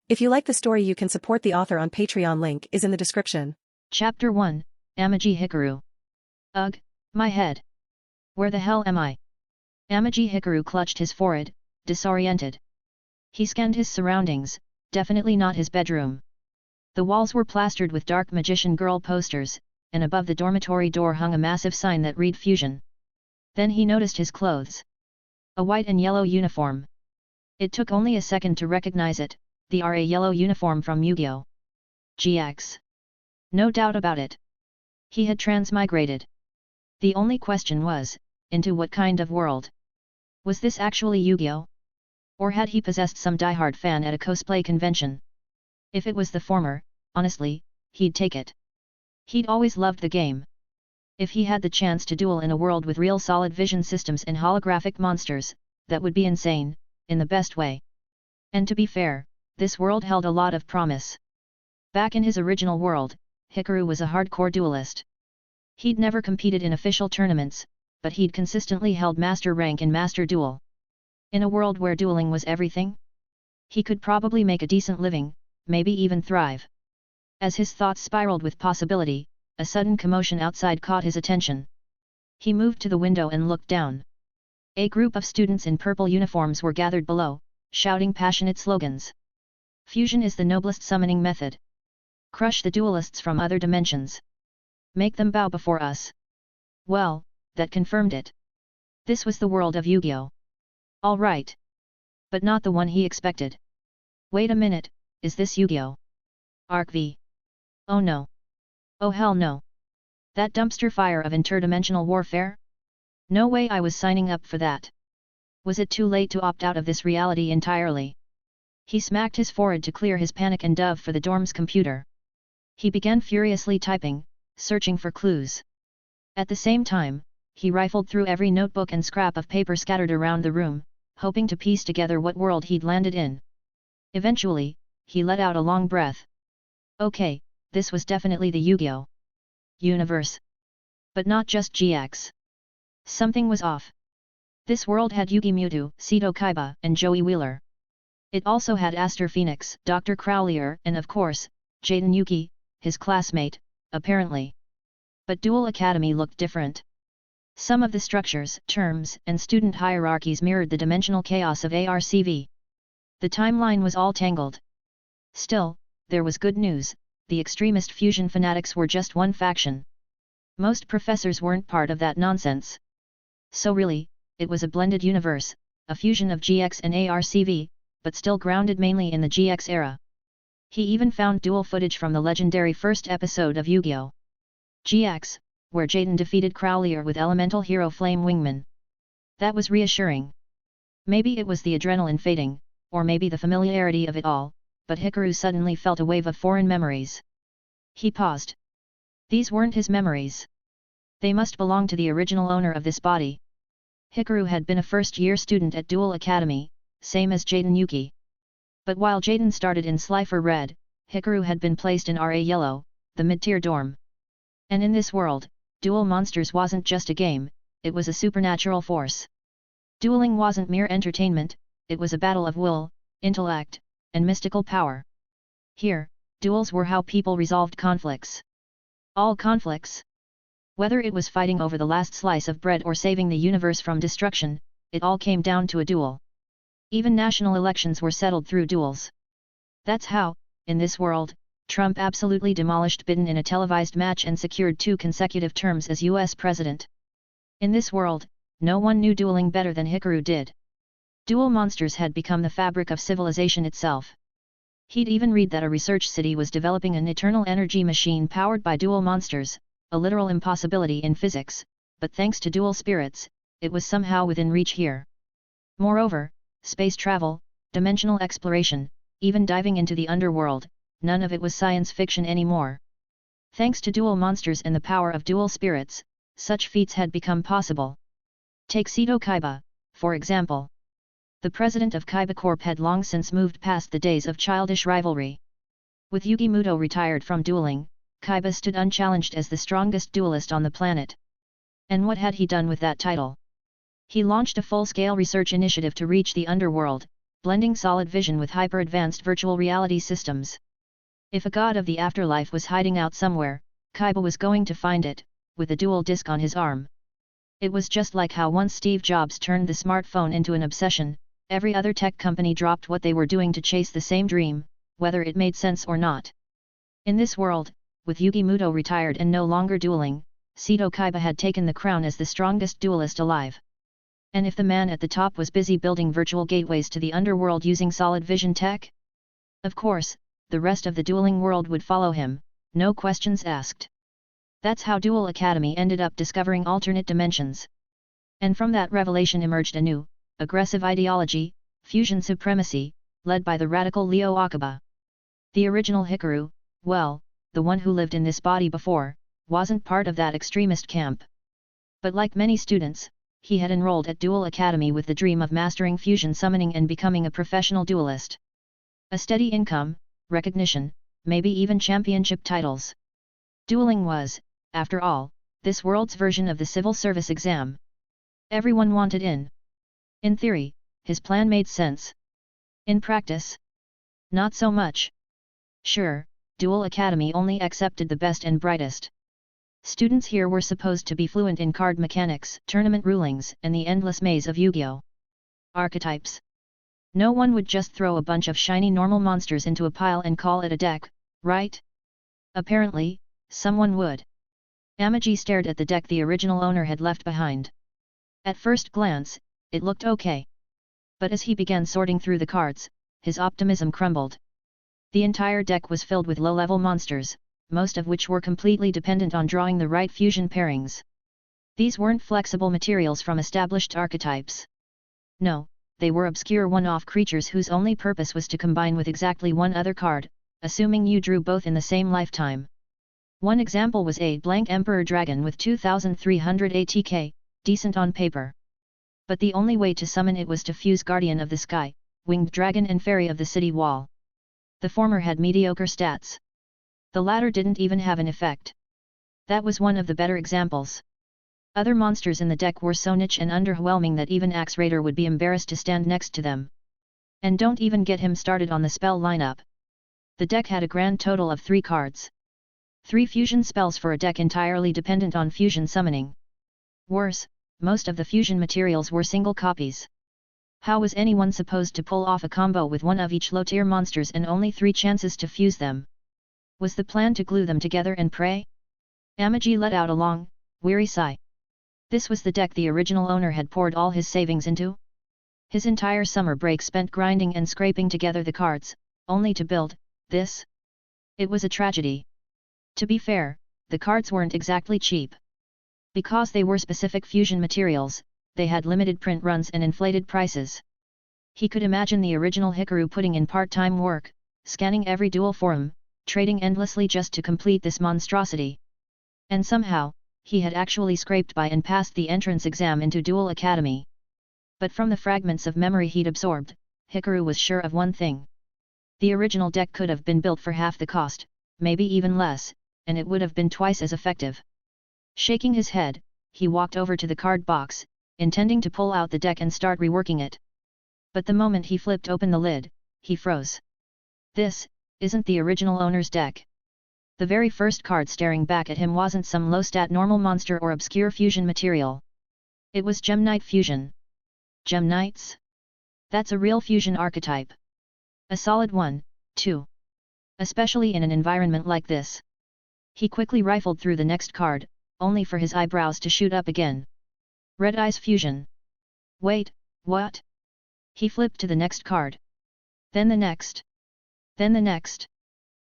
If you like the story, you can support the author on Patreon. Link is in the description. Chapter 1, Amaki Hikaru. Ugh, my head. Where the hell am I? Amaki Hikaru clutched his forehead, disoriented. He scanned his surroundings, definitely not his bedroom. The walls were plastered with dark magician girl posters, and above the dormitory door hung a massive sign that read Fusion. Then he noticed his clothes. A white and yellow uniform. It took only a second to recognize it, the RA yellow uniform from Yu-Gi-Oh! GX. No doubt about it. He had transmigrated. The only question was, into what kind of world? Was this actually Yu-Gi-Oh? Or had he possessed some diehard fan at a cosplay convention? If it was the former, honestly, he'd take it. He'd always loved the game. If he had the chance to duel in a world with real solid vision systems and holographic monsters, that would be insane, in the best way. And to be fair, this world held a lot of promise. Back in his original world, Hikaru was a hardcore duelist. He'd never competed in official tournaments, but he'd consistently held master rank in Master Duel. In a world where dueling was everything, he could probably make a decent living, maybe even thrive. As his thoughts spiraled with possibility, a sudden commotion outside caught his attention. He moved to the window and looked down. A group of students in purple uniforms were gathered below, shouting passionate slogans. Fusion is the noblest summoning method. Crush the duelists from other dimensions. Make them bow before us. Well, that confirmed it. This was the world of Yu-Gi-Oh! All right. But not the one he expected. Wait a minute, is this Yu-Gi-Oh! Arc V? Oh no. Oh hell no. That dumpster fire of interdimensional warfare? No way I was signing up for that. Was it too late to opt out of this reality entirely? He smacked his forehead to clear his panic and dove for the dorm's computer. He began furiously typing, searching for clues. At the same time, he rifled through every notebook and scrap of paper scattered around the room, hoping to piece together what world he'd landed in. Eventually, he let out a long breath. Okay, this was definitely the Yu-Gi-Oh! Universe. But not just GX. Something was off. This world had Yugi Mewtwo, Seto Kaiba, and Joey Wheeler. It also had Aster Phoenix, Dr. Crowlier, and of course, Jaden Yuki, his classmate, apparently. But Duel Academy looked different. Some of the structures, terms, and student hierarchies mirrored the dimensional chaos of ARCV. The timeline was all tangled. Still, there was good news, the extremist fusion fanatics were just one faction. Most professors weren't part of that nonsense. So really, it was a blended universe, a fusion of GX and ARCV, but still grounded mainly in the GX era. He even found duel footage from the legendary first episode of Yu-Gi-Oh! GX, where Jaden defeated Crowlier with elemental hero Flame Wingman. That was reassuring. Maybe it was the adrenaline fading, or maybe the familiarity of it all, but Hikaru suddenly felt a wave of foreign memories. He paused. These weren't his memories. They must belong to the original owner of this body. Hikaru had been a first-year student at Duel Academy, same as Jaden Yuki. But while Jaden started in Slifer Red, Hikaru had been placed in RA Yellow, the mid-tier dorm. And in this world, Duel Monsters wasn't just a game, it was a supernatural force. Dueling wasn't mere entertainment, it was a battle of will, intellect, and mystical power. Here, duels were how people resolved conflicts. All conflicts. Whether it was fighting over the last slice of bread or saving the universe from destruction, it all came down to a duel. Even national elections were settled through duels. That's how, in this world, Trump absolutely demolished Biden in a televised match and secured 2 consecutive terms as US president. In this world, no one knew dueling better than Hikaru did. Duel monsters had become the fabric of civilization itself. He'd even read that a research city was developing an eternal energy machine powered by duel monsters, a literal impossibility in physics, but thanks to duel spirits, it was somehow within reach here. Moreover, space travel, dimensional exploration, even diving into the underworld, none of it was science fiction anymore. Thanks to duel monsters and the power of duel spirits, such feats had become possible. Take Seto Kaiba, for example. The president of Kaiba Corp had long since moved past the days of childish rivalry. With Yugi Muto retired from dueling, Kaiba stood unchallenged as the strongest duelist on the planet. And what had he done with that title? He launched a full-scale research initiative to reach the underworld, blending solid vision with hyper-advanced virtual reality systems. If a god of the afterlife was hiding out somewhere, Kaiba was going to find it, with a dual disc on his arm. It was just like how once Steve Jobs turned the smartphone into an obsession, every other tech company dropped what they were doing to chase the same dream, whether it made sense or not. In this world, with Yugi Muto retired and no longer dueling, Seto Kaiba had taken the crown as the strongest duelist alive. And if the man at the top was busy building virtual gateways to the underworld using solid vision tech? Of course, the rest of the dueling world would follow him, no questions asked. That's how Duel Academy ended up discovering alternate dimensions. And from that revelation emerged a new, aggressive ideology, fusion supremacy, led by the radical Leo Akiba. The original Hikaru, well, the one who lived in this body before, wasn't part of that extremist camp. But like many students, he had enrolled at Duel Academy with the dream of mastering fusion summoning and becoming a professional duelist. A steady income, recognition, maybe even championship titles. Dueling was, after all, this world's version of the civil service exam. Everyone wanted in. In theory, his plan made sense. In practice? Not so much. Sure, Duel Academy only accepted the best and brightest. Students here were supposed to be fluent in card mechanics, tournament rulings, and the endless maze of Yu-Gi-Oh! Archetypes. No one would just throw a bunch of shiny normal monsters into a pile and call it a deck, right? Apparently, someone would. Amaki stared at the deck the original owner had left behind. At first glance, it looked okay. But as he began sorting through the cards, his optimism crumbled. The entire deck was filled with low-level monsters, most of which were completely dependent on drawing the right fusion pairings. These weren't flexible materials from established archetypes. No, they were obscure one-off creatures whose only purpose was to combine with exactly one other card, assuming you drew both in the same lifetime. One example was a blank Emperor Dragon with 2300 ATK, decent on paper. But the only way to summon it was to fuse Guardian of the Sky, Winged Dragon and Fairy of the City Wall. The former had mediocre stats. The latter didn't even have an effect. That was one of the better examples. Other monsters in the deck were so niche and underwhelming that even Axe Raider would be embarrassed to stand next to them. And don't even get him started on the spell lineup. The deck had a grand total of 3 cards. 3 fusion spells for a deck entirely dependent on fusion summoning. Worse, most of the fusion materials were single copies. How was anyone supposed to pull off a combo with one of each low-tier monsters and only 3 chances to fuse them? Was the plan to glue them together and pray? Amaki let out a long, weary sigh. This was the deck the original owner had poured all his savings into? His entire summer break spent grinding and scraping together the cards, only to build this? It was a tragedy. To be fair, the cards weren't exactly cheap. Because they were specific fusion materials, they had limited print runs and inflated prices. He could imagine the original Hikaru putting in part-time work, scanning every duel forum, trading endlessly just to complete this monstrosity. And somehow, he had actually scraped by and passed the entrance exam into Duel Academy. But from the fragments of memory he'd absorbed, Hikaru was sure of one thing. The original deck could have been built for half the cost, maybe even less, and it would have been twice as effective. Shaking his head, he walked over to the card box, intending to pull out the deck and start reworking it. But the moment he flipped open the lid, he froze. This isn't the original owner's deck. The very first card staring back at him wasn't some low-stat normal monster or obscure fusion material. It was Gem Knight Fusion. Gem Knights? That's a real fusion archetype. A solid one, too. Especially in an environment like this. He quickly rifled through the next card, only for his eyebrows to shoot up again. Red Eyes Fusion. Wait, what? He flipped to the next card. Then the next. Then the next.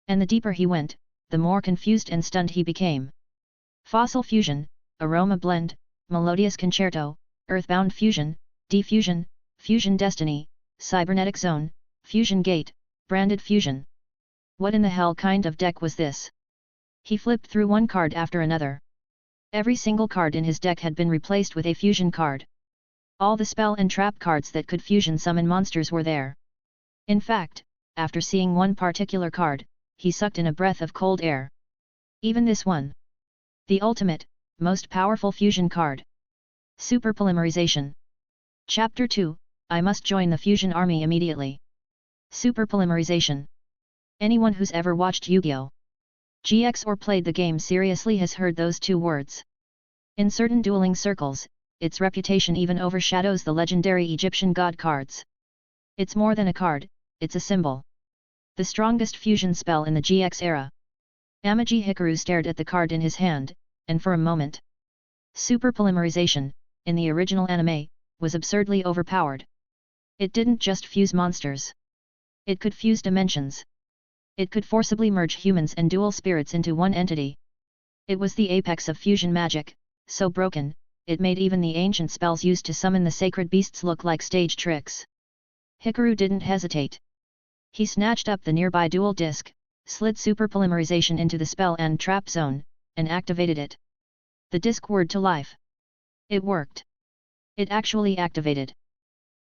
And the deeper he went, the more confused and stunned he became. Fossil Fusion, Aroma Blend, Melodious Concerto, Earthbound Fusion, Diffusion, Fusion Destiny, Cybernetic Zone, Fusion Gate, Branded Fusion. What in the hell kind of deck was this? He flipped through one card after another. Every single card in his deck had been replaced with a fusion card. All the spell and trap cards that could fusion summon monsters were there. In fact, after seeing one particular card, he sucked in a breath of cold air. Even this one. The ultimate, most powerful fusion card. Super Polymerization. Chapter 2, I must join the fusion army immediately. Super Polymerization. Anyone who's ever watched Yu-Gi-Oh! GX or played the game seriously has heard those two words. In certain dueling circles, its reputation even overshadows the legendary Egyptian god cards. It's more than a card, it's a symbol. The strongest fusion spell in the GX era. Amaki Hikaru stared at the card in his hand, and for a moment. Super Polymerization, in the original anime, was absurdly overpowered. It didn't just fuse monsters. It could fuse dimensions. It could forcibly merge humans and dual spirits into one entity. It was the apex of fusion magic, so broken, it made even the ancient spells used to summon the sacred beasts look like stage tricks. Hikaru didn't hesitate. He snatched up the nearby dual disc, slid Super Polymerization into the spell and trap zone, and activated it. The disc whirred to life. It worked. It actually activated.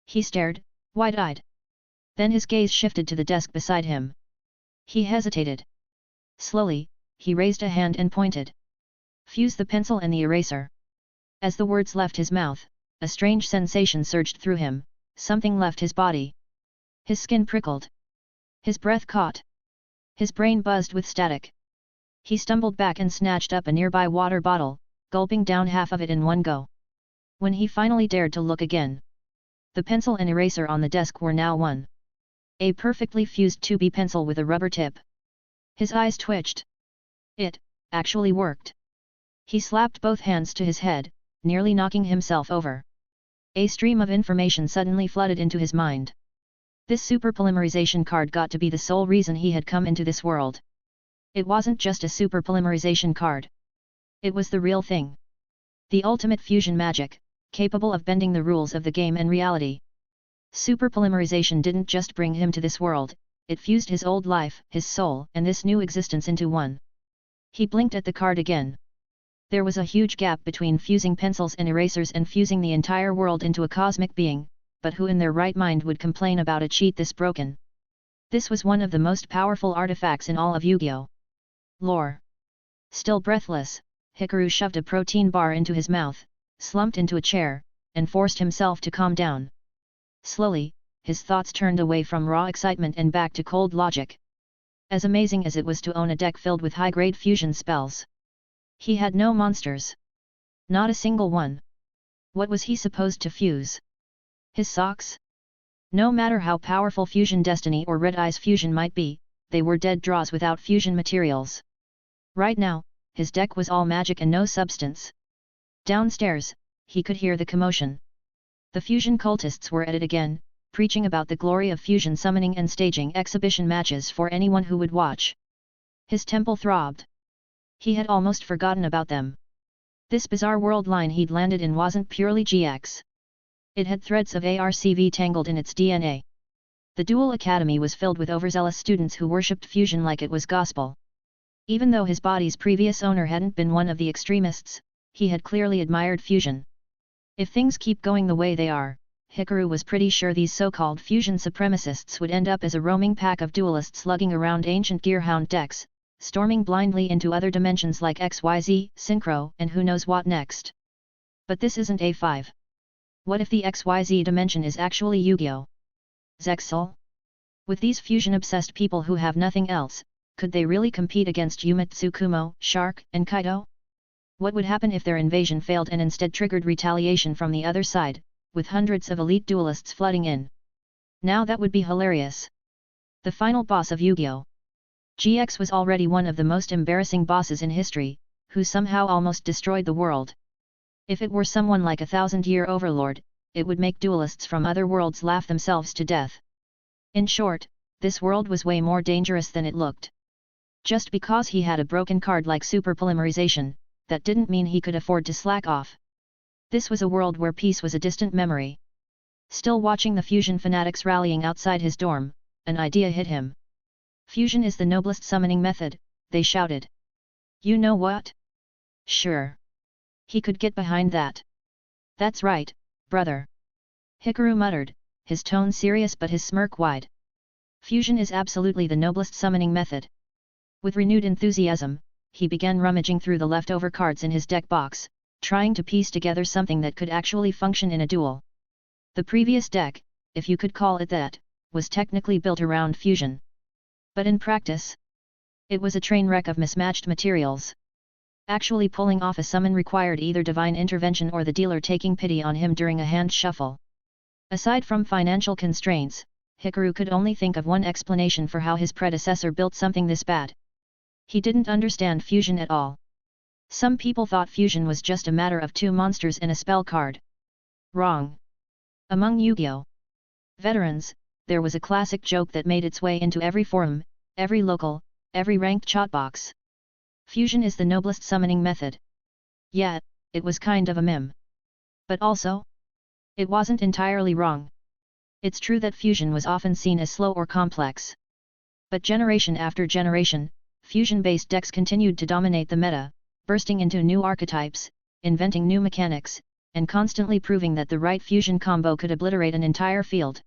He stared, wide-eyed. Then his gaze shifted to the desk beside him. He hesitated. Slowly, he raised a hand and pointed. Fuse the pencil and the eraser. As the words left his mouth, a strange sensation surged through him, something left his body. His skin prickled. His breath caught. His brain buzzed with static. He stumbled back and snatched up a nearby water bottle, gulping down half of it in one go. When he finally dared to look again, the pencil and eraser on the desk were now one. A perfectly fused 2B pencil with a rubber tip. His eyes twitched. It actually worked. He slapped both hands to his head, nearly knocking himself over. A stream of information suddenly flooded into his mind. This Super Polymerization card got to be the sole reason he had come into this world. It wasn't just a Super Polymerization card. It was the real thing. The ultimate fusion magic, capable of bending the rules of the game and reality. Super Polymerization didn't just bring him to this world, it fused his old life, his soul, and this new existence into one. He blinked at the card again. There was a huge gap between fusing pencils and erasers and fusing the entire world into a cosmic being, but who in their right mind would complain about a cheat this broken? This was one of the most powerful artifacts in all of Yu-Gi-Oh! Lore. Still breathless, Hikaru shoved a protein bar into his mouth, slumped into a chair, and forced himself to calm down. Slowly, his thoughts turned away from raw excitement and back to cold logic. As amazing as it was to own a deck filled with high-grade fusion spells, he had no monsters. Not a single one. What was he supposed to fuse? His socks? No matter how powerful Fusion Destiny or Red Eyes Fusion might be, they were dead draws without fusion materials. Right now, his deck was all magic and no substance. Downstairs, he could hear the commotion. The fusion cultists were at it again, preaching about the glory of fusion summoning and staging exhibition matches for anyone who would watch. His temple throbbed. He had almost forgotten about them. This bizarre world line he'd landed in wasn't purely GX. It had threads of ARCV tangled in its DNA. The Duel Academy was filled with overzealous students who worshipped fusion like it was gospel. Even though his body's previous owner hadn't been one of the extremists, he had clearly admired fusion. If things keep going the way they are, Hikaru was pretty sure these so-called fusion supremacists would end up as a roaming pack of duelists lugging around ancient Gearhound decks, storming blindly into other dimensions like XYZ, Synchro, and who knows what next. But this isn't A5. What if the XYZ dimension is actually Yu-Gi-Oh! Zexal? With these fusion-obsessed people who have nothing else, could they really compete against Yuma Tsukumo, Shark, and Kaido? What would happen if their invasion failed and instead triggered retaliation from the other side, with hundreds of elite duelists flooding in? Now that would be hilarious. The final boss of Yu-Gi-Oh! GX was already one of the most embarrassing bosses in history, who somehow almost destroyed the world. If it were someone like a thousand-year overlord, it would make duelists from other worlds laugh themselves to death. In short, this world was way more dangerous than it looked. Just because he had a broken card like Super Polymerization, that didn't mean he could afford to slack off. This was a world where peace was a distant memory. Still watching the fusion fanatics rallying outside his dorm, an idea hit him. Fusion is the noblest summoning method, they shouted. You know what? Sure. He could get behind that. That's right, brother. Hikaru muttered, his tone serious but his smirk wide. Fusion is absolutely the noblest summoning method. With renewed enthusiasm, he began rummaging through the leftover cards in his deck box, trying to piece together something that could actually function in a duel. The previous deck, if you could call it that, was technically built around fusion. But in practice, it was a train wreck of mismatched materials. Actually pulling off a summon required either divine intervention or the dealer taking pity on him during a hand shuffle. Aside from financial constraints, Hikaru could only think of one explanation for how his predecessor built something this bad. He didn't understand fusion at all. Some people thought fusion was just a matter of 2 monsters and a spell card. Wrong. Among Yu-Gi-Oh! Veterans, there was a classic joke that made its way into every forum, every local, every ranked chatbox. Fusion is the noblest summoning method. Yeah, it was kind of a meme. But also, it wasn't entirely wrong. It's true that fusion was often seen as slow or complex. But generation after generation, fusion-based decks continued to dominate the meta, bursting into new archetypes, inventing new mechanics, and constantly proving that the right fusion combo could obliterate an entire field.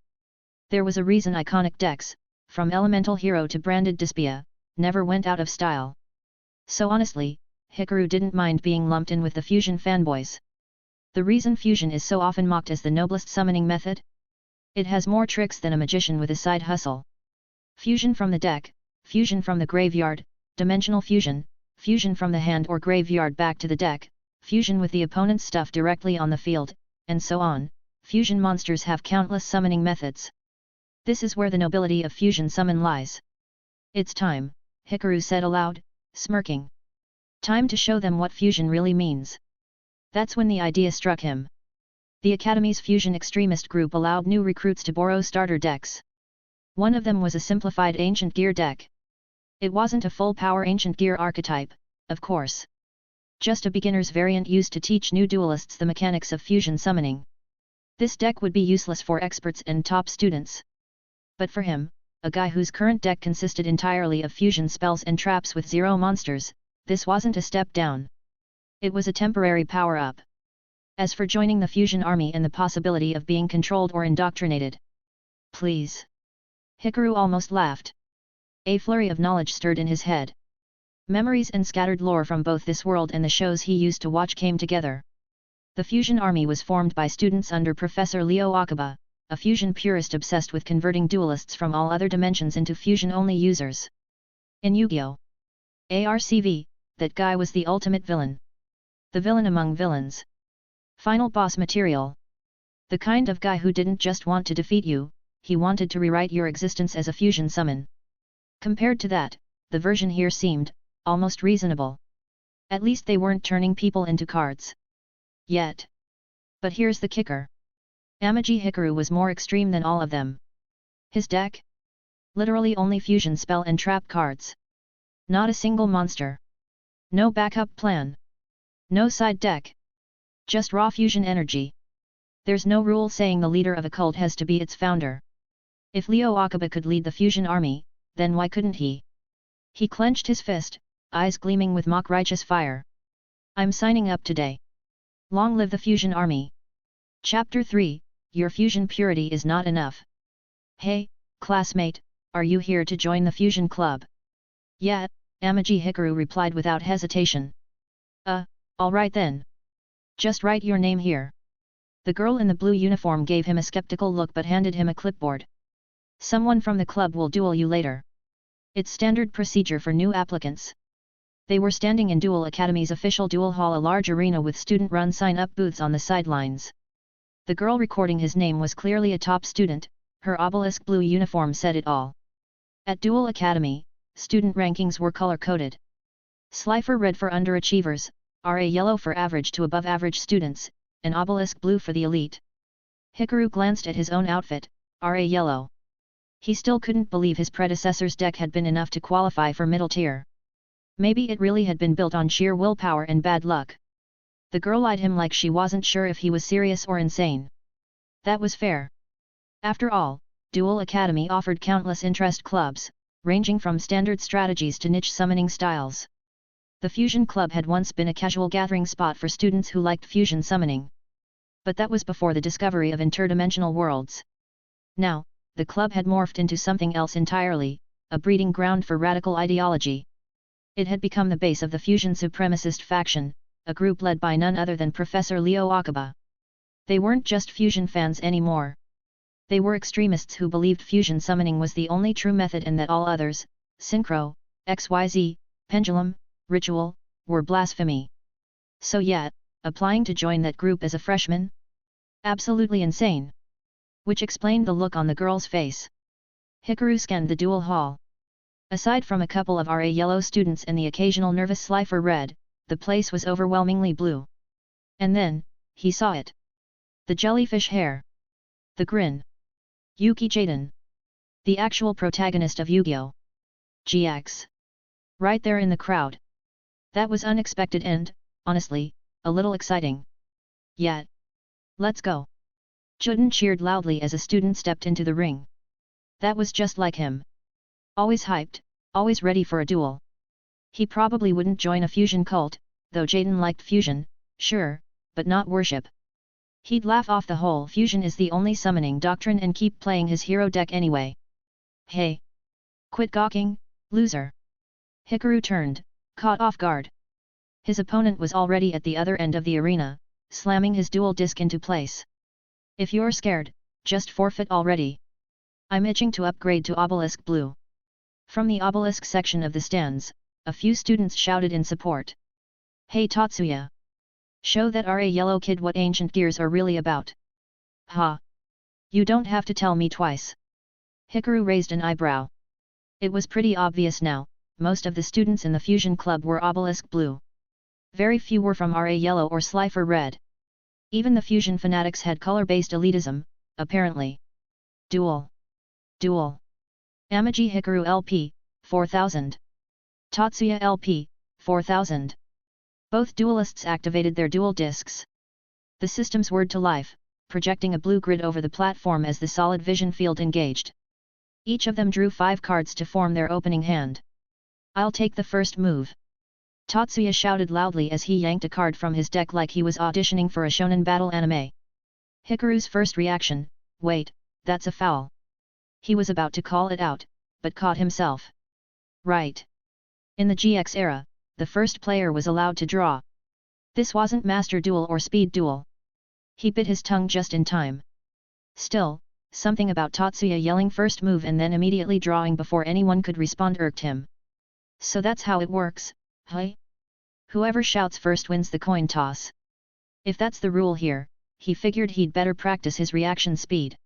There was a reason iconic decks, from Elemental Hero to branded Dyspia, never went out of style. So honestly, Hikaru didn't mind being lumped in with the fusion fanboys. The reason fusion is so often mocked as the noblest summoning method? It has more tricks than a magician with a side hustle. Fusion from the deck, fusion from the graveyard, dimensional fusion, fusion from the hand or graveyard back to the deck, fusion with the opponent's stuff directly on the field, and so on. Fusion monsters have countless summoning methods. This is where the nobility of fusion summon lies. It's time, Hikaru said aloud, smirking. Time to show them what fusion really means. That's when the idea struck him. The Academy's fusion extremist group allowed new recruits to borrow starter decks. One of them was a simplified Ancient Gear deck. It wasn't a full-power Ancient Gear archetype, of course. Just a beginner's variant used to teach new duelists the mechanics of fusion summoning. This deck would be useless for experts and top students. But for him, a guy whose current deck consisted entirely of fusion spells and traps with 0 monsters, this wasn't a step down. It was a temporary power-up. As for joining the fusion army and the possibility of being controlled or indoctrinated. Please. Hikaru almost laughed. A flurry of knowledge stirred in his head. Memories and scattered lore from both this world and the shows he used to watch came together. The fusion army was formed by students under Professor Leo Akiba, a fusion purist obsessed with converting duelists from all other dimensions into fusion-only users. In Yu-Gi-Oh! ARCV, that guy was the ultimate villain. The villain among villains. Final boss material. The kind of guy who didn't just want to defeat you, he wanted to rewrite your existence as a fusion summon. Compared to that, the version here seemed almost reasonable. At least they weren't turning people into cards. Yet. But here's the kicker. Amaki Hikaru was more extreme than all of them. His deck? Literally only fusion spell and trap cards. Not a single monster. No backup plan. No side deck. Just raw fusion energy. There's no rule saying the leader of a cult has to be its founder. If Leo Akiba could lead the fusion army, then why couldn't he? He clenched his fist, eyes gleaming with mock righteous fire. I'm signing up today. Long live the fusion army. Chapter 3, Your fusion purity is not enough. Hey, classmate, are you here to join the fusion club? Yeah, Amaki Hikaru replied without hesitation. Alright then. Just write your name here. The girl in the blue uniform gave him a skeptical look but handed him a clipboard. Someone from the club will duel you later. It's standard procedure for new applicants. They were standing in Duel Academy's official duel hall, a large arena with student-run sign-up booths on the sidelines. The girl recording his name was clearly a top student, her obelisk blue uniform said it all. At Duel Academy, student rankings were color-coded. Slifer red for underachievers, RA yellow for average to above average students, and obelisk blue for the elite. Hikaru glanced at his own outfit, RA yellow. He still couldn't believe his predecessor's deck had been enough to qualify for middle tier. Maybe it really had been built on sheer willpower and bad luck. The girl eyed him like she wasn't sure if he was serious or insane. That was fair. After all, Duel Academy offered countless interest clubs, ranging from standard strategies to niche summoning styles. The Fusion Club had once been a casual gathering spot for students who liked fusion summoning. But that was before the discovery of interdimensional worlds. Now, the club had morphed into something else entirely, a breeding ground for radical ideology. It had become the base of the fusion supremacist faction, a group led by none other than Professor Leo Akiba. They weren't just fusion fans anymore. They were extremists who believed fusion summoning was the only true method and that all others, synchro, XYZ, pendulum, ritual, were blasphemy. So yet, applying to join that group as a freshman? Absolutely insane. Which explained the look on the girl's face. Hikaru scanned the duel hall. Aside from a couple of RA yellow students and the occasional nervous slifer red, the place was overwhelmingly blue. And then, he saw it. The jellyfish hair. The grin. Yuki Jaden. The actual protagonist of Yu-Gi-Oh! GX. Right there in the crowd. That was unexpected and, honestly, a little exciting. Yet. Let's go. Jaden cheered loudly as a student stepped into the ring. That was just like him. Always hyped, always ready for a duel. He probably wouldn't join a fusion cult, though Jaden liked fusion, sure, but not worship. He'd laugh off the whole fusion is the only summoning doctrine and keep playing his hero deck anyway. Hey! Quit gawking, loser! Hikaru turned, caught off guard. His opponent was already at the other end of the arena, slamming his dual disc into place. If you're scared, just forfeit already. I'm itching to upgrade to Obelisk Blue. From the Obelisk section of the stands, a few students shouted in support. Hey Tatsuya! Show that RA yellow kid what ancient gears are really about. Ha! You don't have to tell me twice. Hikaru raised an eyebrow. It was pretty obvious now, most of the students in the fusion club were Obelisk Blue. Very few were from RA yellow or Slifer red. Even the fusion fanatics had color-based elitism, apparently. Duel. Duel. Amaki Hikaru LP, 4000. Tatsuya LP, 4000. Both duelists activated their dual discs. The system's word to life, projecting a blue grid over the platform as the solid vision field engaged. Each of them drew 5 cards to form their opening hand. I'll take the first move. Tatsuya shouted loudly as he yanked a card from his deck like he was auditioning for a shonen battle anime. Hikaru's first reaction, wait, that's a foul. He was about to call it out, but caught himself. Right. In the GX era, the first player was allowed to draw. This wasn't Master Duel or Speed Duel. He bit his tongue just in time. Still, something about Tatsuya yelling first move and then immediately drawing before anyone could respond irked him. So that's how it works, huh? Whoever shouts first wins the coin toss. If that's the rule here, he figured he'd better practice his reaction speed.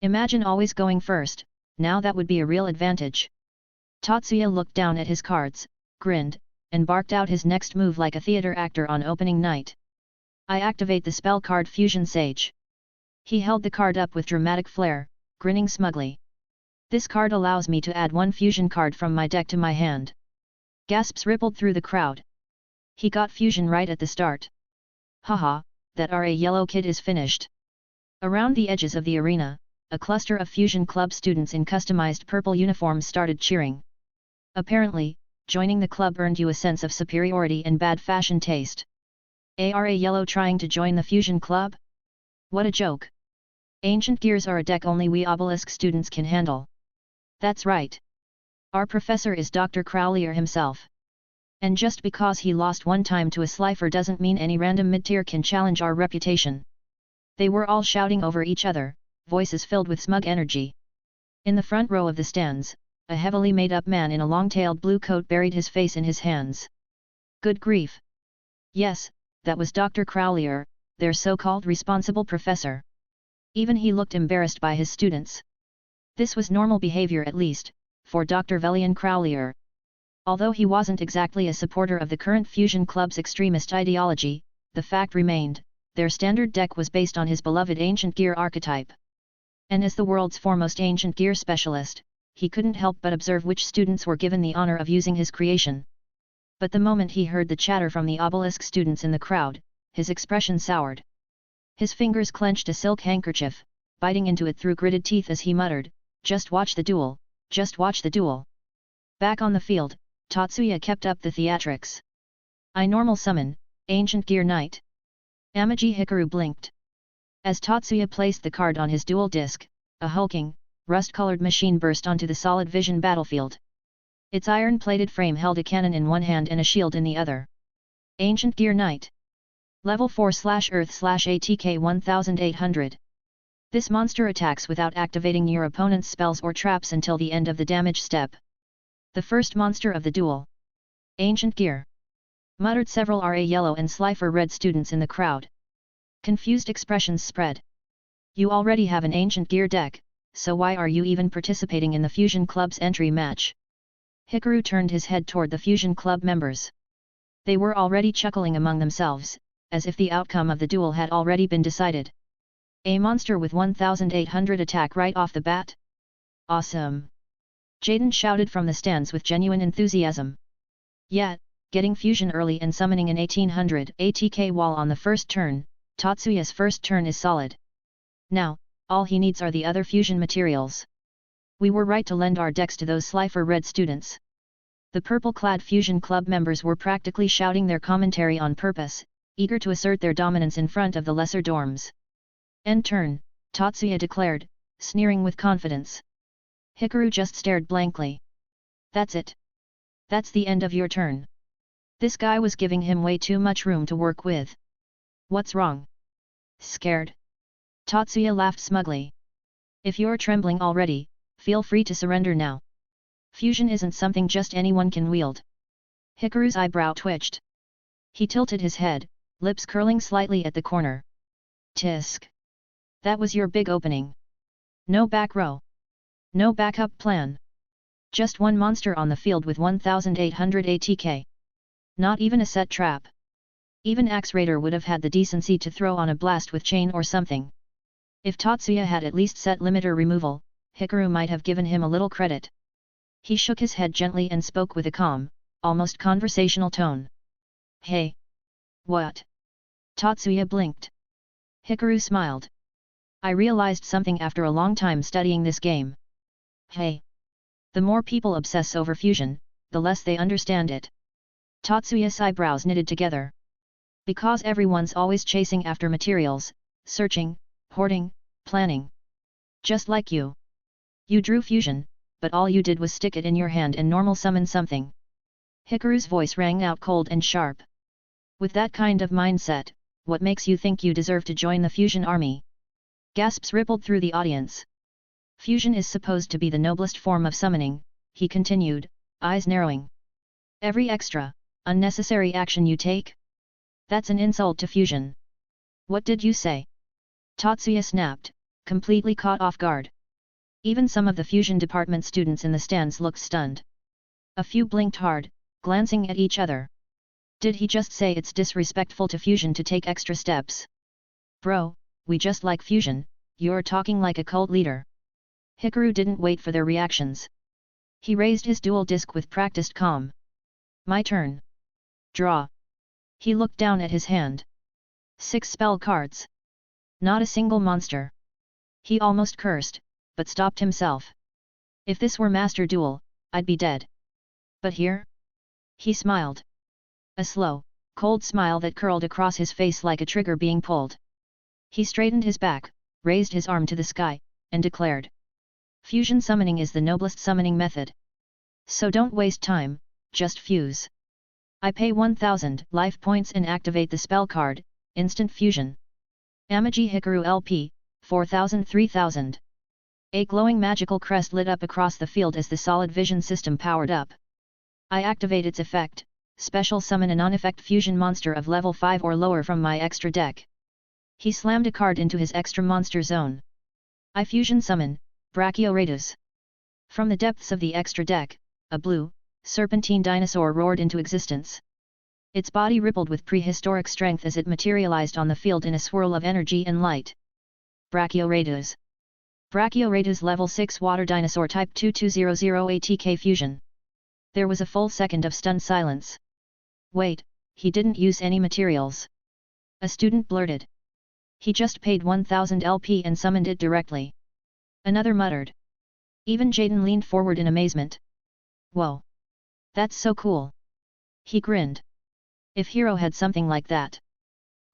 Imagine always going first, now that would be a real advantage. Tatsuya looked down at his cards, grinned, and barked out his next move like a theater actor on opening night. I activate the spell card Fusion Sage. He held the card up with dramatic flair, grinning smugly. This card allows me to add 1 fusion card from my deck to my hand. Gasps rippled through the crowd. He got fusion right at the start. Haha, that RA yellow kid is finished. Around the edges of the arena, a cluster of fusion club students in customized purple uniforms started cheering. Apparently, joining the club earned you a sense of superiority and bad fashion taste. ARA yellow trying to join the fusion club? What a joke. Ancient gears are a deck only we Obelisk students can handle. That's right. Our professor is Dr. Crowlier himself. And just because he lost one time to a Slifer doesn't mean any random mid-tier can challenge our reputation. They were all shouting over each other, voices filled with smug energy. In the front row of the stands, a heavily made-up man in a long-tailed blue coat buried his face in his hands. Good grief! Yes, that was Dr. Crowlier, their so-called responsible professor. Even he looked embarrassed by his students. This was normal behavior at least, for Dr. Velian Crowlier. Although he wasn't exactly a supporter of the current Fusion Club's extremist ideology, the fact remained, their standard deck was based on his beloved Ancient Gear archetype. And as the world's foremost Ancient Gear specialist, he couldn't help but observe which students were given the honor of using his creation. But the moment he heard the chatter from the Obelisk students in the crowd, his expression soured. His fingers clenched a silk handkerchief, biting into it through gritted teeth as he muttered, "Just watch the duel, just watch the duel." Back on the field, Tatsuya kept up the theatrics. I normal summon, Ancient Gear Knight. Amaki Hikaru blinked. As Tatsuya placed the card on his dual disc, a hulking, rust-colored machine burst onto the solid vision battlefield. Its iron-plated frame held a cannon in one hand and a shield in the other. Ancient Gear Knight. Level 4/Earth/ATK 1800. This monster attacks without activating your opponent's spells or traps until the end of the damage step. The first monster of the duel. Ancient Gear. Muttered several RA yellow and Slifer red students in the crowd. Confused expressions spread. You already have an Ancient Gear deck, so why are you even participating in the Fusion Club's entry match? Hikaru turned his head toward the Fusion Club members. They were already chuckling among themselves, as if the outcome of the duel had already been decided. A monster with 1800 attack right off the bat? Awesome! Jaden shouted from the stands with genuine enthusiasm. Yet, getting fusion early and summoning an 1800 ATK wall on the first turn, Tatsuya's first turn is solid. Now, all he needs are the other fusion materials. We were right to lend our decks to those Slifer red students. The purple-clad Fusion Club members were practically shouting their commentary on purpose, eager to assert their dominance in front of the lesser dorms. End turn, Tatsuya declared, sneering with confidence. Hikaru just stared blankly. That's it. That's the end of your turn. This guy was giving him way too much room to work with. What's wrong? Scared? Tatsuya laughed smugly. If you're trembling already, feel free to surrender now. Fusion isn't something just anyone can wield. Hikaru's eyebrow twitched. He tilted his head, lips curling slightly at the corner. Tisk. That was your big opening. No back row. No backup plan. Just one monster on the field with 1800 ATK. Not even a set trap. Even Axe Raider would have had the decency to throw on a blast with chain or something. If Tatsuya had at least set limiter removal, Hikaru might have given him a little credit. He shook his head gently and spoke with a calm, almost conversational tone. Hey! What? Tatsuya blinked. Hikaru smiled. I realized something after a long time studying this game. Hey! The more people obsess over fusion, the less they understand it. Tatsuya's eyebrows knitted together. Because everyone's always chasing after materials, searching, hoarding, planning. Just like you. You drew fusion, but all you did was stick it in your hand and normal summon something. Hikaru's voice rang out cold and sharp. With that kind of mindset, what makes you think you deserve to join the fusion army? Gasps rippled through the audience. Fusion is supposed to be the noblest form of summoning, he continued, eyes narrowing. Every extra, unnecessary action you take? That's an insult to fusion. What did you say? Tatsuya snapped, completely caught off guard. Even some of the fusion department students in the stands looked stunned. A few blinked hard, glancing at each other. Did he just say it's disrespectful to fusion to take extra steps? Bro, we just like fusion, you're talking like a cult leader. Hikaru didn't wait for their reactions. He raised his dual disc with practiced calm. My turn. Draw. He looked down at his hand. 6 spell cards. Not a single monster. He almost cursed, but stopped himself. If this were Master Duel, I'd be dead. But here? He smiled. A slow, cold smile that curled across his face like a trigger being pulled. He straightened his back, raised his arm to the sky, and declared. Fusion summoning is the noblest summoning method. So don't waste time, just fuse. I pay 1000 life points and activate the spell card, Instant Fusion. Amaki Hikaru LP, 4000-3000. A glowing magical crest lit up across the field as the solid vision system powered up. I activate its effect, special summon a non-effect fusion monster of level 5 or lower from my extra deck. He slammed a card into his extra monster zone. I fusion summon, Brachioratus. From the depths of the extra deck, a blue, serpentine dinosaur roared into existence. Its body rippled with prehistoric strength as it materialized on the field in a swirl of energy and light. Brachioratus. Brachioratus level 6 water dinosaur type 2200 ATK fusion. There was a full second of stunned silence. Wait, he didn't use any materials. A student blurted. He just paid 1000 LP and summoned it directly. Another muttered. Even Jaden leaned forward in amazement. Whoa! That's so cool! He grinned. If Hero had something like that.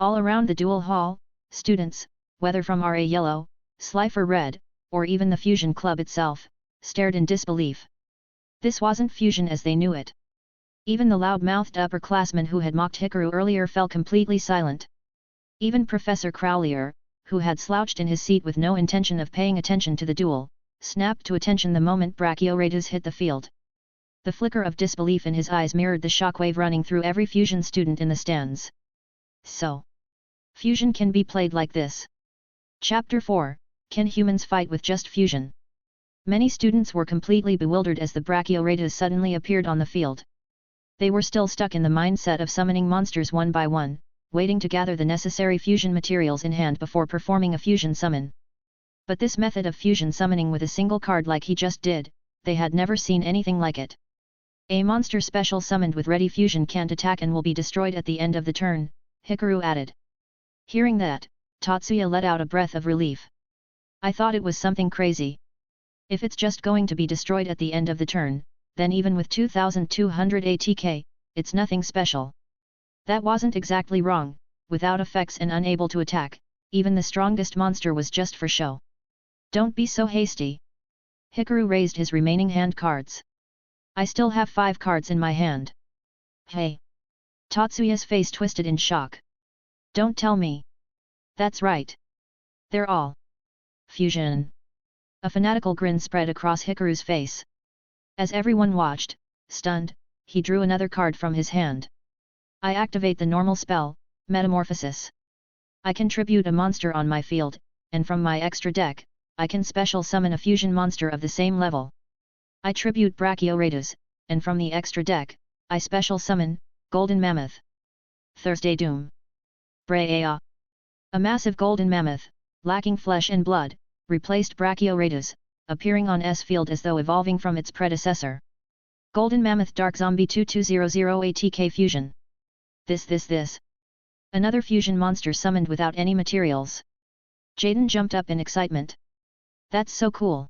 All around the duel hall, students, whether from RA Yellow, Slifer Red, or even the Fusion Club itself, stared in disbelief. This wasn't fusion as they knew it. Even the loud-mouthed upperclassmen who had mocked Hikaru earlier fell completely silent. Even Professor Crowlier, who had slouched in his seat with no intention of paying attention to the duel, snapped to attention the moment Brachioratus hit the field. The flicker of disbelief in his eyes mirrored the shockwave running through every fusion student in the stands. So, fusion can be played like this. Chapter 4, Can Humans Fight with Just Fusion? Many students were completely bewildered as the Brachioratus suddenly appeared on the field. They were still stuck in the mindset of summoning monsters one by one, waiting to gather the necessary fusion materials in hand before performing a fusion summon. But this method of fusion summoning with a single card like he just did, they had never seen anything like it. A monster special summoned with ready fusion can't attack and will be destroyed at the end of the turn, Hikaru added. Hearing that, Tatsuya let out a breath of relief. I thought it was something crazy. If it's just going to be destroyed at the end of the turn, then even with 2200 ATK, it's nothing special. That wasn't exactly wrong. Without effects and unable to attack, even the strongest monster was just for show. Don't be so hasty. Hikaru raised his remaining hand cards. I still have 5 cards in my hand. Hey! Tatsuya's face twisted in shock. Don't tell me. That's right. They're all fusion. A fanatical grin spread across Hikaru's face. As everyone watched, stunned, he drew another card from his hand. I activate the normal spell, Metamorphosis. I can tribute a monster on my field, and from my extra deck, I can special summon a fusion monster of the same level. I tribute Brachioratus, and from the extra deck, I special summon, Golden Mammoth. Thursday Doom. Brea. A massive golden mammoth, lacking flesh and blood, replaced Brachioratus, appearing on S field as though evolving from its predecessor. Golden Mammoth Dark Zombie 2200 ATK Fusion. This. Another fusion monster summoned without any materials. Jaden jumped up in excitement. That's so cool.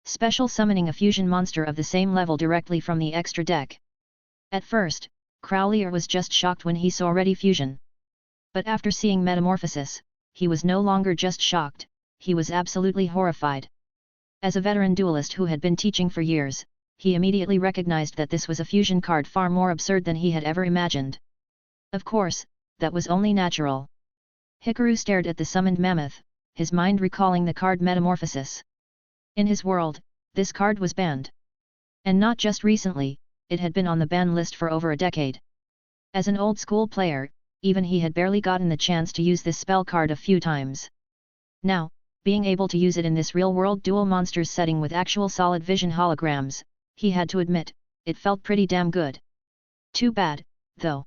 Special summoning a fusion monster of the same level directly from the extra deck. At first, Crowlier was just shocked when he saw ready fusion. But after seeing Metamorphosis, he was no longer just shocked, he was absolutely horrified. As a veteran duelist who had been teaching for years, he immediately recognized that this was a fusion card far more absurd than he had ever imagined. Of course, that was only natural. Hikaru stared at the summoned mammoth, his mind recalling the card Metamorphosis. In his world, this card was banned. And not just recently, it had been on the ban list for over a decade. As an old-school player, even he had barely gotten the chance to use this spell card a few times. Now, being able to use it in this real-world duel monsters setting with actual solid vision holograms, he had to admit, it felt pretty damn good. Too bad, though.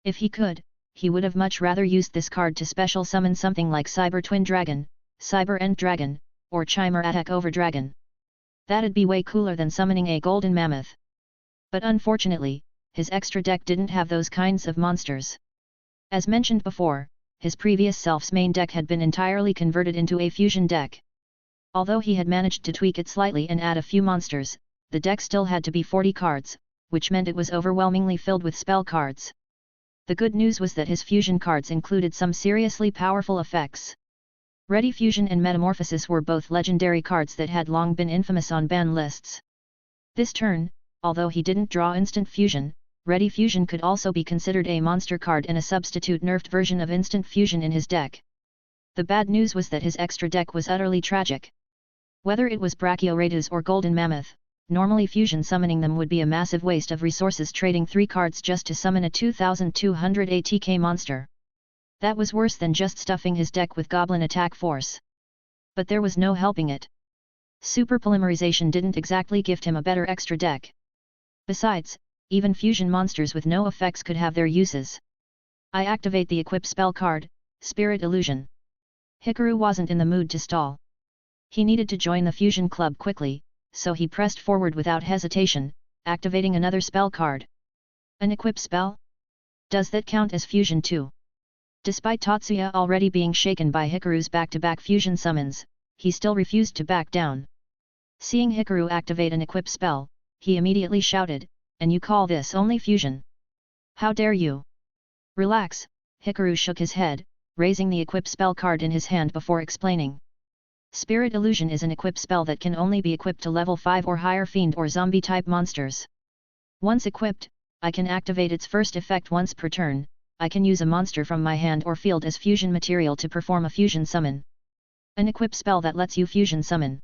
If he could, he would have much rather used this card to special summon something like Cyber Twin Dragon, Cyber End Dragon, or Chimera Attack Over Dragon. That'd be way cooler than summoning a Golden Mammoth. But unfortunately, his extra deck didn't have those kinds of monsters. As mentioned before, his previous self's main deck had been entirely converted into a fusion deck. Although he had managed to tweak it slightly and add a few monsters, the deck still had to be 40 cards, which meant it was overwhelmingly filled with spell cards. The good news was that his fusion cards included some seriously powerful effects. Ready Fusion and Metamorphosis were both legendary cards that had long been infamous on ban lists. This turn, although he didn't draw instant fusion, Ready Fusion could also be considered a monster card and a substitute nerfed version of instant fusion in his deck. The bad news was that his extra deck was utterly tragic. Whether it was Brachioratus or Golden Mammoth, normally fusion summoning them would be a massive waste of resources trading 3 cards just to summon a 2200 ATK monster. That was worse than just stuffing his deck with Goblin attack force. But there was no helping it. Super Polymerization didn't exactly gift him a better extra deck. Besides, even fusion monsters with no effects could have their uses. I activate the equip spell card, Spirit Illusion. Hikaru wasn't in the mood to stall. He needed to join the fusion club quickly, so he pressed forward without hesitation, activating another spell card. An equip spell? Does that count as fusion too? Despite Tatsuya already being shaken by Hikaru's back-to-back fusion summons, he still refused to back down. Seeing Hikaru activate an equip spell, he immediately shouted, "And you call this only fusion? How dare you?" "Relax," Hikaru shook his head, raising the equip spell card in his hand before explaining. Spirit Illusion is an equip spell that can only be equipped to level 5 or higher fiend or zombie-type monsters. Once equipped, I can activate its first effect once per turn, I can use a monster from my hand or field as fusion material to perform a fusion summon. An equipped spell that lets you fusion summon.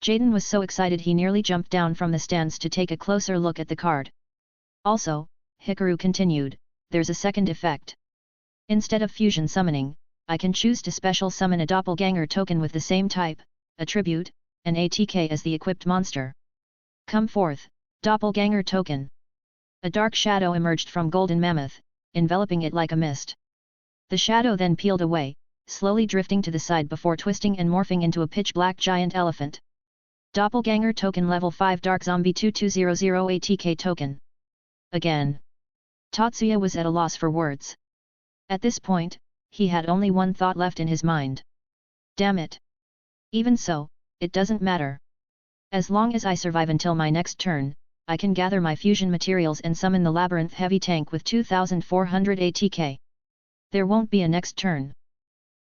Jaden was so excited he nearly jumped down from the stands to take a closer look at the card. Also, Hikaru continued, there's a second effect. Instead of fusion summoning, I can choose to special summon a doppelganger token with the same type, attribute, and ATK as the equipped monster. Come forth, doppelganger token. A dark shadow emerged from Golden Mammoth, enveloping it like a mist. The shadow then peeled away, slowly drifting to the side before twisting and morphing into a pitch-black giant elephant. Doppelganger token level 5 Dark Zombie 2200 ATK token. Again. Tatsuya was at a loss for words. At this point, he had only one thought left in his mind. Damn it. Even so, it doesn't matter. As long as I survive until my next turn, I can gather my fusion materials and summon the Labyrinth Heavy Tank with 2400 ATK. There won't be a next turn.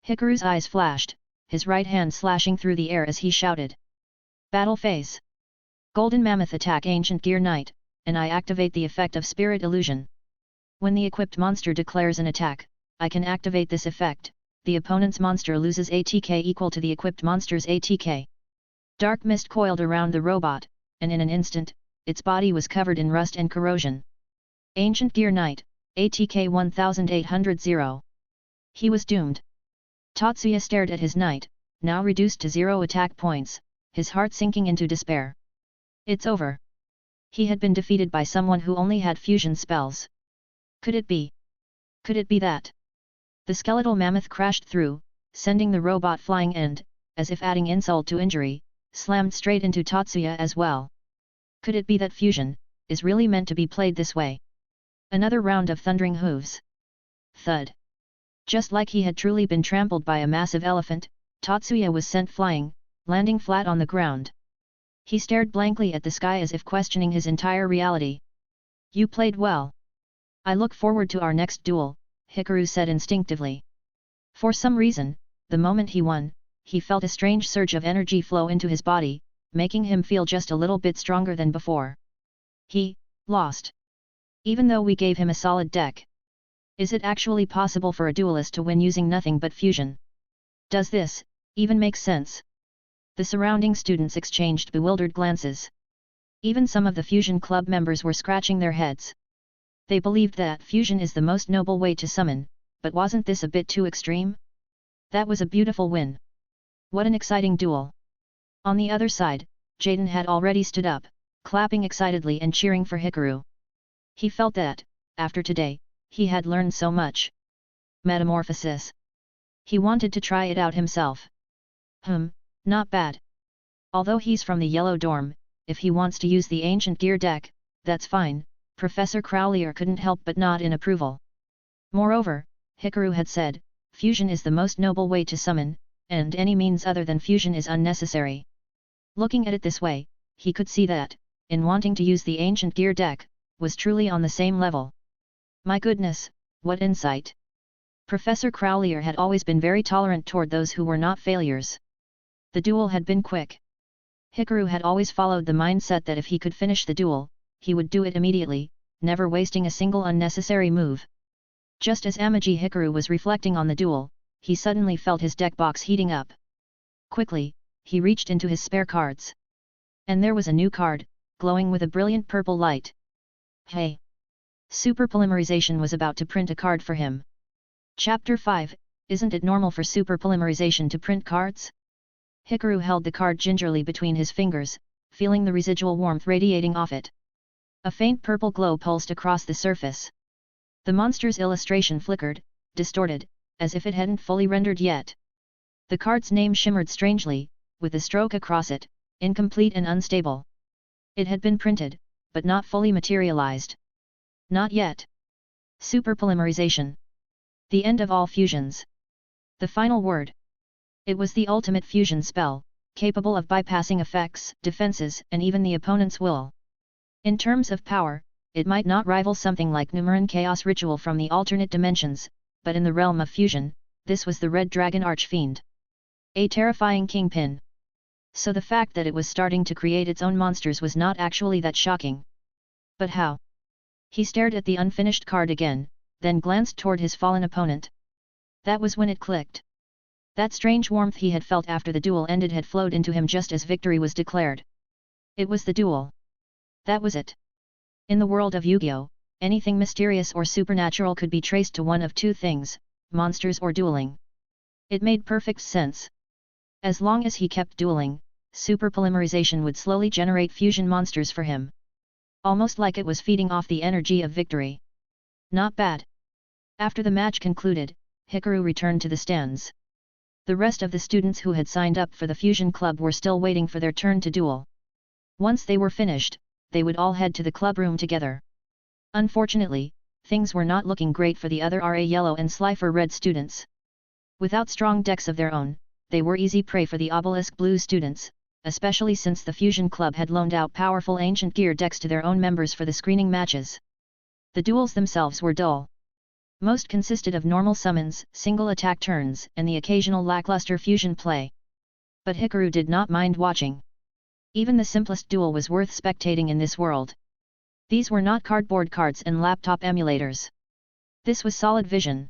Hikaru's eyes flashed, his right hand slashing through the air as he shouted. Battle phase. Golden Mammoth attack Ancient Gear Knight, and I activate the effect of Spirit Illusion. When the equipped monster declares an attack, I can activate this effect. The opponent's monster loses ATK equal to the equipped monster's ATK. Dark mist coiled around the robot, and in an instant, its body was covered in rust and corrosion. Ancient Gear Knight, ATK 1800. He was doomed. Tatsuya stared at his knight, now reduced to 0 attack points, his heart sinking into despair. It's over. He had been defeated by someone who only had fusion spells. Could it be? Could it be that? The skeletal mammoth crashed through, sending the robot flying and, as if adding insult to injury, slammed straight into Tatsuya as well. Could it be that fusion is really meant to be played this way? Another round of thundering hooves. Thud. Just like he had truly been trampled by a massive elephant, Tatsuya was sent flying, landing flat on the ground. He stared blankly at the sky as if questioning his entire reality. You played well. I look forward to our next duel, Hikaru said instinctively. For some reason, the moment he won, he felt a strange surge of energy flow into his body, making him feel just a little bit stronger than before. He lost. Even though we gave him a solid deck. Is it actually possible for a duelist to win using nothing but fusion? Does this even make sense? The surrounding students exchanged bewildered glances. Even some of the fusion club members were scratching their heads. They believed that fusion is the most noble way to summon, but wasn't this a bit too extreme? That was a beautiful win. What an exciting duel. On the other side, Jaden had already stood up, clapping excitedly and cheering for Hikaru. He felt that, after today, he had learned so much. Metamorphosis. He wanted to try it out himself. Not bad. Although he's from the yellow dorm, if he wants to use the ancient gear deck, that's fine, Professor Crowlier couldn't help but nod in approval. Moreover, Hikaru had said, fusion is the most noble way to summon, and any means other than fusion is unnecessary. Looking at it this way, he could see that, in wanting to use the ancient gear deck, was truly on the same level. My goodness, what insight! Professor Crowlier had always been very tolerant toward those who were not failures. The duel had been quick. Hikaru had always followed the mindset that if he could finish the duel, he would do it immediately, never wasting a single unnecessary move. Just as Amaki Hikaru was reflecting on the duel, he suddenly felt his deck box heating up. Quickly, he reached into his spare cards. And there was a new card, glowing with a brilliant purple light. Hey! Super Polymerization was about to print a card for him. Chapter 5, Isn't it normal for Super Polymerization to print cards? Hikaru held the card gingerly between his fingers, feeling the residual warmth radiating off it. A faint purple glow pulsed across the surface. The monster's illustration flickered, distorted, as if it hadn't fully rendered yet. The card's name shimmered strangely, with a stroke across it, incomplete and unstable. It had been printed, but not fully materialized. Not yet. Super Polymerization. The end of all fusions. The final word. It was the ultimate fusion spell, capable of bypassing effects, defenses, and even the opponent's will. In terms of power, it might not rival something like Numeran Chaos Ritual from the alternate dimensions, but in the realm of fusion, this was the Red Dragon Archfiend. A terrifying kingpin. So the fact that it was starting to create its own monsters was not actually that shocking. But how? He stared at the unfinished card again, then glanced toward his fallen opponent. That was when it clicked. That strange warmth he had felt after the duel ended had flowed into him just as victory was declared. It was the duel. That was it. In the world of Yu-Gi-Oh!, anything mysterious or supernatural could be traced to one of two things, monsters or dueling. It made perfect sense. As long as he kept dueling, super polymerization would slowly generate fusion monsters for him. Almost like it was feeding off the energy of victory. Not bad. After the match concluded, Hikaru returned to the stands. The rest of the students who had signed up for the Fusion Club were still waiting for their turn to duel. Once they were finished, they would all head to the club room together. Unfortunately, things were not looking great for the other RA Yellow and Slifer Red students. Without strong decks of their own, they were easy prey for the Obelisk Blue students, especially since the Fusion Club had loaned out powerful ancient gear decks to their own members for the screening matches. The duels themselves were dull. Most consisted of normal summons, single attack turns, and the occasional lackluster fusion play. But Hikaru did not mind watching. Even the simplest duel was worth spectating in this world. These were not cardboard cards and laptop emulators. This was solid vision.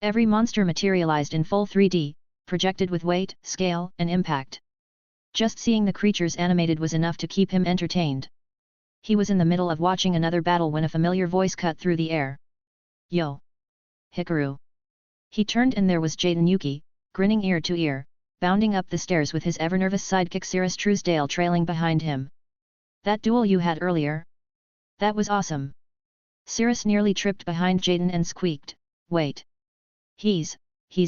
Every monster materialized in full 3D, projected with weight, scale, and impact. Just seeing the creatures animated was enough to keep him entertained. He was in the middle of watching another battle when a familiar voice cut through the air. Yo! Hikaru. He turned and there was Jaden Yuki, grinning ear to ear, bounding up the stairs with his ever-nervous sidekick Cirrus Truesdale trailing behind him. That duel you had earlier? That was awesome. Cirrus nearly tripped behind Jaden and squeaked, wait. He's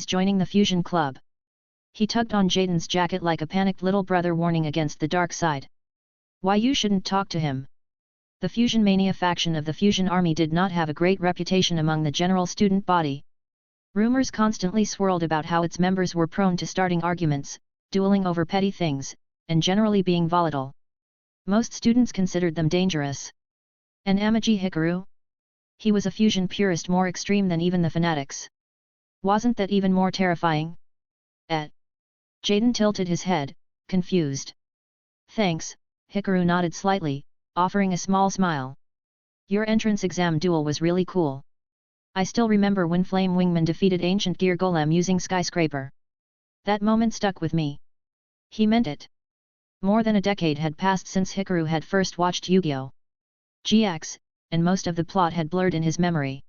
joining the Fusion Club. He tugged on Jaden's jacket like a panicked little brother warning against the dark side. Why you shouldn't talk to him. The Fusion Mania faction of the Fusion Army did not have a great reputation among the general student body. Rumors constantly swirled about how its members were prone to starting arguments, dueling over petty things, and generally being volatile. Most students considered them dangerous. And Amaki Hikaru? He was a fusion purist more extreme than even the fanatics. Wasn't that even more terrifying? Jaden tilted his head, confused. Thanks, Hikaru nodded slightly, offering a small smile. Your entrance exam duel was really cool. I still remember when Flame Wingman defeated Ancient Gear Golem using Skyscraper. That moment stuck with me. He meant it. More than a decade had passed since Hikaru had first watched Yu-Gi-Oh! GX, and most of the plot had blurred in his memory.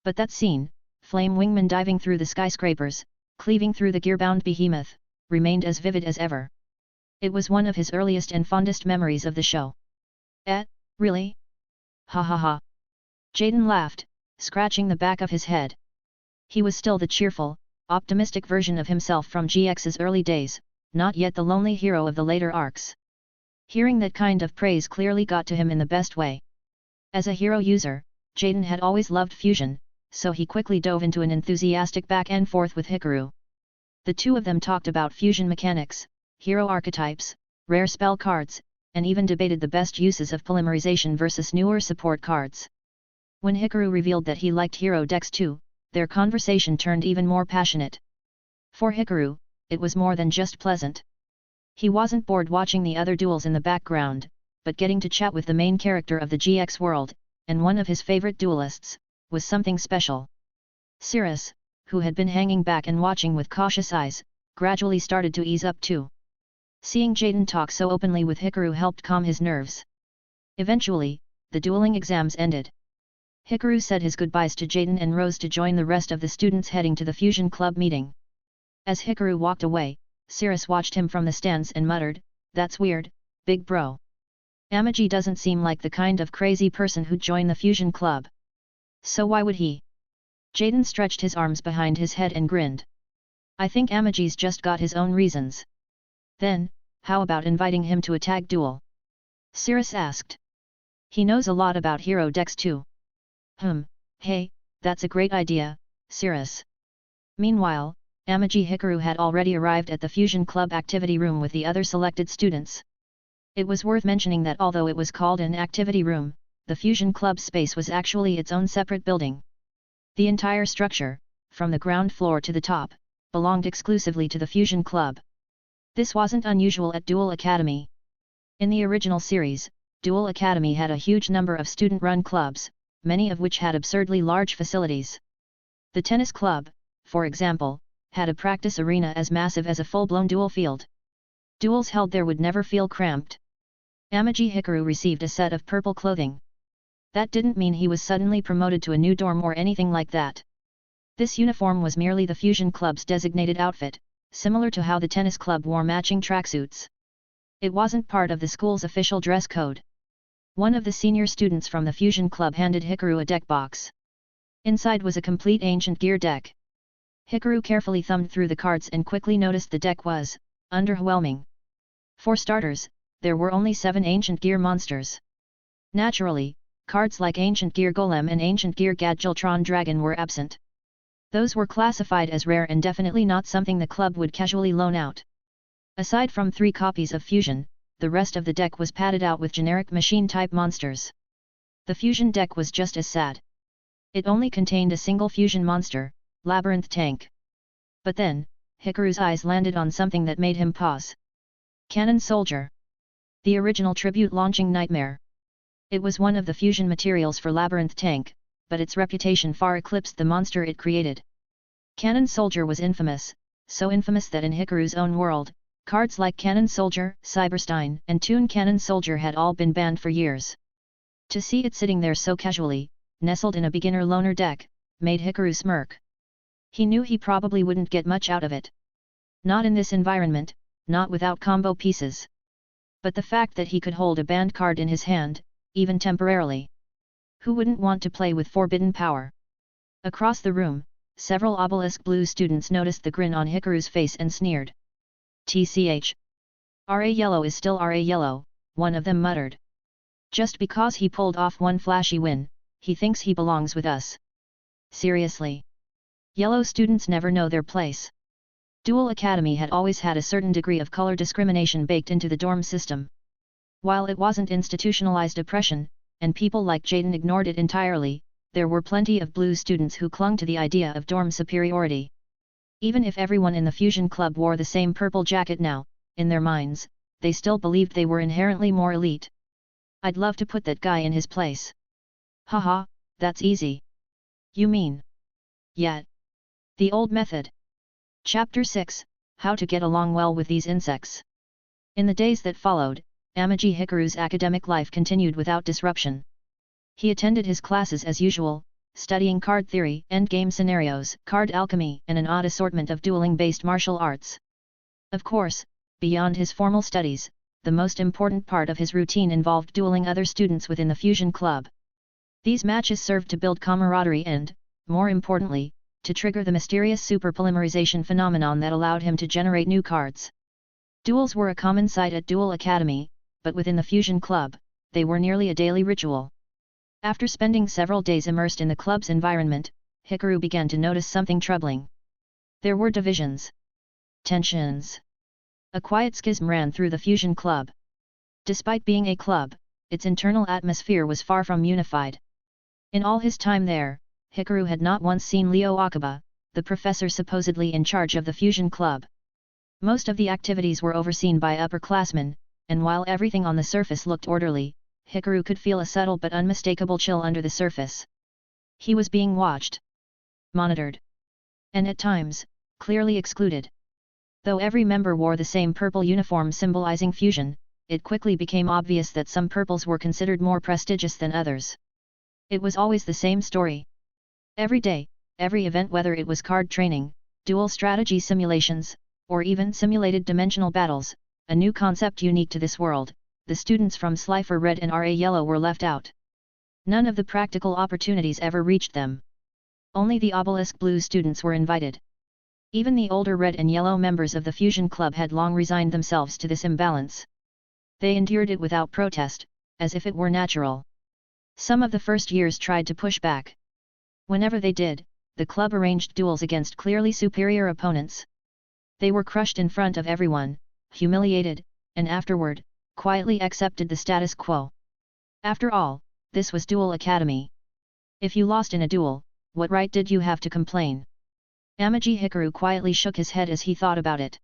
But that scene, Flame Wingman diving through the skyscrapers, cleaving through the gear-bound behemoth, remained as vivid as ever. It was one of his earliest and fondest memories of the show. Really? Ha ha ha. Jaden laughed, scratching the back of his head. He was still the cheerful, optimistic version of himself from GX's early days, not yet the lonely hero of the later arcs. Hearing that kind of praise clearly got to him in the best way. As a hero user, Jaden had always loved fusion, so he quickly dove into an enthusiastic back and forth with Hikaru. The two of them talked about fusion mechanics, hero archetypes, rare spell cards, and even debated the best uses of polymerization versus newer support cards. When Hikaru revealed that he liked hero decks too, their conversation turned even more passionate. For Hikaru, it was more than just pleasant. He wasn't bored watching the other duels in the background, but getting to chat with the main character of the GX world, and one of his favorite duelists, was something special. Cirrus, who had been hanging back and watching with cautious eyes, gradually started to ease up too. Seeing Jaden talk so openly with Hikaru helped calm his nerves. Eventually, the dueling exams ended. Hikaru said his goodbyes to Jaden and rose to join the rest of the students heading to the Fusion Club meeting. As Hikaru walked away, Cirrus watched him from the stands and muttered, "That's weird, big bro. Amaki doesn't seem like the kind of crazy person who'd join the Fusion Club. So why would he?" Jaden stretched his arms behind his head and grinned. "I think Amaki's just got his own reasons." "Then, how about inviting him to a tag duel?" Cirrus asked. "He knows a lot about hero decks too." Hey, that's a great idea, Cirrus." Meanwhile, Amaki Hikaru had already arrived at the Fusion Club activity room with the other selected students. It was worth mentioning that although it was called an activity room, the Fusion Club space was actually its own separate building. The entire structure, from the ground floor to the top, belonged exclusively to the Fusion Club. This wasn't unusual at Duel Academy. In the original series, Duel Academy had a huge number of student-run clubs, many of which had absurdly large facilities. The tennis club, for example, had a practice arena as massive as a full-blown duel field. Duels held there would never feel cramped. Amaki Hikaru received a set of purple clothing. That didn't mean he was suddenly promoted to a new dorm or anything like that. This uniform was merely the Fusion Club's designated outfit, similar to how the tennis club wore matching tracksuits. It wasn't part of the school's official dress code. One of the senior students from the Fusion Club handed Hikaru a deck box. Inside was a complete ancient gear deck. Hikaru carefully thumbed through the cards and quickly noticed the deck was underwhelming. For starters, there were only 7 ancient gear monsters. Naturally, cards like Ancient Gear Golem and Ancient Gear Gadgiltron Dragon were absent. Those were classified as rare and definitely not something the club would casually loan out. Aside from 3 copies of Fusion, the rest of the deck was padded out with generic machine-type monsters. The Fusion deck was just as sad. It only contained a single Fusion monster, Labyrinth Tank. But then, Hikaru's eyes landed on something that made him pause. Cannon Soldier. The original tribute launching nightmare. It was one of the fusion materials for Labyrinth Tank, but its reputation far eclipsed the monster it created. Cannon Soldier was infamous, so infamous that in Hikaru's own world, cards like Cannon Soldier, Cyberstein, and Toon Cannon Soldier had all been banned for years. To see it sitting there so casually, nestled in a beginner loner deck, made Hikaru smirk. He knew he probably wouldn't get much out of it. Not in this environment, not without combo pieces. But the fact that he could hold a banned card in his hand, even temporarily. Who wouldn't want to play with forbidden power? Across the room, several obelisk blue students noticed the grin on Hikaru's face and sneered. TCH. RA Yellow is still RA Yellow, one of them muttered. Just because he pulled off one flashy win, he thinks he belongs with us. Seriously. Yellow students never know their place. Duel Academy had always had a certain degree of color discrimination baked into the dorm system. While it wasn't institutionalized oppression, and people like Jaden ignored it entirely, there were plenty of blue students who clung to the idea of dorm superiority. Even if everyone in the Fusion Club wore the same purple jacket now, in their minds, they still believed they were inherently more elite. I'd love to put that guy in his place. Haha, that's easy. You mean? Yeah. The old method. Chapter 6, How to Get Along Well with These Insects. In the days that followed, Amaki Hikaru's academic life continued without disruption. He attended his classes as usual, studying card theory, endgame scenarios, card alchemy, and an odd assortment of dueling-based martial arts. Of course, beyond his formal studies, the most important part of his routine involved dueling other students within the Fusion Club. These matches served to build camaraderie and, more importantly, to trigger the mysterious super polymerization phenomenon that allowed him to generate new cards. Duels were a common sight at Duel Academy, but within the Fusion Club, they were nearly a daily ritual. After spending several days immersed in the club's environment, Hikaru began to notice something troubling. There were divisions. Tensions. A quiet schism ran through the Fusion Club. Despite being a club, its internal atmosphere was far from unified. In all his time there, Hikaru had not once seen Leo Akiba, the professor supposedly in charge of the Fusion Club. Most of the activities were overseen by upperclassmen, and while everything on the surface looked orderly, Hikaru could feel a subtle but unmistakable chill under the surface. He was being watched, monitored, and at times, clearly excluded. Though every member wore the same purple uniform symbolizing fusion, it quickly became obvious that some purples were considered more prestigious than others. It was always the same story. Every day, every event, whether it was card training, dual strategy simulations, or even simulated dimensional battles, a new concept unique to this world, the students from Slifer Red and RA Yellow were left out. None of the practical opportunities ever reached them. Only the Obelisk Blue students were invited. Even the older Red and Yellow members of the Fusion Club had long resigned themselves to this imbalance. They endured it without protest, as if it were natural. Some of the first years tried to push back. Whenever they did, the club arranged duels against clearly superior opponents. They were crushed in front of everyone, humiliated, and afterward, quietly accepted the status quo. After all, this was Duel Academy. If you lost in a duel, what right did you have to complain? Amaki Hikaru quietly shook his head as he thought about it.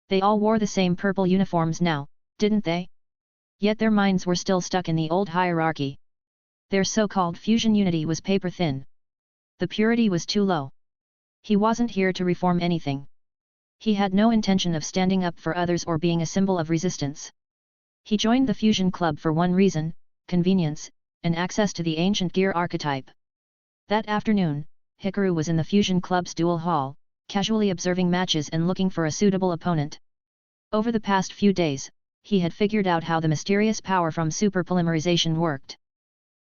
They all wore the same purple uniforms now, didn't they? Yet their minds were still stuck in the old hierarchy. Their so-called fusion unity was paper-thin. The purity was too low. He wasn't here to reform anything. He had no intention of standing up for others or being a symbol of resistance. He joined the fusion club for one reason: convenience, and access to the ancient gear archetype. That afternoon, Hikaru was in the fusion club's duel hall, casually observing matches and looking for a suitable opponent. Over the past few days, he had figured out how the mysterious power from super polymerization worked.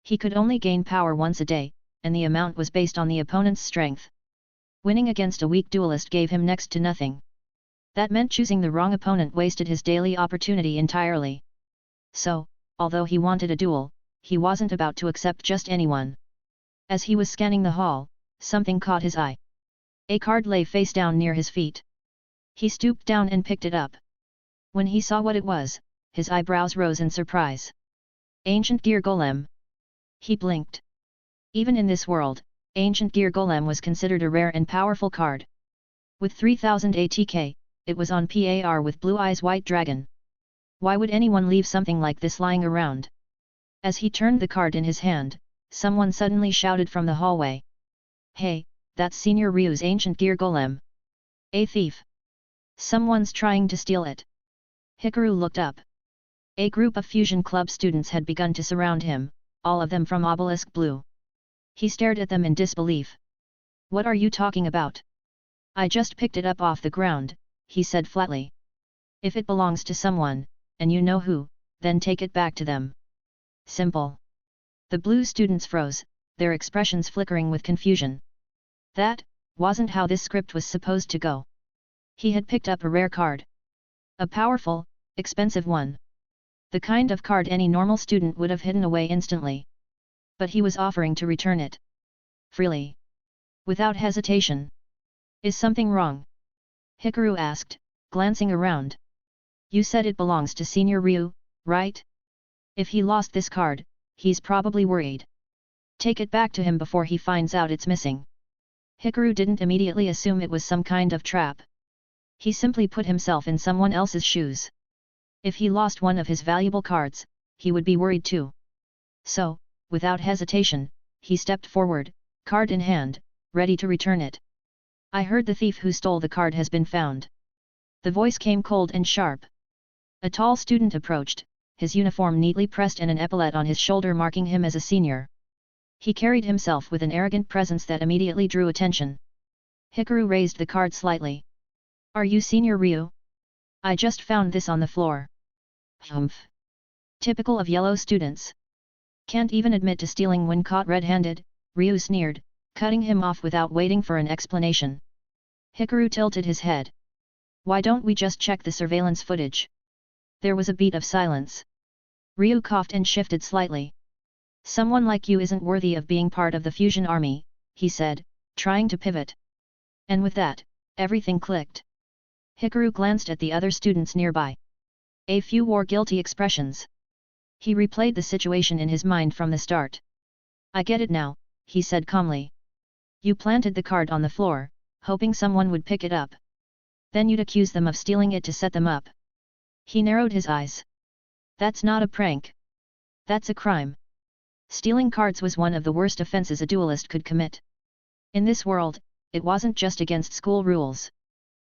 He could only gain power once a day, and the amount was based on the opponent's strength. Winning against a weak duelist gave him next to nothing. That meant choosing the wrong opponent wasted his daily opportunity entirely. So, although he wanted a duel, he wasn't about to accept just anyone. As he was scanning the hall, something caught his eye. A card lay face down near his feet. He stooped down and picked it up. When he saw what it was, his eyebrows rose in surprise. Ancient Gear Golem. He blinked. Even in this world, Ancient Gear Golem was considered a rare and powerful card. With 3000 ATK, it was on par with Blue Eyes White Dragon. Why would anyone leave something like this lying around? As he turned the card in his hand, someone suddenly shouted from the hallway. "Hey, that's Senior Ryu's Ancient Gear Golem. A thief! Someone's trying to steal it." Hikaru looked up. A group of Fusion Club students had begun to surround him, all of them from Obelisk Blue. He stared at them in disbelief. "What are you talking about?" "I just picked it up off the ground," he said flatly. "If it belongs to someone, and you know who, then take it back to them. Simple." The blue students froze, their expressions flickering with confusion. That wasn't how this script was supposed to go. He had picked up a rare card. A powerful, expensive one. The kind of card any normal student would have hidden away instantly. But he was offering to return it. Freely. Without hesitation. "Is something wrong?" Hikaru asked, glancing around. "You said it belongs to Senior Ryu, right? If he lost this card, he's probably worried. Take it back to him before he finds out it's missing." Hikaru didn't immediately assume it was some kind of trap. He simply put himself in someone else's shoes. If he lost one of his valuable cards, he would be worried too. So, without hesitation, he stepped forward, card in hand, ready to return it. "I heard the thief who stole the card has been found." The voice came cold and sharp. A tall student approached, his uniform neatly pressed and an epaulet on his shoulder marking him as a senior. He carried himself with an arrogant presence that immediately drew attention. Hikaru raised the card slightly. "Are you Senior Ryu? I just found this on the floor." "Humph. Typical of yellow students. Can't even admit to stealing when caught red-handed," Ryu sneered, cutting him off without waiting for an explanation. Hikaru tilted his head. "Why don't we just check the surveillance footage?" There was a beat of silence. Ryu coughed and shifted slightly. "Someone like you isn't worthy of being part of the fusion army," he said, trying to pivot. And with that, everything clicked. Hikaru glanced at the other students nearby. A few wore guilty expressions. He replayed the situation in his mind from the start. "I get it now," he said calmly. "You planted the card on the floor, hoping someone would pick it up. Then you'd accuse them of stealing it to set them up." He narrowed his eyes. "That's not a prank. That's a crime. Stealing cards was one of the worst offenses a duelist could commit. In this world, it wasn't just against school rules.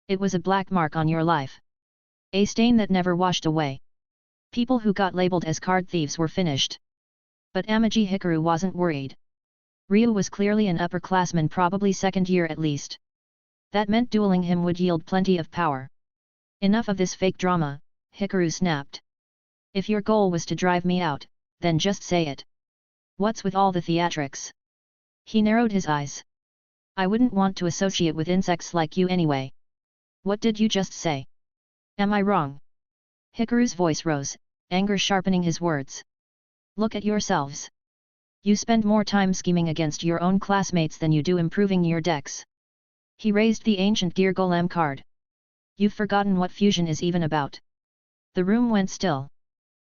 It was a black mark on your life. A stain that never washed away. People who got labeled as card thieves were finished." But Amaki Hikaru wasn't worried. Ryu was clearly an upperclassman, probably second year at least. That meant dueling him would yield plenty of power. "Enough of this fake drama," Hikaru snapped. "If your goal was to drive me out, then just say it. What's with all the theatrics?" He narrowed his eyes. "I wouldn't want to associate with insects like you anyway. What did you just say? Am I wrong?" Hikaru's voice rose, anger sharpening his words. "Look at yourselves. You spend more time scheming against your own classmates than you do improving your decks." He raised the Ancient Gear Golem card. "You've forgotten what fusion is even about." The room went still.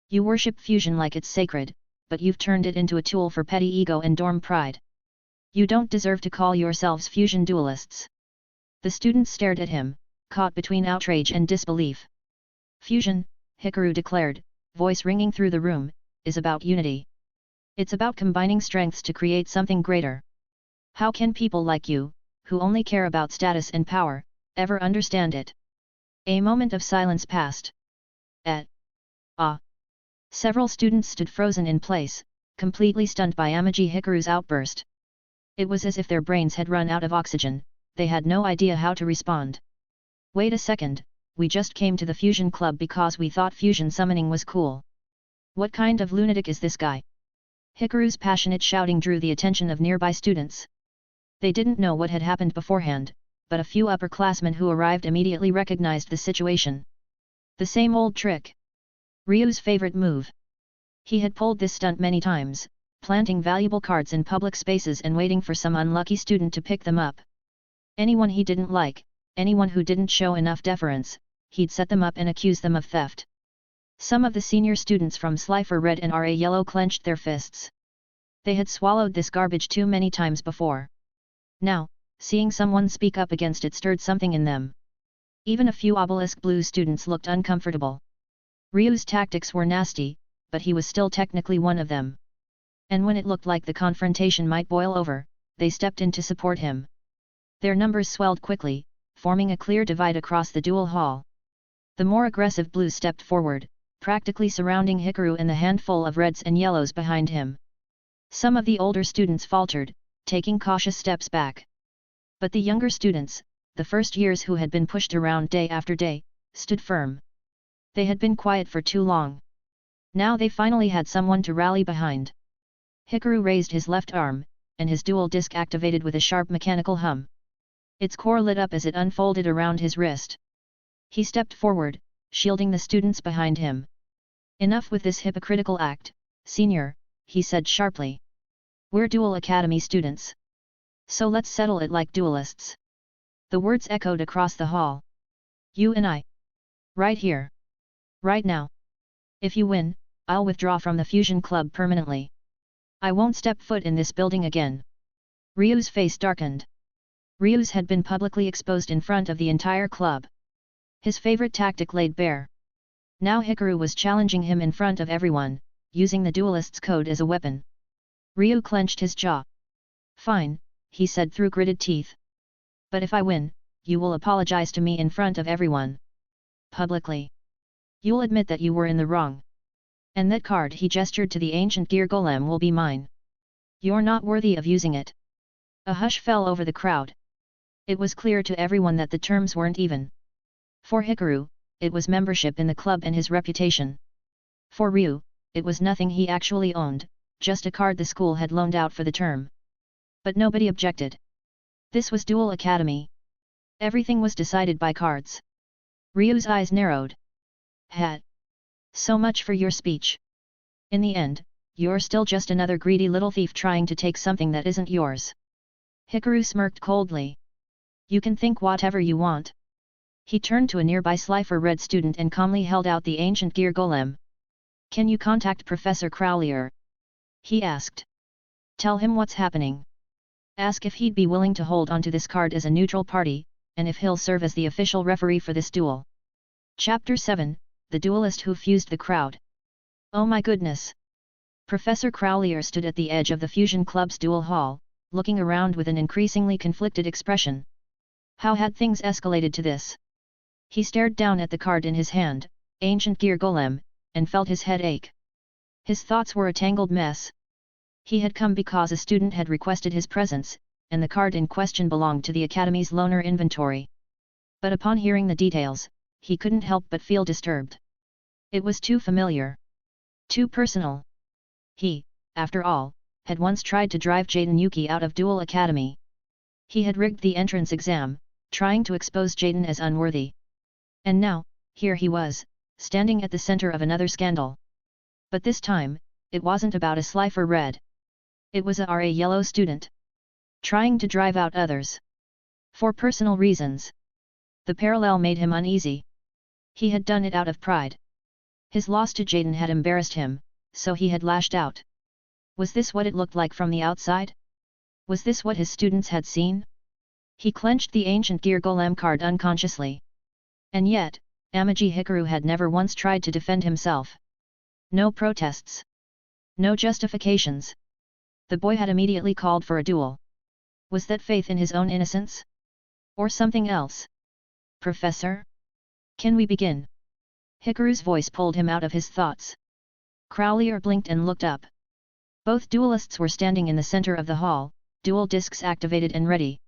"You worship fusion like it's sacred, but you've turned it into a tool for petty ego and dorm pride. You don't deserve to call yourselves fusion duelists." The students stared at him, caught between outrage and disbelief. "Fusion," Hikaru declared, voice ringing through the room, "is about unity. It's about combining strengths to create something greater. How can people like you, who only care about status and power, ever understand it? A moment of silence passed. Several students stood frozen in place, completely stunned by Amaki Hikaru's outburst. It was as if their brains had run out of oxygen, they had no idea how to respond. Wait a second, we just came to the fusion club because we thought fusion summoning was cool. What kind of lunatic is this guy? Hikaru's passionate shouting drew the attention of nearby students. They didn't know what had happened beforehand, but a few upperclassmen who arrived immediately recognized the situation. The same old trick. Ryu's favorite move. He had pulled this stunt many times, planting valuable cards in public spaces and waiting for some unlucky student to pick them up. Anyone he didn't like, anyone who didn't show enough deference, he'd set them up and accuse them of theft. Some of the senior students from Slifer Red and RA Yellow clenched their fists. They had swallowed this garbage too many times before. Now, seeing someone speak up against it stirred something in them. Even a few Obelisk Blue students looked uncomfortable. Ryu's tactics were nasty, but he was still technically one of them. And when it looked like the confrontation might boil over, they stepped in to support him. Their numbers swelled quickly, forming a clear divide across the duel hall. The more aggressive Blues stepped forward, practically surrounding Hikaru and the handful of Reds and Yellows behind him. Some of the older students faltered, taking cautious steps back. But the younger students, the first years who had been pushed around day after day, stood firm. They had been quiet for too long. Now they finally had someone to rally behind. Hikaru raised his left arm, and his dual disc activated with a sharp mechanical hum. Its core lit up as it unfolded around his wrist. He stepped forward, shielding the students behind him. Enough with this hypocritical act, senior, he said sharply. We're Duel Academy students. So let's settle it like duelists. The words echoed across the hall. You and I. Right here. Right now. If you win, I'll withdraw from the Fusion Club permanently. I won't step foot in this building again. Ryu's face darkened. Ryu's had been publicly exposed in front of the entire club. His favorite tactic laid bare. Now Hikaru was challenging him in front of everyone, using the duelist's code as a weapon. Ryu clenched his jaw. Fine, he said through gritted teeth. But if I win, you will apologize to me in front of everyone. Publicly. You'll admit that you were in the wrong. And that card, he gestured to the ancient gear golem, will be mine. You're not worthy of using it. A hush fell over the crowd. It was clear to everyone that the terms weren't even. For Hikaru, it was membership in the club and his reputation. For Ryu, it was nothing he actually owned, just a card the school had loaned out for the term. But nobody objected. This was Duel Academy. Everything was decided by cards. Ryu's eyes narrowed. So much for your speech. In the end, you're still just another greedy little thief trying to take something that isn't yours. Hikaru smirked coldly. You can think whatever you want. He turned to a nearby Slifer Red student and calmly held out the ancient gear golem. Can you contact Professor Crowlier? He asked. Tell him what's happening. Ask if he'd be willing to hold onto this card as a neutral party, and if he'll serve as the official referee for this duel. Chapter 7, The Duelist Who Fused the Crowd. Oh my goodness! Professor Crowlier stood at the edge of the Fusion Club's duel hall, looking around with an increasingly conflicted expression. How had things escalated to this? He stared down at the card in his hand, Ancient Gear Golem, and felt his head ache. His thoughts were a tangled mess. He had come because a student had requested his presence, and the card in question belonged to the Academy's loaner inventory. But upon hearing the details, he couldn't help but feel disturbed. It was too familiar. Too personal. He, after all, had once tried to drive Jaden Yuki out of Duel Academy. He had rigged the entrance exam, trying to expose Jaden as unworthy. And now, here he was, standing at the center of another scandal. But this time, it wasn't about a Slifer Red. It was a RA Yellow student. Trying to drive out others. For personal reasons. The parallel made him uneasy. He had done it out of pride. His loss to Jaden had embarrassed him, so he had lashed out. Was this what it looked like from the outside? Was this what his students had seen? He clenched the ancient gear golem card unconsciously. And yet, Amaki Hikaru had never once tried to defend himself. No protests. No justifications. The boy had immediately called for a duel. Was that faith in his own innocence? Or something else? Professor? Can we begin? Hikaru's voice pulled him out of his thoughts. Crowley blinked and looked up. Both duelists were standing in the center of the hall, dual discs activated and ready.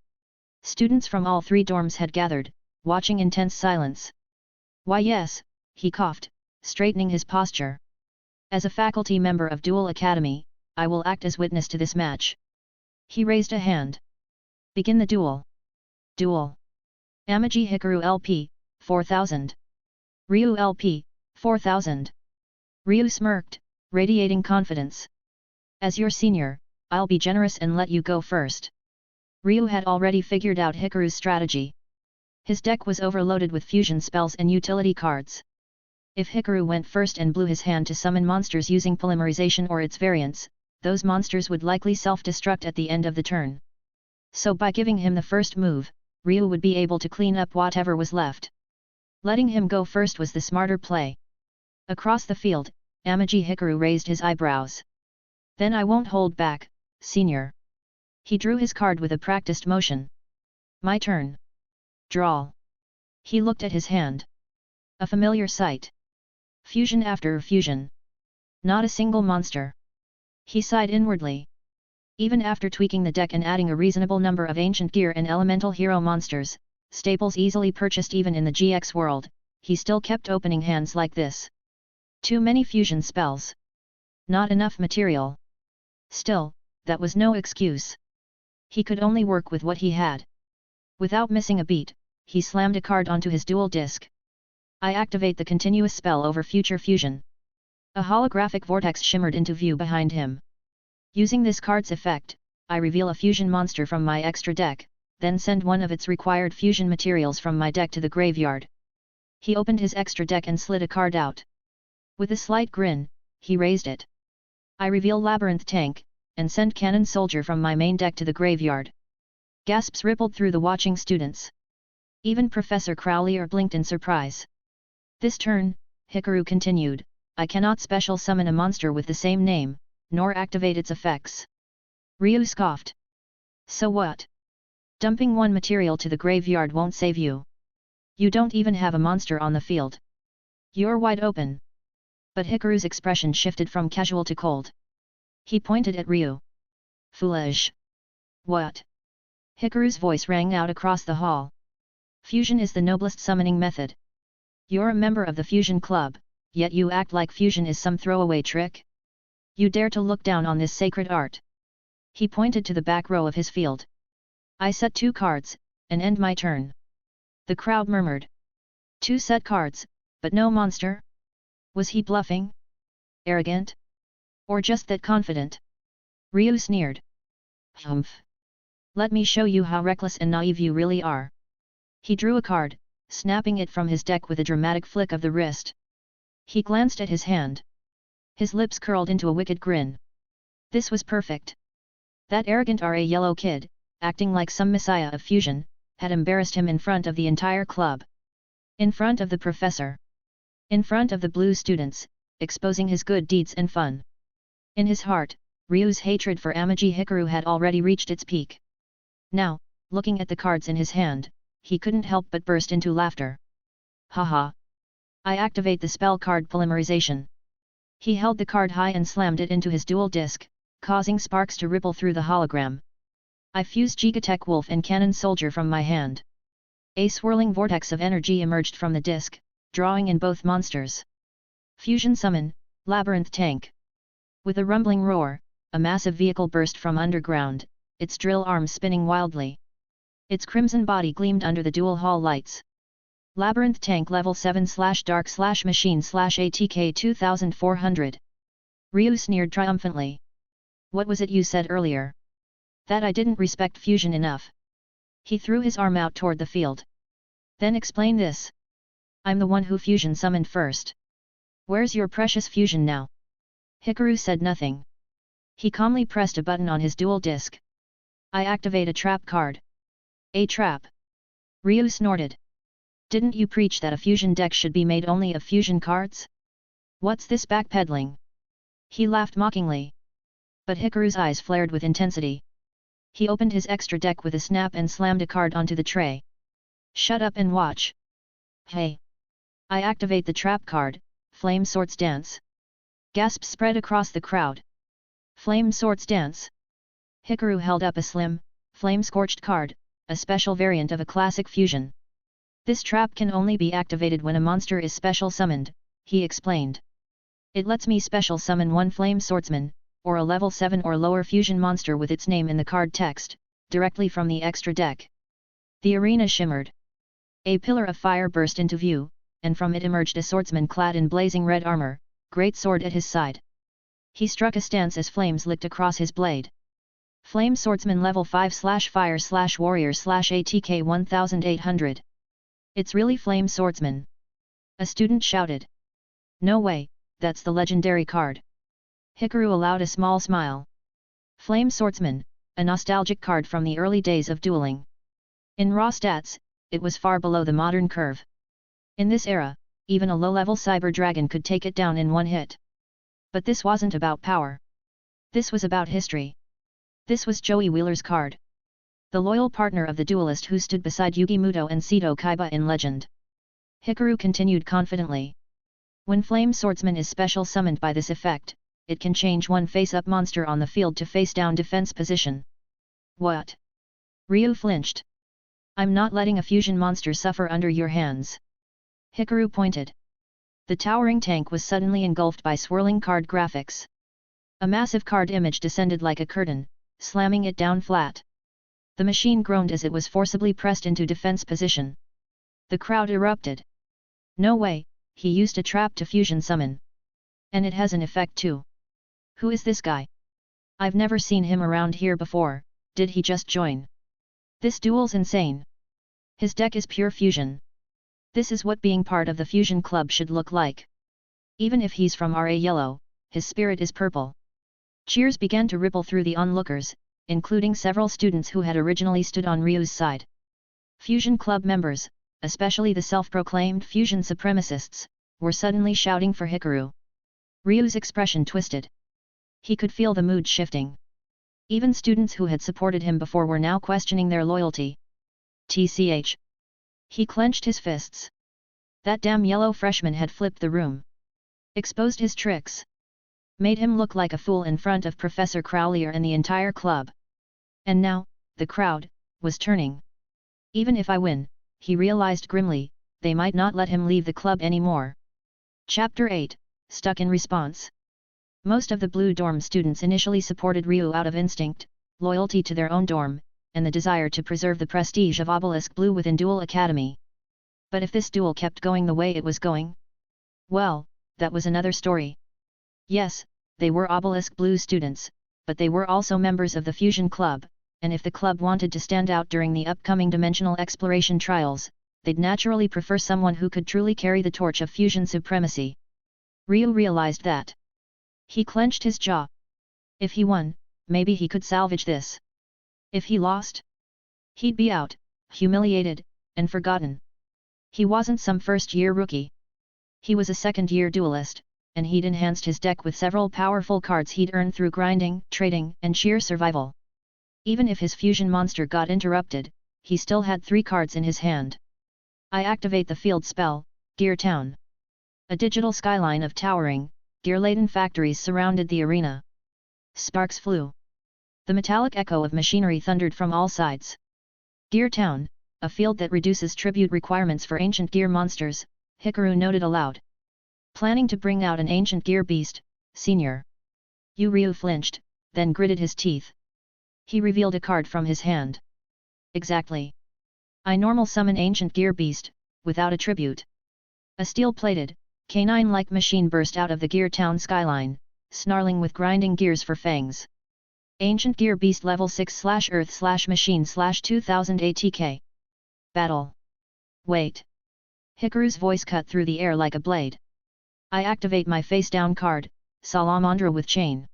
Students from all 3 dorms had gathered, watching in tense silence. Why yes, he coughed, straightening his posture. As a faculty member of Duel Academy, I will act as witness to this match. He raised a hand. Begin the duel. Duel. Amaki Hikaru LP, 4000. Ryu LP, 4000. Ryu smirked, radiating confidence. As your senior, I'll be generous and let you go first. Ryu had already figured out Hikaru's strategy. His deck was overloaded with fusion spells and utility cards. If Hikaru went first and blew his hand to summon monsters using Polymerization or its variants, those monsters would likely self-destruct at the end of the turn. So by giving him the first move, Ryu would be able to clean up whatever was left. Letting him go first was the smarter play. Across the field, Amaki Hikaru raised his eyebrows. Then I won't hold back, senior. He drew his card with a practiced motion. My turn. Draw. He looked at his hand. A familiar sight. Fusion after fusion. Not a single monster. He sighed inwardly. Even after tweaking the deck and adding a reasonable number of ancient gear and elemental hero monsters, staples easily purchased even in the GX world, he still kept opening hands like this. Too many fusion spells. Not enough material. Still, that was no excuse. He could only work with what he had. Without missing a beat, he slammed a card onto his dual disc. I activate the continuous spell over future fusion. A holographic vortex shimmered into view behind him. Using this card's effect, I reveal a fusion monster from my extra deck, then send one of its required fusion materials from my deck to the graveyard. He opened his extra deck and slid a card out. With a slight grin, he raised it. I reveal Labyrinth Tank, and send Cannon Soldier from my main deck to the graveyard. Gasps rippled through the watching students. Even Professor Crowley blinked in surprise. This turn, Hikaru continued, I cannot special summon a monster with the same name, nor activate its effects. Ryu scoffed. So what? Dumping one material to the graveyard won't save you. You don't even have a monster on the field. You're wide open. But Hikaru's expression shifted from casual to cold. He pointed at Ryu. Foolish. What? Hikaru's voice rang out across the hall. Fusion is the noblest summoning method. You're a member of the Fusion Club, yet you act like fusion is some throwaway trick? You dare to look down on this sacred art? He pointed to the back row of his field. I set 2 cards, and end my turn. The crowd murmured. 2 set cards, but no monster? Was he bluffing? Arrogant? Or just that confident? Ryu sneered. Humph. Let me show you how reckless and naive you really are. He drew a card, snapping it from his deck with a dramatic flick of the wrist. He glanced at his hand. His lips curled into a wicked grin. This was perfect. That arrogant yellow kid, acting like some messiah of fusion, had embarrassed him in front of the entire club. In front of the professor. In front of the blue students, exposing his good deeds and fun. In his heart, Ryu's hatred for Amaki Hikaru had already reached its peak. Now, looking at the cards in his hand, he couldn't help but burst into laughter. Haha! I activate the spell card Polymerization. He held the card high and slammed it into his dual disc, causing sparks to ripple through the hologram. I fused Gigatech Wolf and Cannon Soldier from my hand. A swirling vortex of energy emerged from the disc, drawing in both monsters. Fusion Summon, Labyrinth Tank. With a rumbling roar, a massive vehicle burst from underground, its drill arms spinning wildly. Its crimson body gleamed under the dual hall lights. Labyrinth Tank Level 7/Dark/Machine/ATK 2400. Ryu sneered triumphantly. What was it you said earlier? That I didn't respect fusion enough. He threw his arm out toward the field. Then explain this. I'm the one who fusion summoned first. Where's your precious fusion now? Hikaru said nothing. He calmly pressed a button on his dual disc. I activate a trap card. A trap? Ryu snorted. Didn't you preach that a fusion deck should be made only of fusion cards? What's this backpedaling? He laughed mockingly. But Hikaru's eyes flared with intensity. He opened his extra deck with a snap and slammed a card onto the tray. Shut up and watch. Hey! I activate the trap card, Flame Swords Dance. Gasps spread across the crowd. Flame Swords Dance. Hikaru held up a slim, flame-scorched card, a special variant of a classic fusion. This trap can only be activated when a monster is special summoned, he explained. It lets me special summon one Flame Swordsman, or a level 7 or lower fusion monster with its name in the card text, directly from the extra deck. The arena shimmered. A pillar of fire burst into view, and from it emerged a swordsman clad in blazing red armor, great sword at his side. He struck a stance as flames licked across his blade. Flame Swordsman level 5/fire/warrior/ATK 1800. It's really Flame Swordsman. A student shouted. No way, that's the legendary card. Hikaru allowed a small smile. Flame Swordsman, a nostalgic card from the early days of dueling. In raw stats, it was far below the modern curve. In this era, even a low-level cyber dragon could take it down in one hit. But this wasn't about power. This was about history. This was Joey Wheeler's card. The loyal partner of the duelist who stood beside Yugi Muto and Seto Kaiba in Legend. Hikaru continued confidently. When Flame Swordsman is special summoned by this effect, it can change one face-up monster on the field to face-down defense position. What? Ryu flinched. I'm not letting a fusion monster suffer under your hands. Hikaru pointed. The towering tank was suddenly engulfed by swirling card graphics. A massive card image descended like a curtain, slamming it down flat. The machine groaned as it was forcibly pressed into defense position. The crowd erupted. No way, he used a trap to fusion summon. And it has an effect too. Who is this guy? I've never seen him around here before, did he just join? This duel's insane. His deck is pure fusion. This is what being part of the fusion club should look like. Even if he's from RA Yellow, his spirit is purple. Cheers began to ripple through the onlookers, including several students who had originally stood on Ryu's side. Fusion club members, especially the self-proclaimed fusion supremacists, were suddenly shouting for Hikaru. Ryu's expression twisted. He could feel the mood shifting. Even students who had supported him before were now questioning their loyalty. TCH. He clenched his fists. That damn yellow freshman had flipped the room. Exposed his tricks. Made him look like a fool in front of Professor Crowley and the entire club. And now, the crowd, was turning. Even if I win, he realized grimly, they might not let him leave the club anymore. Chapter 8, Stuck in Response. Most of the Blue Dorm students initially supported Ryu out of instinct, loyalty to their own dorm, and the desire to preserve the prestige of Obelisk Blue within Duel Academy. But if this duel kept going the way it was going, well, that was another story. Yes, they were Obelisk Blue students, but they were also members of the Fusion Club, and if the club wanted to stand out during the upcoming Dimensional Exploration trials, they'd naturally prefer someone who could truly carry the torch of fusion supremacy. Ryu realized that. He clenched his jaw. If he won, maybe he could salvage this. If he lost, he'd be out, humiliated, and forgotten. He wasn't some first-year rookie. He was a second-year duelist, and he'd enhanced his deck with several powerful cards he'd earned through grinding, trading, and sheer survival. Even if his fusion monster got interrupted, he still had 3 cards in his hand. I activate the field spell, Gear Town. A digital skyline of towering, gear-laden factories surrounded the arena. Sparks flew. The metallic echo of machinery thundered from all sides. Gear Town, a field that reduces tribute requirements for ancient gear monsters, Hikaru noted aloud. Planning to bring out an ancient gear beast, Senior. Ryu flinched, then gritted his teeth. He revealed a card from his hand. Exactly. I normal summon ancient gear beast, without a tribute. A steel-plated, canine-like machine burst out of the Gear Town skyline, snarling with grinding gears for fangs. Ancient Gear Beast level 6/Earth/Machine/2000 ATK. Battle. Wait. Hikaru's voice cut through the air like a blade. I activate my face-down card, Salamandra with Chain.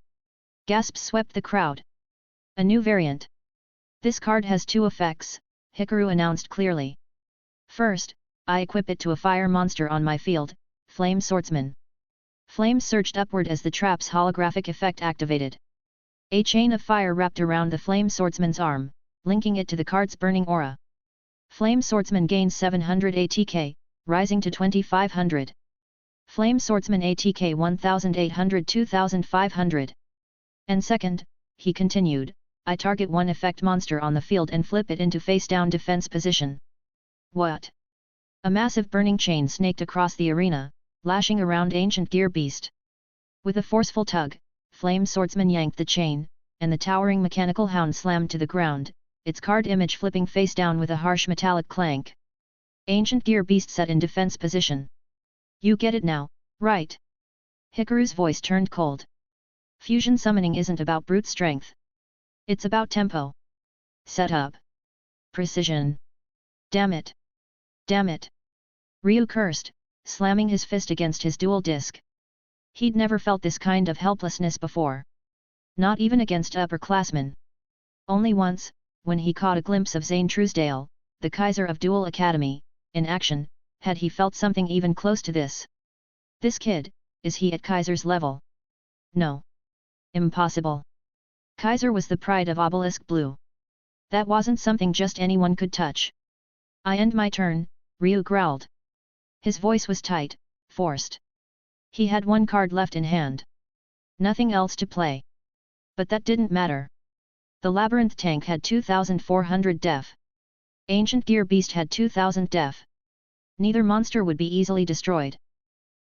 Gasps swept the crowd. A new variant. This card has 2 effects, Hikaru announced clearly. First, I equip it to a fire monster on my field, Flame Swordsman. Flames surged upward as the trap's holographic effect activated. A chain of fire wrapped around the Flame Swordsman's arm, linking it to the card's burning aura. Flame Swordsman gains 700 ATK, rising to 2500. Flame Swordsman ATK 1800 2500. And second, he continued, I target one effect monster on the field and flip it into face-down defense position. What? A massive burning chain snaked across the arena, lashing around Ancient Gear Beast. With a forceful tug, Flame Swordsman yanked the chain, and the towering mechanical hound slammed to the ground, its card image flipping face down with a harsh metallic clank. Ancient Gear Beast set in defense position. You get it now, right? Hikaru's voice turned cold. Fusion summoning isn't about brute strength. It's about tempo. Setup. Precision. Damn it. Damn it. Ryu cursed, slamming his fist against his dual disc. He'd never felt this kind of helplessness before. Not even against upperclassmen. Only once, when he caught a glimpse of Zane Truesdale, the Kaiser of Duel Academy, in action, had he felt something even close to this. This kid, is he at Kaiser's level? No. Impossible. Kaiser was the pride of Obelisk Blue. That wasn't something just anyone could touch. I end my turn, Ryu growled. His voice was tight, forced. He had one card left in hand. Nothing else to play. But that didn't matter. The Labyrinth tank had 2400 def. Ancient Gear Beast had 2000 def. Neither monster would be easily destroyed.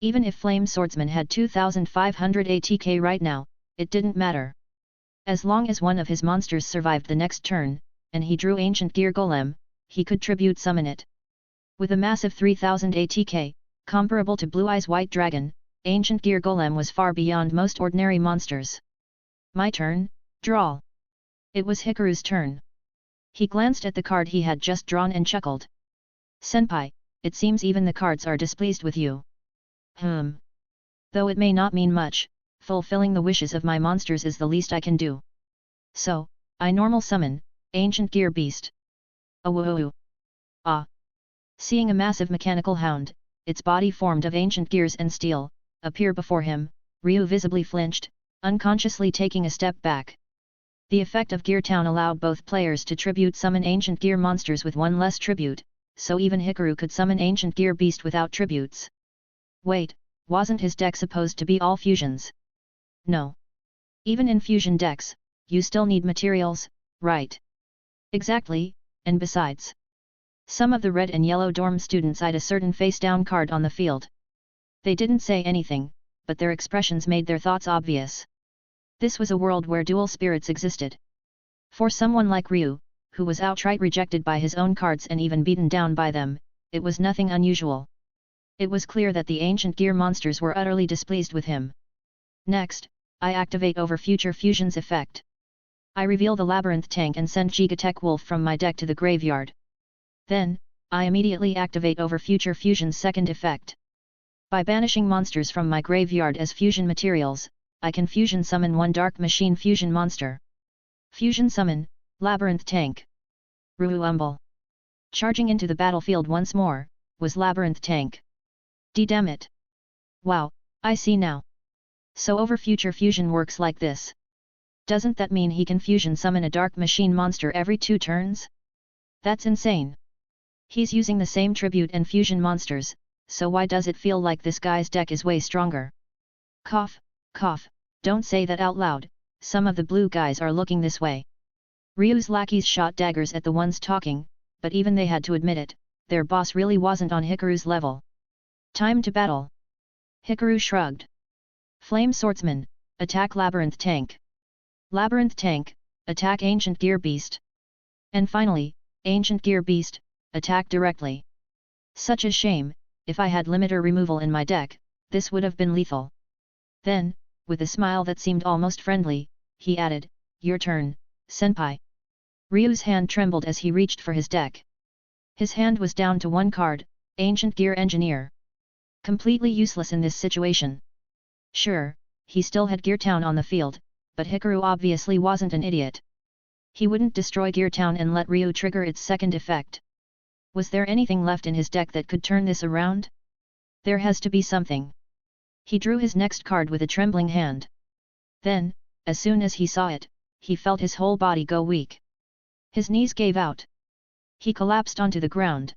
Even if Flame Swordsman had 2500 ATK right now, it didn't matter. As long as one of his monsters survived the next turn, and he drew Ancient Gear Golem, he could tribute summon it. With a massive 3000 ATK, comparable to Blue Eyes White Dragon, Ancient Gear Golem was far beyond most ordinary monsters. My turn, draw. It was Hikaru's turn. He glanced at the card he had just drawn and chuckled. Senpai, it seems even the cards are displeased with you. Though it may not mean much, fulfilling the wishes of my monsters is the least I can do. So, I normal summon, Ancient Gear Beast. Awoo. Ah. Seeing a massive mechanical hound, its body formed of ancient gears and steel, appear before him, Ryu visibly flinched, unconsciously taking a step back. The effect of Gear Town allowed both players to tribute summon ancient gear monsters with one less tribute, so even Hikaru could summon Ancient Gear Beast without tributes. Wait, wasn't his deck supposed to be all fusions? No. Even in fusion decks, you still need materials, right? Exactly, and besides. Some of the red and yellow dorm students eyed a certain face-down card on the field. They didn't say anything, but their expressions made their thoughts obvious. This was a world where dual spirits existed. For someone like Ryu, who was outright rejected by his own cards and even beaten down by them, it was nothing unusual. It was clear that the ancient gear monsters were utterly displeased with him. Next, I activate Over Future Fusion's effect. I reveal the Labyrinth tank and send Gigatech Wolf from my deck to the graveyard. Then, I immediately activate Over Future Fusion's second effect. By banishing monsters from my graveyard as fusion materials, I can fusion summon one Dark Machine fusion monster. Fusion summon, Labyrinth tank. Ruumble. Charging into the battlefield once more, was Labyrinth tank. Damn it. Wow, I see now. So Over Future Fusion works like this. Doesn't that mean he can fusion summon a Dark Machine monster every 2 turns? That's insane. He's using the same tribute and fusion monsters, so why does it feel like this guy's deck is way stronger? Cough, cough, don't say that out loud, some of the blue guys are looking this way. Ryu's lackeys shot daggers at the ones talking, but even they had to admit it, their boss really wasn't on Hikaru's level. Time to battle. Hikaru shrugged. Flame Swordsman, attack Labyrinth tank. Labyrinth tank, attack Ancient Gear Beast. And finally, Ancient Gear Beast, attack directly. Such a shame, if I had limiter removal in my deck, this would have been lethal. Then, with a smile that seemed almost friendly, he added, your turn, senpai. Ryu's hand trembled as he reached for his deck. His hand was down to one card, Ancient Gear Engineer. Completely useless in this situation. Sure, he still had Gear Town on the field, but Hikaru obviously wasn't an idiot. He wouldn't destroy Gear Town and let Ryu trigger its second effect. Was there anything left in his deck that could turn this around? There has to be something. He drew his next card with a trembling hand. Then, as soon as he saw it, he felt his whole body go weak. His knees gave out. He collapsed onto the ground.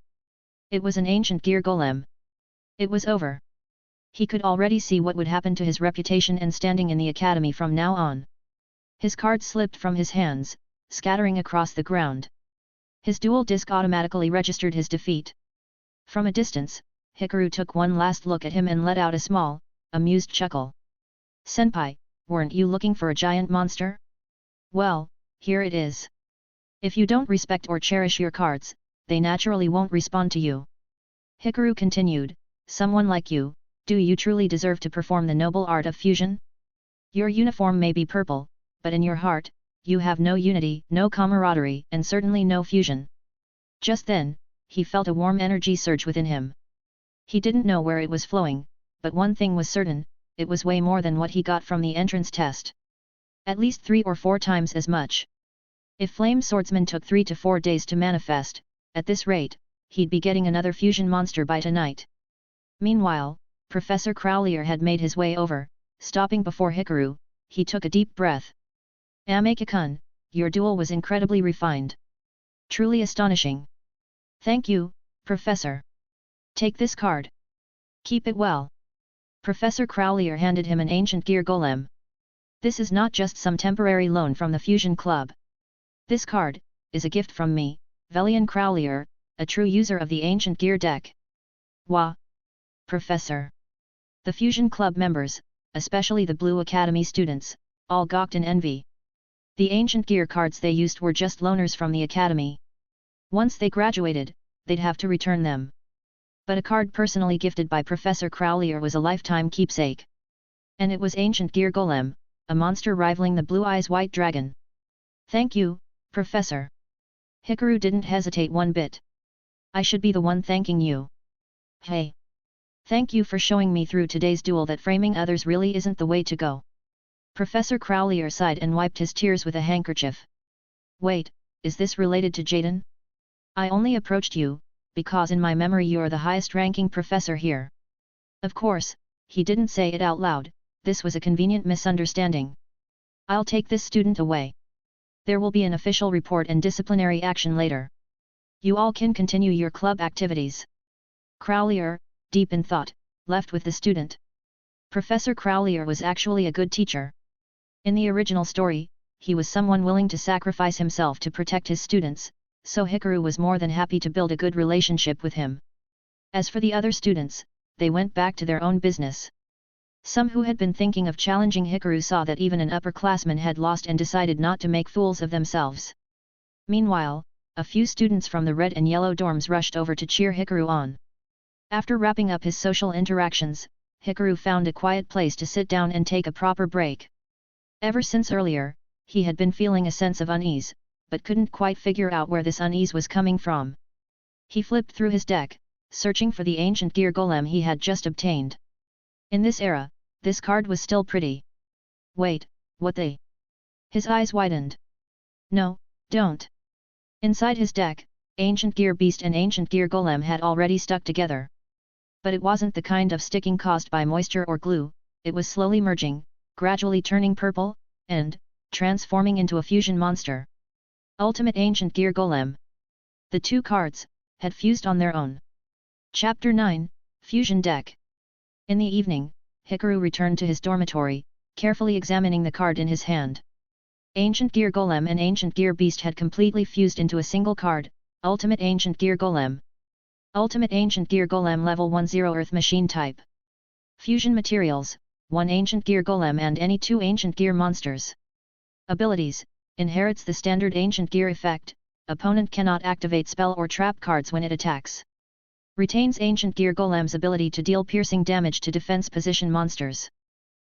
It was an ancient gear golem. It was over. He could already see what would happen to his reputation and standing in the academy from now on. His card slipped from his hands, scattering across the ground. His dual disc automatically registered his defeat. From a distance, Hikaru took one last look at him and let out a small, amused chuckle. "Senpai, weren't you looking for a giant monster? Well, here it is. If you don't respect or cherish your cards, they naturally won't respond to you." Hikaru continued, "Someone like you, do you truly deserve to perform the noble art of fusion? Your uniform may be purple, but in your heart, you have no unity, no camaraderie, and certainly no fusion." Just then, he felt a warm energy surge within him. He didn't know where it was flowing, but one thing was certain, it was way more than what he got from the entrance test. At least 3 or 4 times as much. If Flame Swordsman took 3 to 4 days to manifest, at this rate, he'd be getting another fusion monster by tonight. Meanwhile, Professor Crowlier had made his way over, stopping before Hikaru. He took a deep breath. "Amaki-kun, your duel was incredibly refined. Truly astonishing. Thank you, Professor. Take this card. Keep it well." Professor Crowlier handed him an ancient gear golem. "This is not just some temporary loan from the Fusion Club. This card is a gift from me, Velian Crowlier, a true user of the ancient gear deck." "Wah! Professor!" The Fusion Club members, especially the Blue Academy students, all gawked in envy. The ancient gear cards they used were just loaners from the academy. Once they graduated, they'd have to return them. But a card personally gifted by Professor Crowlier was a lifetime keepsake. And it was ancient gear golem, a monster rivaling the Blue Eyes White Dragon. "Thank you, Professor." Hikaru didn't hesitate one bit. "I should be the one thanking you. Hey! Thank you for showing me through today's duel that framing others really isn't the way to go." Professor Crowlier sighed and wiped his tears with a handkerchief. "Wait, is this related to Jaden? I only approached you, because in my memory you're the highest-ranking professor here." Of course, he didn't say it out loud, this was a convenient misunderstanding. "I'll take this student away. There will be an official report and disciplinary action later. You all can continue your club activities." Crowlier, deep in thought, left with the student. Professor Crowlier was actually a good teacher. In the original story, he was someone willing to sacrifice himself to protect his students, so Hikaru was more than happy to build a good relationship with him. As for the other students, they went back to their own business. Some who had been thinking of challenging Hikaru saw that even an upperclassman had lost and decided not to make fools of themselves. Meanwhile, a few students from the red and yellow dorms rushed over to cheer Hikaru on. After wrapping up his social interactions, Hikaru found a quiet place to sit down and take a proper break. Ever since earlier, he had been feeling a sense of unease, but couldn't quite figure out where this unease was coming from. He flipped through his deck, searching for the ancient gear golem he had just obtained. In this era, this card was still pretty. "Wait, what the?" His eyes widened. "No, don't." Inside his deck, ancient gear beast and ancient gear golem had already stuck together. But it wasn't the kind of sticking caused by moisture or glue, it was slowly merging, gradually turning purple, and transforming into a fusion monster. Ultimate Ancient Gear Golem. The two cards had fused on their own. Chapter 9, Fusion Deck. In the evening, Hikaru returned to his dormitory, carefully examining the card in his hand. Ancient Gear Golem and Ancient Gear Beast had completely fused into a single card, Ultimate Ancient Gear Golem. Ultimate Ancient Gear Golem Level 10 Earth Machine Type. Fusion Materials, 1 Ancient Gear Golem and any 2 Ancient Gear Monsters. Abilities, inherits the standard Ancient Gear effect, opponent cannot activate spell or trap cards when it attacks. Retains Ancient Gear Golem's ability to deal piercing damage to defense position monsters.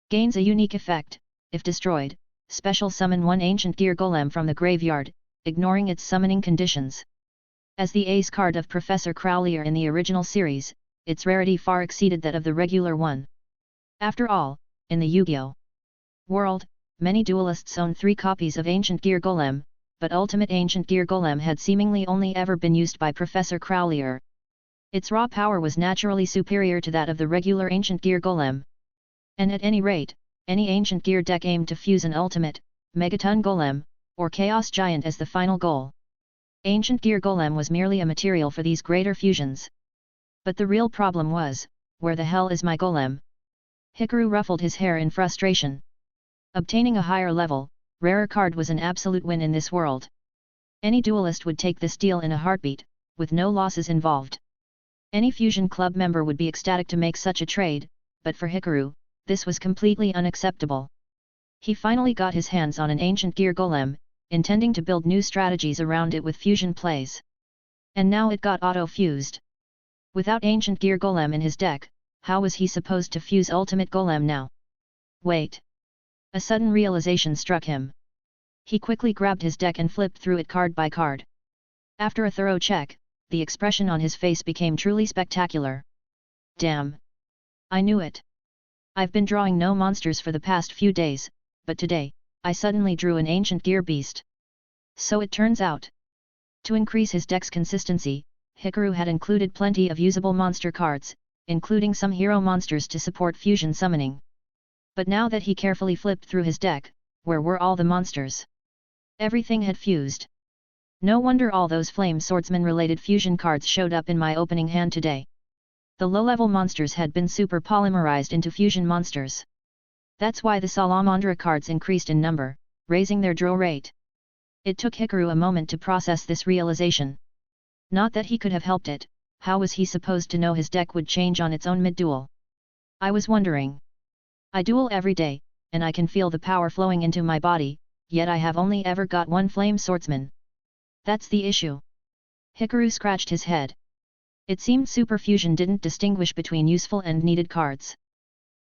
Gains a unique effect, if destroyed, special summon 1 Ancient Gear Golem from the graveyard, ignoring its summoning conditions. As the ace card of Professor Crowlier in the original series, its rarity far exceeded that of the regular one. After all, in the Yu-Gi-Oh! World, many duelists own 3 copies of Ancient Gear Golem, but Ultimate Ancient Gear Golem had seemingly only ever been used by Professor Crowlier. Its raw power was naturally superior to that of the regular Ancient Gear Golem. And at any rate, any ancient gear deck aimed to fuse an ultimate, Megaton Golem, or Chaos Giant as the final goal. Ancient Gear Golem was merely a material for these greater fusions. But the real problem was, where the hell is my Golem? Hikaru ruffled his hair in frustration. Obtaining a higher level, rarer card was an absolute win in this world. Any duelist would take this deal in a heartbeat, with no losses involved. Any Fusion Club member would be ecstatic to make such a trade, but for Hikaru, this was completely unacceptable. He finally got his hands on an Ancient Gear Golem, intending to build new strategies around it with fusion plays. And now it got auto-fused. Without Ancient Gear Golem in his deck, how was he supposed to fuse Ultimate Golem now? Wait! A sudden realization struck him. He quickly grabbed his deck and flipped through it card by card. After a thorough check, the expression on his face became truly spectacular. Damn! I knew it! I've been drawing no monsters for the past few days, but today, I suddenly drew an Ancient Gear Beast. So it turns out. To increase his deck's consistency, Hikaru had included plenty of usable monster cards, including some hero monsters to support fusion summoning. But now that he carefully flipped through his deck, where were all the monsters? Everything had fused. No wonder all those Flame Swordsman-related fusion cards showed up in my opening hand today. The low-level monsters had been super polymerized into fusion monsters. That's why the Salamandra cards increased in number, raising their draw rate. It took Hikaru a moment to process this realization. Not that he could have helped it, how was he supposed to know his deck would change on its own mid-duel? I was wondering. I duel every day, and I can feel the power flowing into my body, yet I have only ever got one Flame Swordsman. That's the issue. Hikaru scratched his head. It seemed Super Fusion didn't distinguish between useful and needed cards.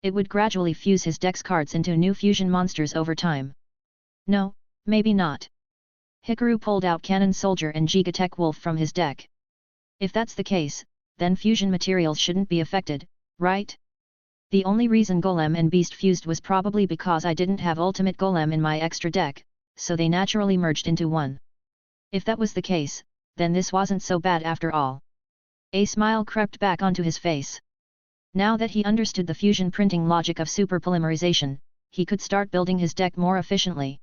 It would gradually fuse his deck's cards into new fusion monsters over time. No, maybe not. Hikaru pulled out Cannon Soldier and Gigatech Wolf from his deck. If that's the case, then fusion materials shouldn't be affected, right? The only reason Golem and Beast fused was probably because I didn't have Ultimate Golem in my extra deck, so they naturally merged into one. If that was the case, then this wasn't so bad after all. A smile crept back onto his face. Now that he understood the fusion printing logic of super polymerization, he could start building his deck more efficiently.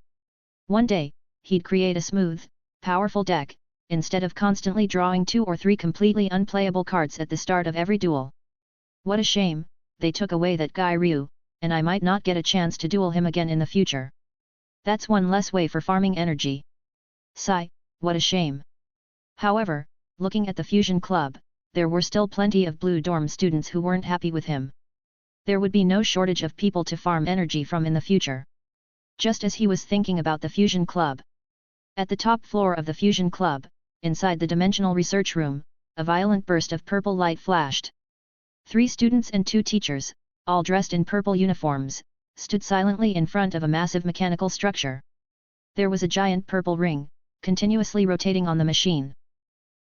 One day, he'd create a smooth, powerful deck, instead of constantly drawing 2 or 3 completely unplayable cards at the start of every duel. What a shame, they took away that guy Ryu, and I might not get a chance to duel him again in the future. That's one less way for farming energy. Sigh, what a shame. However, looking at the Fusion Club, there were still plenty of Blue Dorm students who weren't happy with him. There would be no shortage of people to farm energy from in the future. Just as he was thinking about the Fusion Club. At the top floor of the Fusion Club, inside the Dimensional Research Room, a violent burst of purple light flashed. 3 students and 2 teachers, all dressed in purple uniforms, stood silently in front of a massive mechanical structure. There was a giant purple ring, continuously rotating on the machine.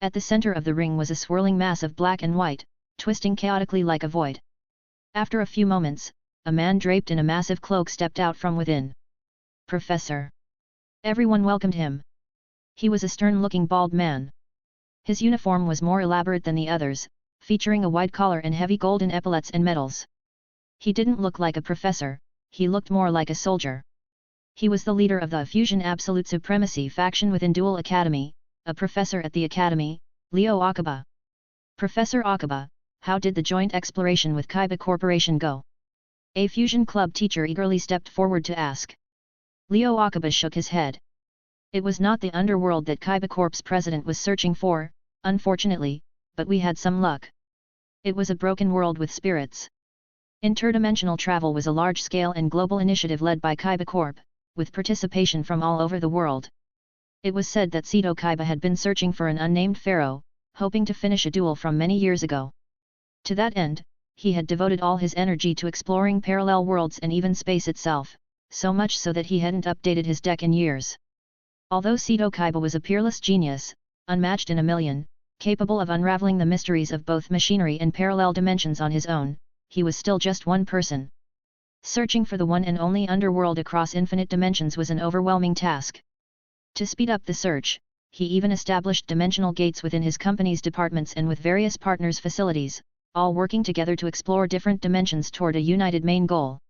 At the center of the ring was a swirling mass of black and white, twisting chaotically like a void. After a few moments, a man draped in a massive cloak stepped out from within. Professor! Everyone welcomed him. He was a stern-looking bald man. His uniform was more elaborate than the others, featuring a wide collar and heavy golden epaulets and medals. He didn't look like a professor, he looked more like a soldier. He was the leader of the Fusion Absolute Supremacy faction within Duel Academy, a professor at the academy, Leo Akiba. Professor Akiba, how did the joint exploration with Kaiba Corporation go? A Fusion Club teacher eagerly stepped forward to ask. Leo Akiba shook his head. It was not the underworld that Kaiba Corp's president was searching for, unfortunately, but we had some luck. It was a broken world with spirits. Interdimensional travel was a large-scale and global initiative led by Kaiba Corp, with participation from all over the world. It was said that Seto Kaiba had been searching for an unnamed pharaoh, hoping to finish a duel from many years ago. To that end, he had devoted all his energy to exploring parallel worlds and even space itself, so much so that he hadn't updated his deck in years. Although Seto Kaiba was a peerless genius, unmatched in a million, capable of unraveling the mysteries of both machinery and parallel dimensions on his own, he was still just one person. Searching for the one and only underworld across infinite dimensions was an overwhelming task. To speed up the search, he even established dimensional gates within his company's departments and with various partners' facilities, all working together to explore different dimensions toward a united main goal,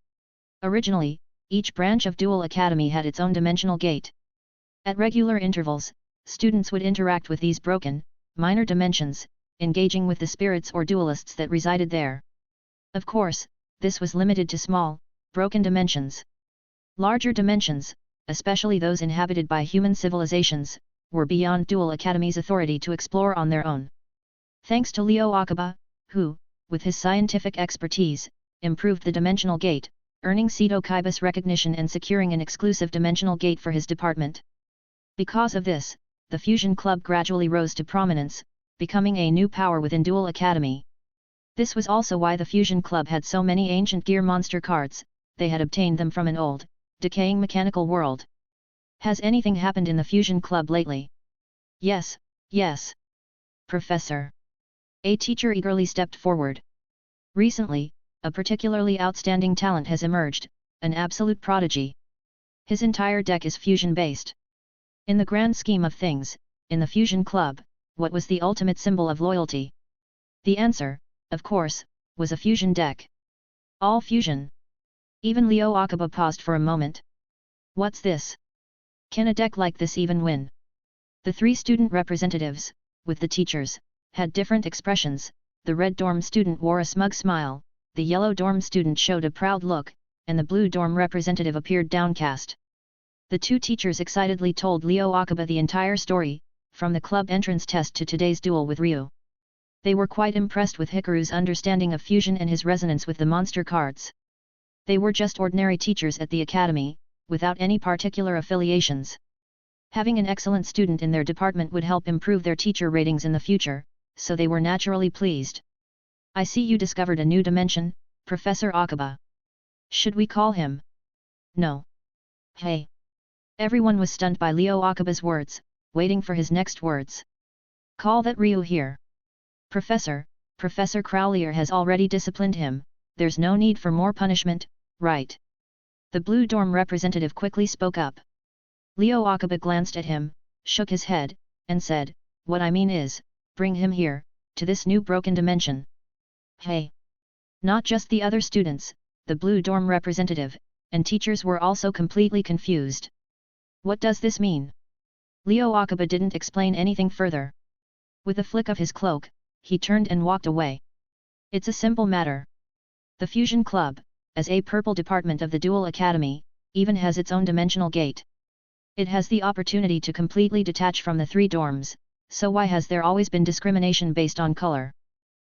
Originally, each branch of Duel Academy had its own dimensional gate. At regular intervals, students would interact with these broken, minor dimensions, engaging with the spirits or duelists that resided there. Of course, this was limited to small, broken dimensions. Larger dimensions, especially those inhabited by human civilizations, were beyond Duel Academy's authority to explore on their own. Thanks to Leo Akaba, who, with his scientific expertise, improved the dimensional gate, earning Seto Kaiba's recognition and securing an exclusive dimensional gate for his department. Because of this, the Fusion Club gradually rose to prominence, becoming a new power within Duel Academy. This was also why the Fusion Club had so many ancient gear monster cards. They had obtained them from an old, decaying mechanical world. Has anything happened in the Fusion Club lately? Yes, yes. Professor. A teacher eagerly stepped forward. Recently, a particularly outstanding talent has emerged, an absolute prodigy. His entire deck is fusion-based. In the grand scheme of things, in the Fusion Club, what was the ultimate symbol of loyalty? The answer, of course, was a fusion deck. All fusion. Even Leo Akaba paused for a moment. What's this? Can a deck like this even win? The three student representatives, with the teachers, had different expressions. The red dorm student wore a smug smile, the yellow dorm student showed a proud look, and the blue dorm representative appeared downcast. The two teachers excitedly told Leo Akaba the entire story, from the club entrance test to today's duel with Ryu. They were quite impressed with Hikaru's understanding of fusion and his resonance with the monster cards. They were just ordinary teachers at the academy, without any particular affiliations. Having an excellent student in their department would help improve their teacher ratings in the future, so they were naturally pleased. I see you discovered a new dimension, Professor Akaba. Should we call him? No. Hey. Everyone was stunned by Leo Akaba's words, waiting for his next words. Call that Ryu here. Professor Crowlier has already disciplined him, there's no need for more punishment, right? The blue dorm representative quickly spoke up. Leo Akaba glanced at him, shook his head, and said, what I mean is, bring him here, to this new broken dimension. Hey! Not just the other students, the blue dorm representative, and teachers were also completely confused. What does this mean? Leo Akaba didn't explain anything further. With a flick of his cloak, he turned and walked away. It's a simple matter. The Fusion Club, as a purple department of the Duel Academy, even has its own dimensional gate. It has the opportunity to completely detach from the three dorms, so why has there always been discrimination based on color?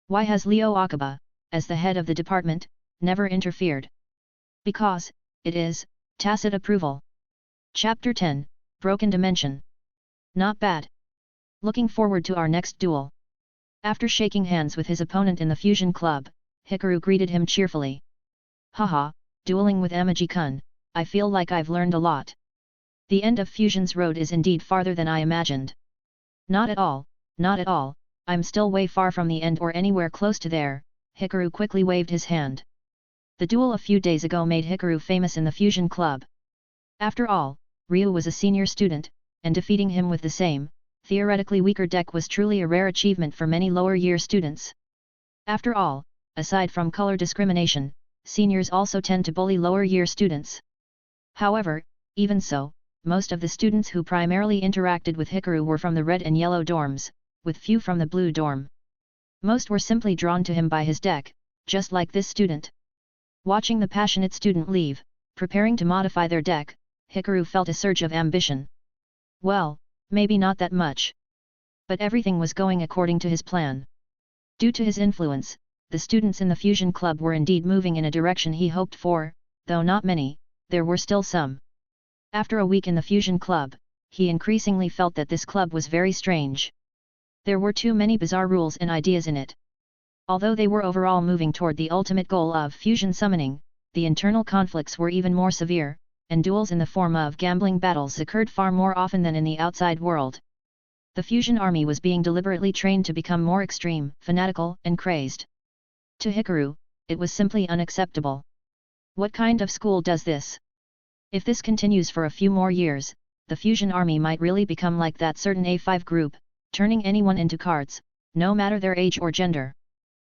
Why has Leo Akaba, as the head of the department, never interfered? Because, it is, tacit approval. Chapter 10, Broken Dimension. Not bad. Looking forward to our next duel. After shaking hands with his opponent in the Fusion Club, Hikaru greeted him cheerfully. Haha, dueling with Amagi-kun, I feel like I've learned a lot. The end of Fusion's road is indeed farther than I imagined. Not at all, not at all, I'm still way far from the end or anywhere close to there, Hikaru quickly waved his hand. The duel a few days ago made Hikaru famous in the Fusion Club. After all, Ryu was a senior student, and defeating him with the same, theoretically weaker deck was truly a rare achievement for many lower-year students. After all, aside from color discrimination, seniors also tend to bully lower-year students. However, even so, most of the students who primarily interacted with Hikaru were from the red and yellow dorms, with few from the blue dorm. Most were simply drawn to him by his deck, just like this student. Watching the passionate student leave, preparing to modify their deck, Hikaru felt a surge of ambition. Well, maybe not that much. But everything was going according to his plan. Due to his influence, the students in the Fusion Club were indeed moving in a direction he hoped for, though not many, there were still some. After a week in the Fusion Club, he increasingly felt that this club was very strange. There were too many bizarre rules and ideas in it. Although they were overall moving toward the ultimate goal of fusion summoning, the internal conflicts were even more severe, and duels in the form of gambling battles occurred far more often than in the outside world. The Fusion army was being deliberately trained to become more extreme, fanatical, and crazed. To Hikaru, it was simply unacceptable. What kind of school does this? If this continues for a few more years, the Fusion army might really become like that certain A5 group, turning anyone into cards, no matter their age or gender.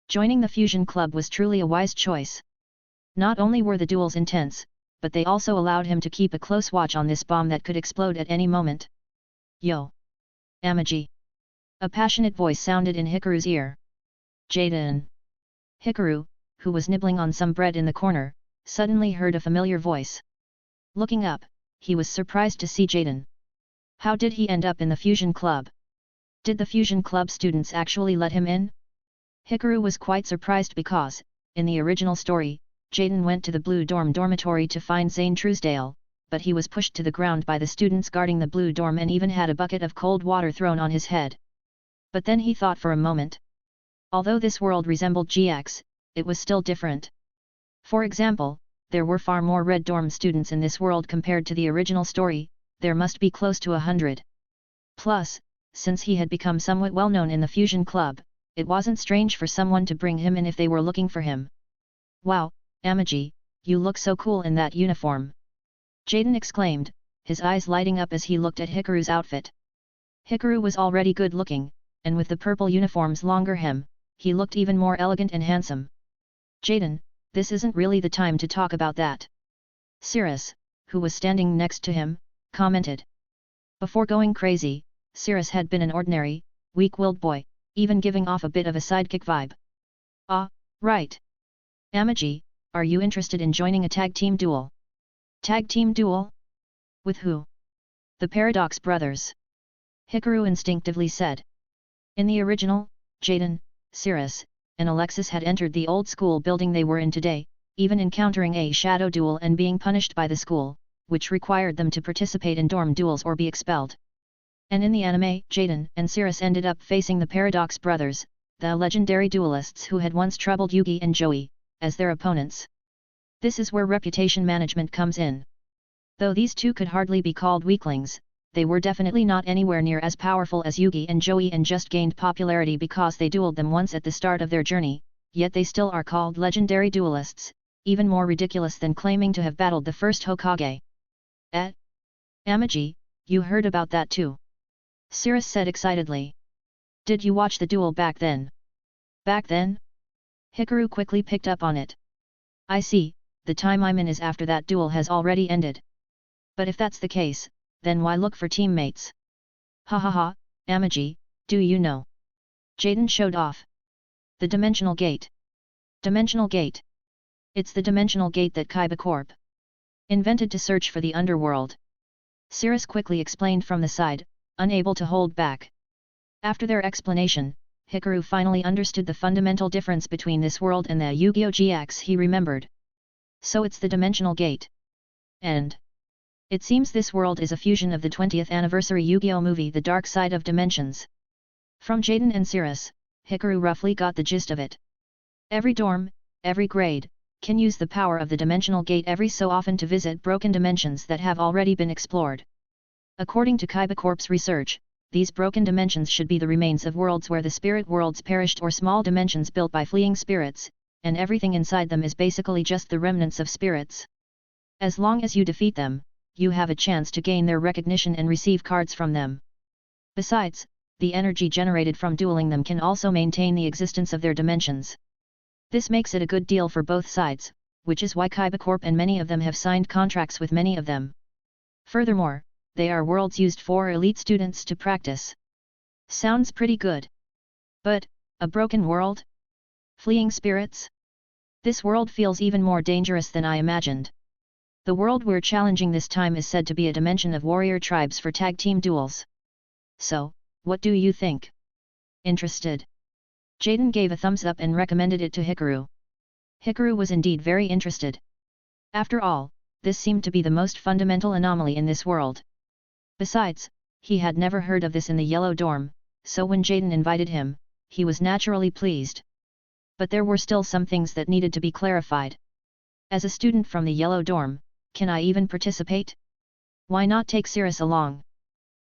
Joining the Fusion Club was truly a wise choice. Not only were the duels intense, but they also allowed him to keep a close watch on this bomb that could explode at any moment. Yo! Amagi! A passionate voice sounded in Hikaru's ear. Jaden! Hikaru, who was nibbling on some bread in the corner, suddenly heard a familiar voice. Looking up, he was surprised to see Jaden. How did he end up in the Fusion Club? Did the Fusion Club students actually let him in? Hikaru was quite surprised because, in the original story, Jaden went to the Blue Dorm dormitory to find Zane Truesdale, but he was pushed to the ground by the students guarding the Blue Dorm and even had a bucket of cold water thrown on his head. But then he thought for a moment. Although this world resembled GX, it was still different. For example, there were far more Red Dorm students in this world compared to the original story, there must be close to 100. Plus, since he had become somewhat well known in the Fusion Club, it wasn't strange for someone to bring him in if they were looking for him. Wow, Amagi, you look so cool in that uniform! Jaden exclaimed, his eyes lighting up as he looked at Hikaru's outfit. Hikaru was already good looking, and with the purple uniform's longer hem, he looked even more elegant and handsome. Jaden, this isn't really the time to talk about that. Cirrus, who was standing next to him, commented. Before going crazy, Cirrus had been an ordinary, weak-willed boy, even giving off a bit of a sidekick vibe. Ah, right. Amagi, are you interested in joining a tag team duel? Tag team duel? With who? The Paradox Brothers. Hikaru instinctively said. In the original, Jaden, Cirrus, and Alexis had entered the old school building they were in today, even encountering a shadow duel and being punished by the school, which required them to participate in dorm duels or be expelled. And in the anime, Jaden and Cirrus ended up facing the Paradox Brothers, the legendary duelists who had once troubled Yugi and Joey, as their opponents. This is where reputation management comes in. Though these two could hardly be called weaklings, they were definitely not anywhere near as powerful as Yugi and Joey and just gained popularity because they dueled them once at the start of their journey, yet they still are called legendary duelists, even more ridiculous than claiming to have battled the first Hokage. Amagi, you heard about that too? Cirrus said excitedly. Did you watch the duel back then? Back then? Hikaru quickly picked up on it. I see, the time I'm in is after that duel has already ended. But if that's the case, then why look for teammates? Ha ha ha, Amagi, do you know? Jaden showed off. The Dimensional Gate. Dimensional Gate. It's the Dimensional Gate that Kaiba Corp. invented to search for the underworld. Cirrus quickly explained from the side, unable to hold back. After their explanation, Hikaru finally understood the fundamental difference between this world and the Yu-Gi-Oh! GX he remembered. So it's the Dimensional Gate. And it seems this world is a fusion of the 20th anniversary Yu-Gi-Oh! Movie The Dark Side of Dimensions. From Jaden and Cirrus, Hikaru roughly got the gist of it. Every dorm, every grade, can use the power of the Dimensional Gate every so often to visit broken dimensions that have already been explored. According to Kaiba Corp's research, these broken dimensions should be the remains of worlds where the spirit worlds perished or small dimensions built by fleeing spirits, and everything inside them is basically just the remnants of spirits. As long as you defeat them, you have a chance to gain their recognition and receive cards from them. Besides, the energy generated from dueling them can also maintain the existence of their dimensions. This makes it a good deal for both sides, which is why Kaiba Corp and many of them have signed contracts with many of them. Furthermore, they are worlds used for elite students to practice. Sounds pretty good. But, a broken world? Fleeing spirits? This world feels even more dangerous than I imagined. The world we're challenging this time is said to be a dimension of warrior tribes for tag team duels. So, what do you think? Interested? Jaden gave a thumbs up and recommended it to Hikaru. Hikaru was indeed very interested. After all, this seemed to be the most fundamental anomaly in this world. Besides, he had never heard of this in the Yellow Dorm, so when Jaden invited him, he was naturally pleased. But there were still some things that needed to be clarified. As a student from the Yellow Dorm, can I even participate? Why not take Cirrus along?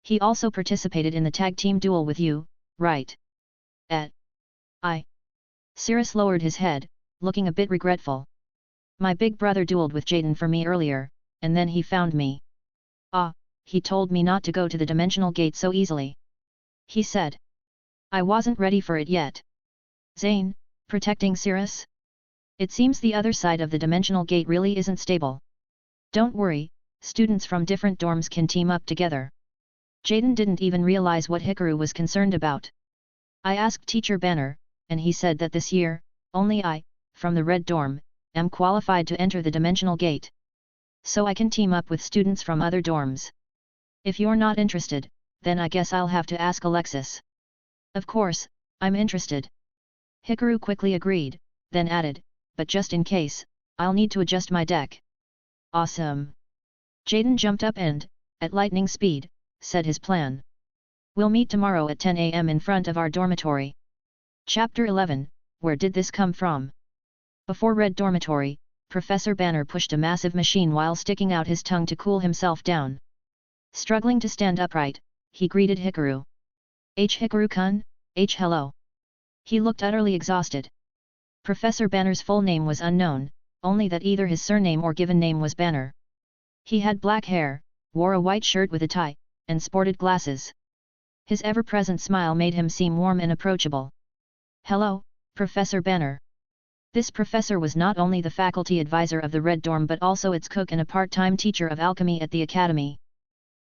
He also participated in the tag team duel with you, right? Cirrus lowered his head, looking a bit regretful. My big brother dueled with Jaden for me earlier, and then he found me. He told me not to go to the Dimensional Gate so easily. He said. I wasn't ready for it yet. Zane, protecting Cirrus? It seems the other side of the dimensional gate really isn't stable. Don't worry, students from different dorms can team up together. Jaden didn't even realize what Hikaru was concerned about. I asked Teacher Banner, and he said that this year, only I, from the red dorm, am qualified to enter the dimensional gate. So I can team up with students from other dorms. If you're not interested, then I guess I'll have to ask Alexis. Of course, I'm interested. Hikaru quickly agreed, then added, but just in case, I'll need to adjust my deck. Awesome! Jaden jumped up and, at lightning speed, said his plan. We'll meet tomorrow at 10 AM in front of our dormitory. Chapter 11, Where did this come from? Before Red Dormitory, Professor Banner pushed a massive machine while sticking out his tongue to cool himself down. Struggling to stand upright, he greeted Hikaru. Hikaru-kun, hello. He looked utterly exhausted. Professor Banner's full name was unknown, only that either his surname or given name was Banner. He had black hair, wore a white shirt with a tie, and sported glasses. His ever-present smile made him seem warm and approachable. Hello, Professor Banner. This professor was not only the faculty advisor of the Red Dorm but also its cook and a part-time teacher of alchemy at the academy.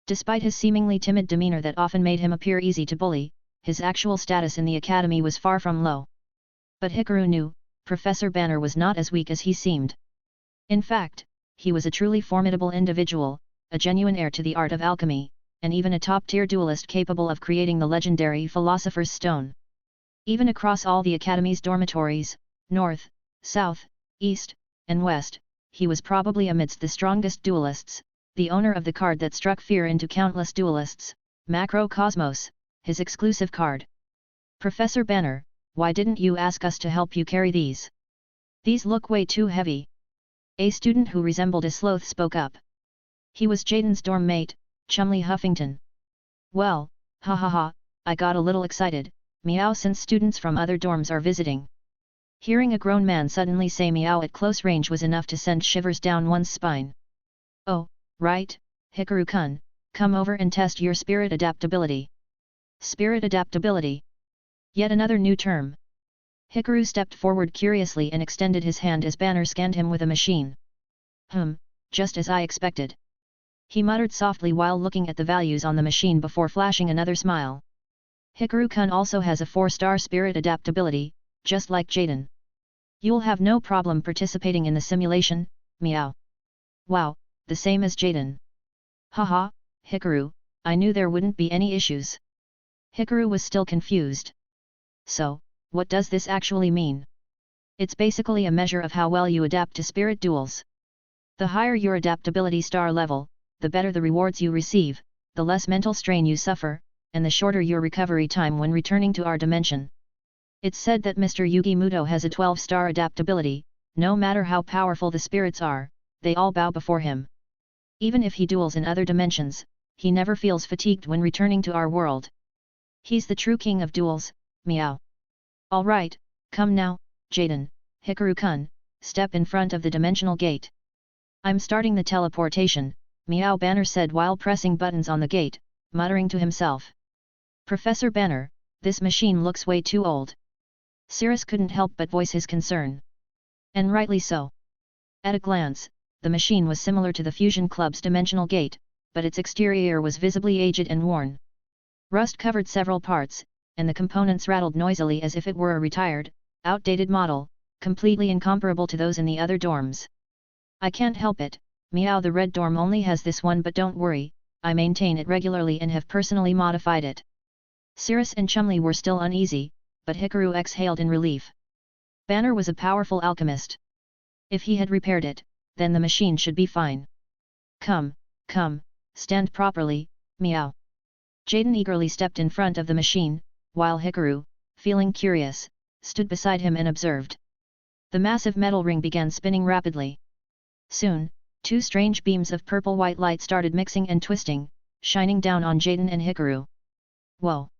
Despite his seemingly timid demeanor that often made him appear easy to bully, his actual status in the academy was far from low. But Hikaru knew, Professor Banner was not as weak as he seemed. In fact, he was a truly formidable individual, a genuine heir to the art of alchemy, and even a top-tier duelist capable of creating the legendary Philosopher's Stone. Even across all the academy's dormitories, north, south, east, and west, he was probably amidst the strongest duelists, the owner of the card that struck fear into countless duelists, Macrocosmos, his exclusive card. Professor Banner, why didn't you ask us to help you carry these? These look way too heavy. A student who resembled a sloth spoke up. He was Jaden's dorm mate, Chumley Huffington. Well, I got a little excited, meow, since students from other dorms are visiting. Hearing a grown man suddenly say meow at close range was enough to send shivers down one's spine. Oh, right, Hikaru-kun, come over and test your spirit adaptability. Spirit adaptability. Yet another new term. Hikaru stepped forward curiously and extended his hand as Banner scanned him with a machine. Just as I expected. He muttered softly while looking at the values on the machine before flashing another smile. Hikaru-kun also has a 4-star spirit adaptability, just like Jaden. You'll have no problem participating in the simulation, meow. Wow, the same as Jaden. Haha, Hikaru, I knew there wouldn't be any issues. Hikaru was still confused. So, what does this actually mean? It's basically a measure of how well you adapt to spirit duels. The higher your adaptability star level, the better the rewards you receive, the less mental strain you suffer, and the shorter your recovery time when returning to our dimension. It's said that Mr. Yugi Muto has a 12-star adaptability. No matter how powerful the spirits are, they all bow before him. Even if he duels in other dimensions, he never feels fatigued when returning to our world. He's the true king of duels, meow. Alright, come now, Jaden, Hikaru-kun, step in front of the dimensional gate. I'm starting the teleportation, meow, Banner said while pressing buttons on the gate, muttering to himself. Professor Banner, this machine looks way too old. Cirrus couldn't help but voice his concern. And rightly so. At a glance, the machine was similar to the Fusion Club's dimensional gate, but its exterior was visibly aged and worn. Rust covered several parts, and the components rattled noisily as if it were a retired, outdated model, completely incomparable to those in the other dorms. I can't help it, meow, the red dorm only has this one, but don't worry, I maintain it regularly and have personally modified it. Cirrus and Chumley were still uneasy, but Hikaru exhaled in relief. Banner was a powerful alchemist. If he had repaired it, then the machine should be fine. Come, stand properly, meow. Jaden eagerly stepped in front of the machine, while Hikaru, feeling curious, stood beside him and observed. The massive metal ring began spinning rapidly. Soon, two strange beams of purple-white light started mixing and twisting, shining down on Jaden and Hikaru. Whoa!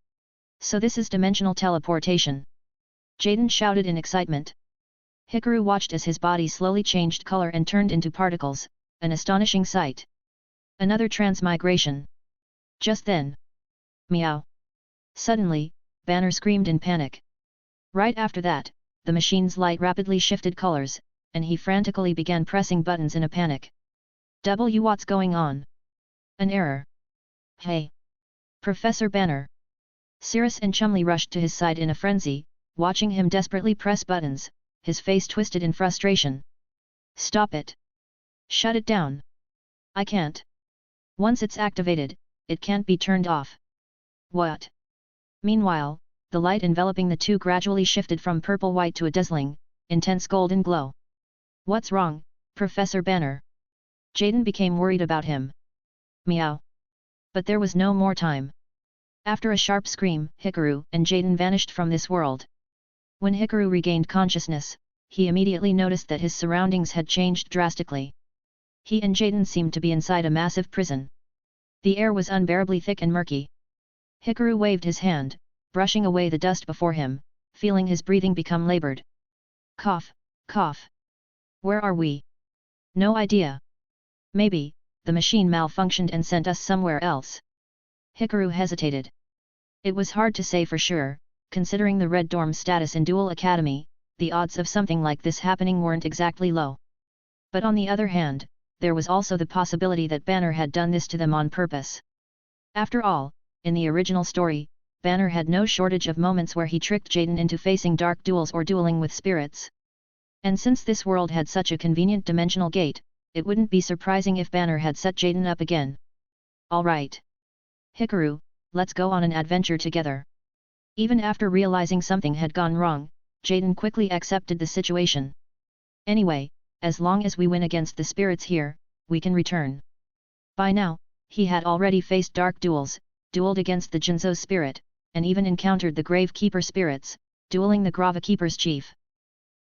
So this is dimensional teleportation! Jaden shouted in excitement. Hikaru watched as his body slowly changed color and turned into particles, an astonishing sight. Another transmigration. Just then. Meow. Suddenly, Banner screamed in panic. Right after that, the machine's light rapidly shifted colors, and he frantically began pressing buttons in a panic. What's going on? An error. Hey! Professor Banner! Cirrus and Chumley rushed to his side in a frenzy, watching him desperately press buttons, his face twisted in frustration. Stop it! Shut it down! I can't! Once it's activated, it can't be turned off. What? Meanwhile, the light enveloping the two gradually shifted from purple-white to a dazzling, intense golden glow. What's wrong, Professor Banner? Jaden became worried about him. Meow. But there was no more time. After a sharp scream, Hikaru and Jaden vanished from this world. When Hikaru regained consciousness, he immediately noticed that his surroundings had changed drastically. He and Jaden seemed to be inside a massive prison. The air was unbearably thick and murky. Hikaru waved his hand, brushing away the dust before him, feeling his breathing become labored. Cough, cough. Where are we? No idea. Maybe, the machine malfunctioned and sent us somewhere else. Hikaru hesitated. It was hard to say for sure, considering the Red Dorm status in Duel Academy, the odds of something like this happening weren't exactly low. But on the other hand, there was also the possibility that Banner had done this to them on purpose. After all, in the original story, Banner had no shortage of moments where he tricked Jaden into facing dark duels or dueling with spirits. And since this world had such a convenient dimensional gate, it wouldn't be surprising if Banner had set Jaden up again. Alright. Hikaru, let's go on an adventure together. Even after realizing something had gone wrong, Jaden quickly accepted the situation. Anyway, as long as we win against the spirits here, we can return. By now, he had already faced dark duels, dueled against the Jinzo spirit, and even encountered the Gravekeeper spirits, dueling the Gravekeeper's chief.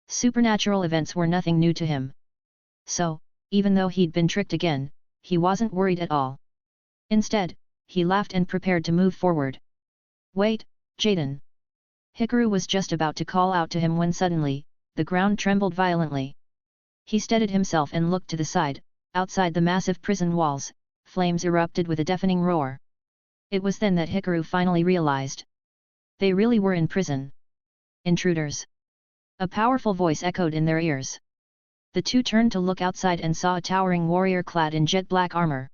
Supernatural events were nothing new to him. So, even though he'd been tricked again, he wasn't worried at all. Instead, he laughed and prepared to move forward. Wait, Jaden! Hikaru was just about to call out to him when suddenly, the ground trembled violently. He steadied himself and looked to the side. Outside the massive prison walls, flames erupted with a deafening roar. It was then that Hikaru finally realized. They really were in prison. Intruders! A powerful voice echoed in their ears. The two turned to look outside and saw a towering warrior clad in jet black armor.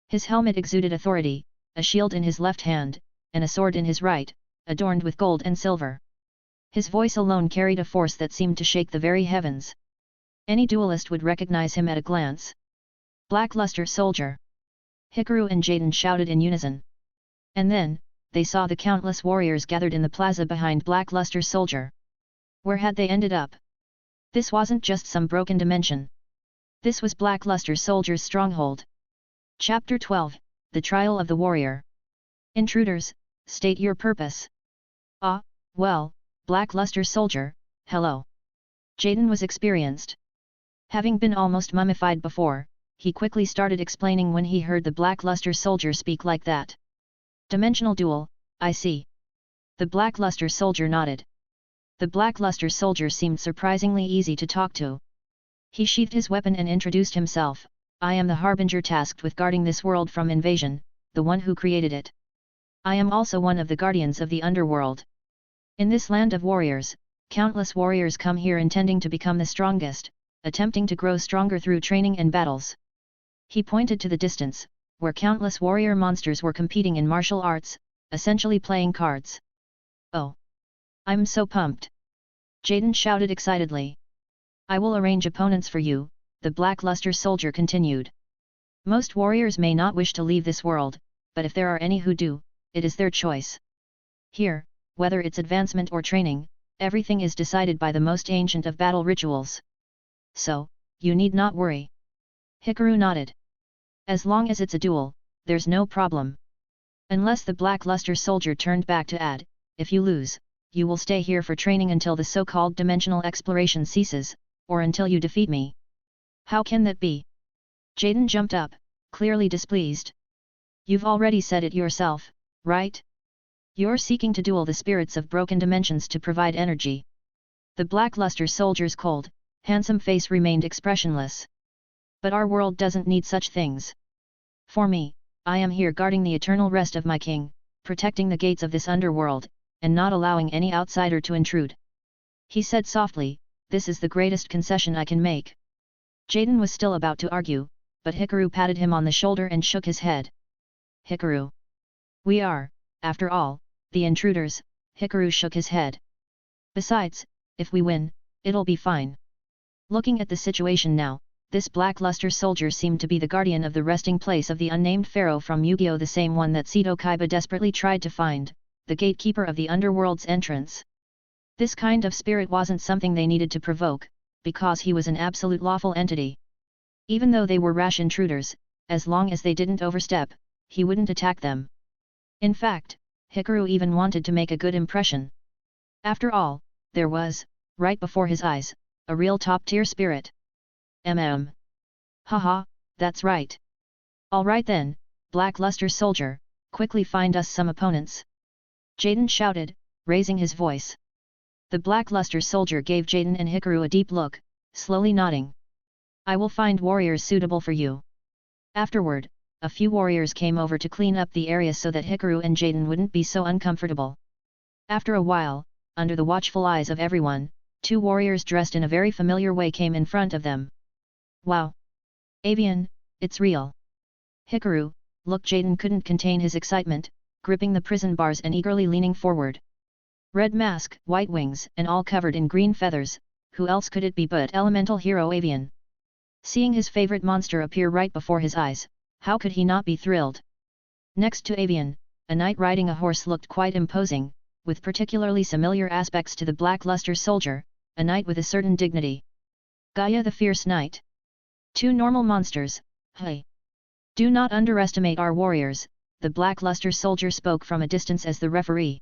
His helmet exuded authority, a shield in his left hand, and a sword in his right, adorned with gold and silver. His voice alone carried a force that seemed to shake the very heavens. Any duelist would recognize him at a glance. Blackluster Soldier! Hikaru and Jaden shouted in unison. And then, they saw the countless warriors gathered in the plaza behind Blackluster Soldier. Where had they ended up? This wasn't just some broken dimension. This was Blackluster Soldier's stronghold. Chapter 12, The Trial of the Warrior. Intruders, state your purpose. Ah, well, Blackluster Soldier, hello. Jaden was experienced. Having been almost mummified before, he quickly started explaining when he heard the Blackluster Soldier speak like that. Dimensional duel, I see. The Blackluster Soldier nodded. The Blackluster Soldier seemed surprisingly easy to talk to. He sheathed his weapon and introduced himself. I am the Harbinger tasked with guarding this world from invasion, the one who created it. I am also one of the guardians of the underworld. In this land of warriors, countless warriors come here intending to become the strongest, attempting to grow stronger through training and battles. He pointed to the distance, where countless warrior monsters were competing in martial arts, essentially playing cards. Oh! I'm so pumped! Jaden shouted excitedly. I will arrange opponents for you, the Blackluster Soldier continued. Most warriors may not wish to leave this world, but if there are any who do, it is their choice. Here, whether it's advancement or training, everything is decided by the most ancient of battle rituals. So, you need not worry. Hikaru nodded. As long as it's a duel, there's no problem. Unless the Blackluster Soldier turned back to add, if you lose, you will stay here for training until the so-called dimensional exploration ceases, or until you defeat me. How can that be? Jaden jumped up, clearly displeased. You've already said it yourself, right? You're seeking to duel the spirits of broken dimensions to provide energy. The Blackluster Soldier's cold, handsome face remained expressionless. But our world doesn't need such things. For me, I am here guarding the eternal rest of my king, protecting the gates of this underworld, and not allowing any outsider to intrude. He said softly, "This is the greatest concession I can make." Jaden was still about to argue, but Hikaru patted him on the shoulder and shook his head. "Hikaru. We are, after all, the intruders." Hikaru shook his head. "Besides, if we win, it'll be fine." Looking at the situation now, this black-luster soldier seemed to be the guardian of the resting place of the unnamed pharaoh from Yu-Gi-Oh! The same one that Seto Kaiba desperately tried to find, the gatekeeper of the underworld's entrance. This kind of spirit wasn't something they needed to provoke, because he was an absolute lawful entity. Even though they were rash intruders, as long as they didn't overstep, he wouldn't attack them. In fact, Hikaru even wanted to make a good impression. After all, there was, right before his eyes, a real top-tier spirit. Haha, that's right. Alright then, black-luster soldier, quickly find us some opponents. Jaden shouted, raising his voice. The black-luster soldier gave Jaden and Hikaru a deep look, slowly nodding. "I will find warriors suitable for you." Afterward, a few warriors came over to clean up the area so that Hikaru and Jaden wouldn't be so uncomfortable. After a while, under the watchful eyes of everyone, two warriors dressed in a very familiar way came in front of them. "Wow! Avian, it's real!" Hikaru, look! Jaden couldn't contain his excitement, gripping the prison bars and eagerly leaning forward. Red mask, white wings, and all covered in green feathers, who else could it be but elemental hero Avian? Seeing his favorite monster appear right before his eyes, how could he not be thrilled? Next to Avian, a knight riding a horse looked quite imposing, with particularly familiar aspects to the black-luster soldier, a knight with a certain dignity. Gaia the Fierce Knight. Two normal monsters, hey! Do not underestimate our warriors, the black-luster soldier spoke from a distance as the referee.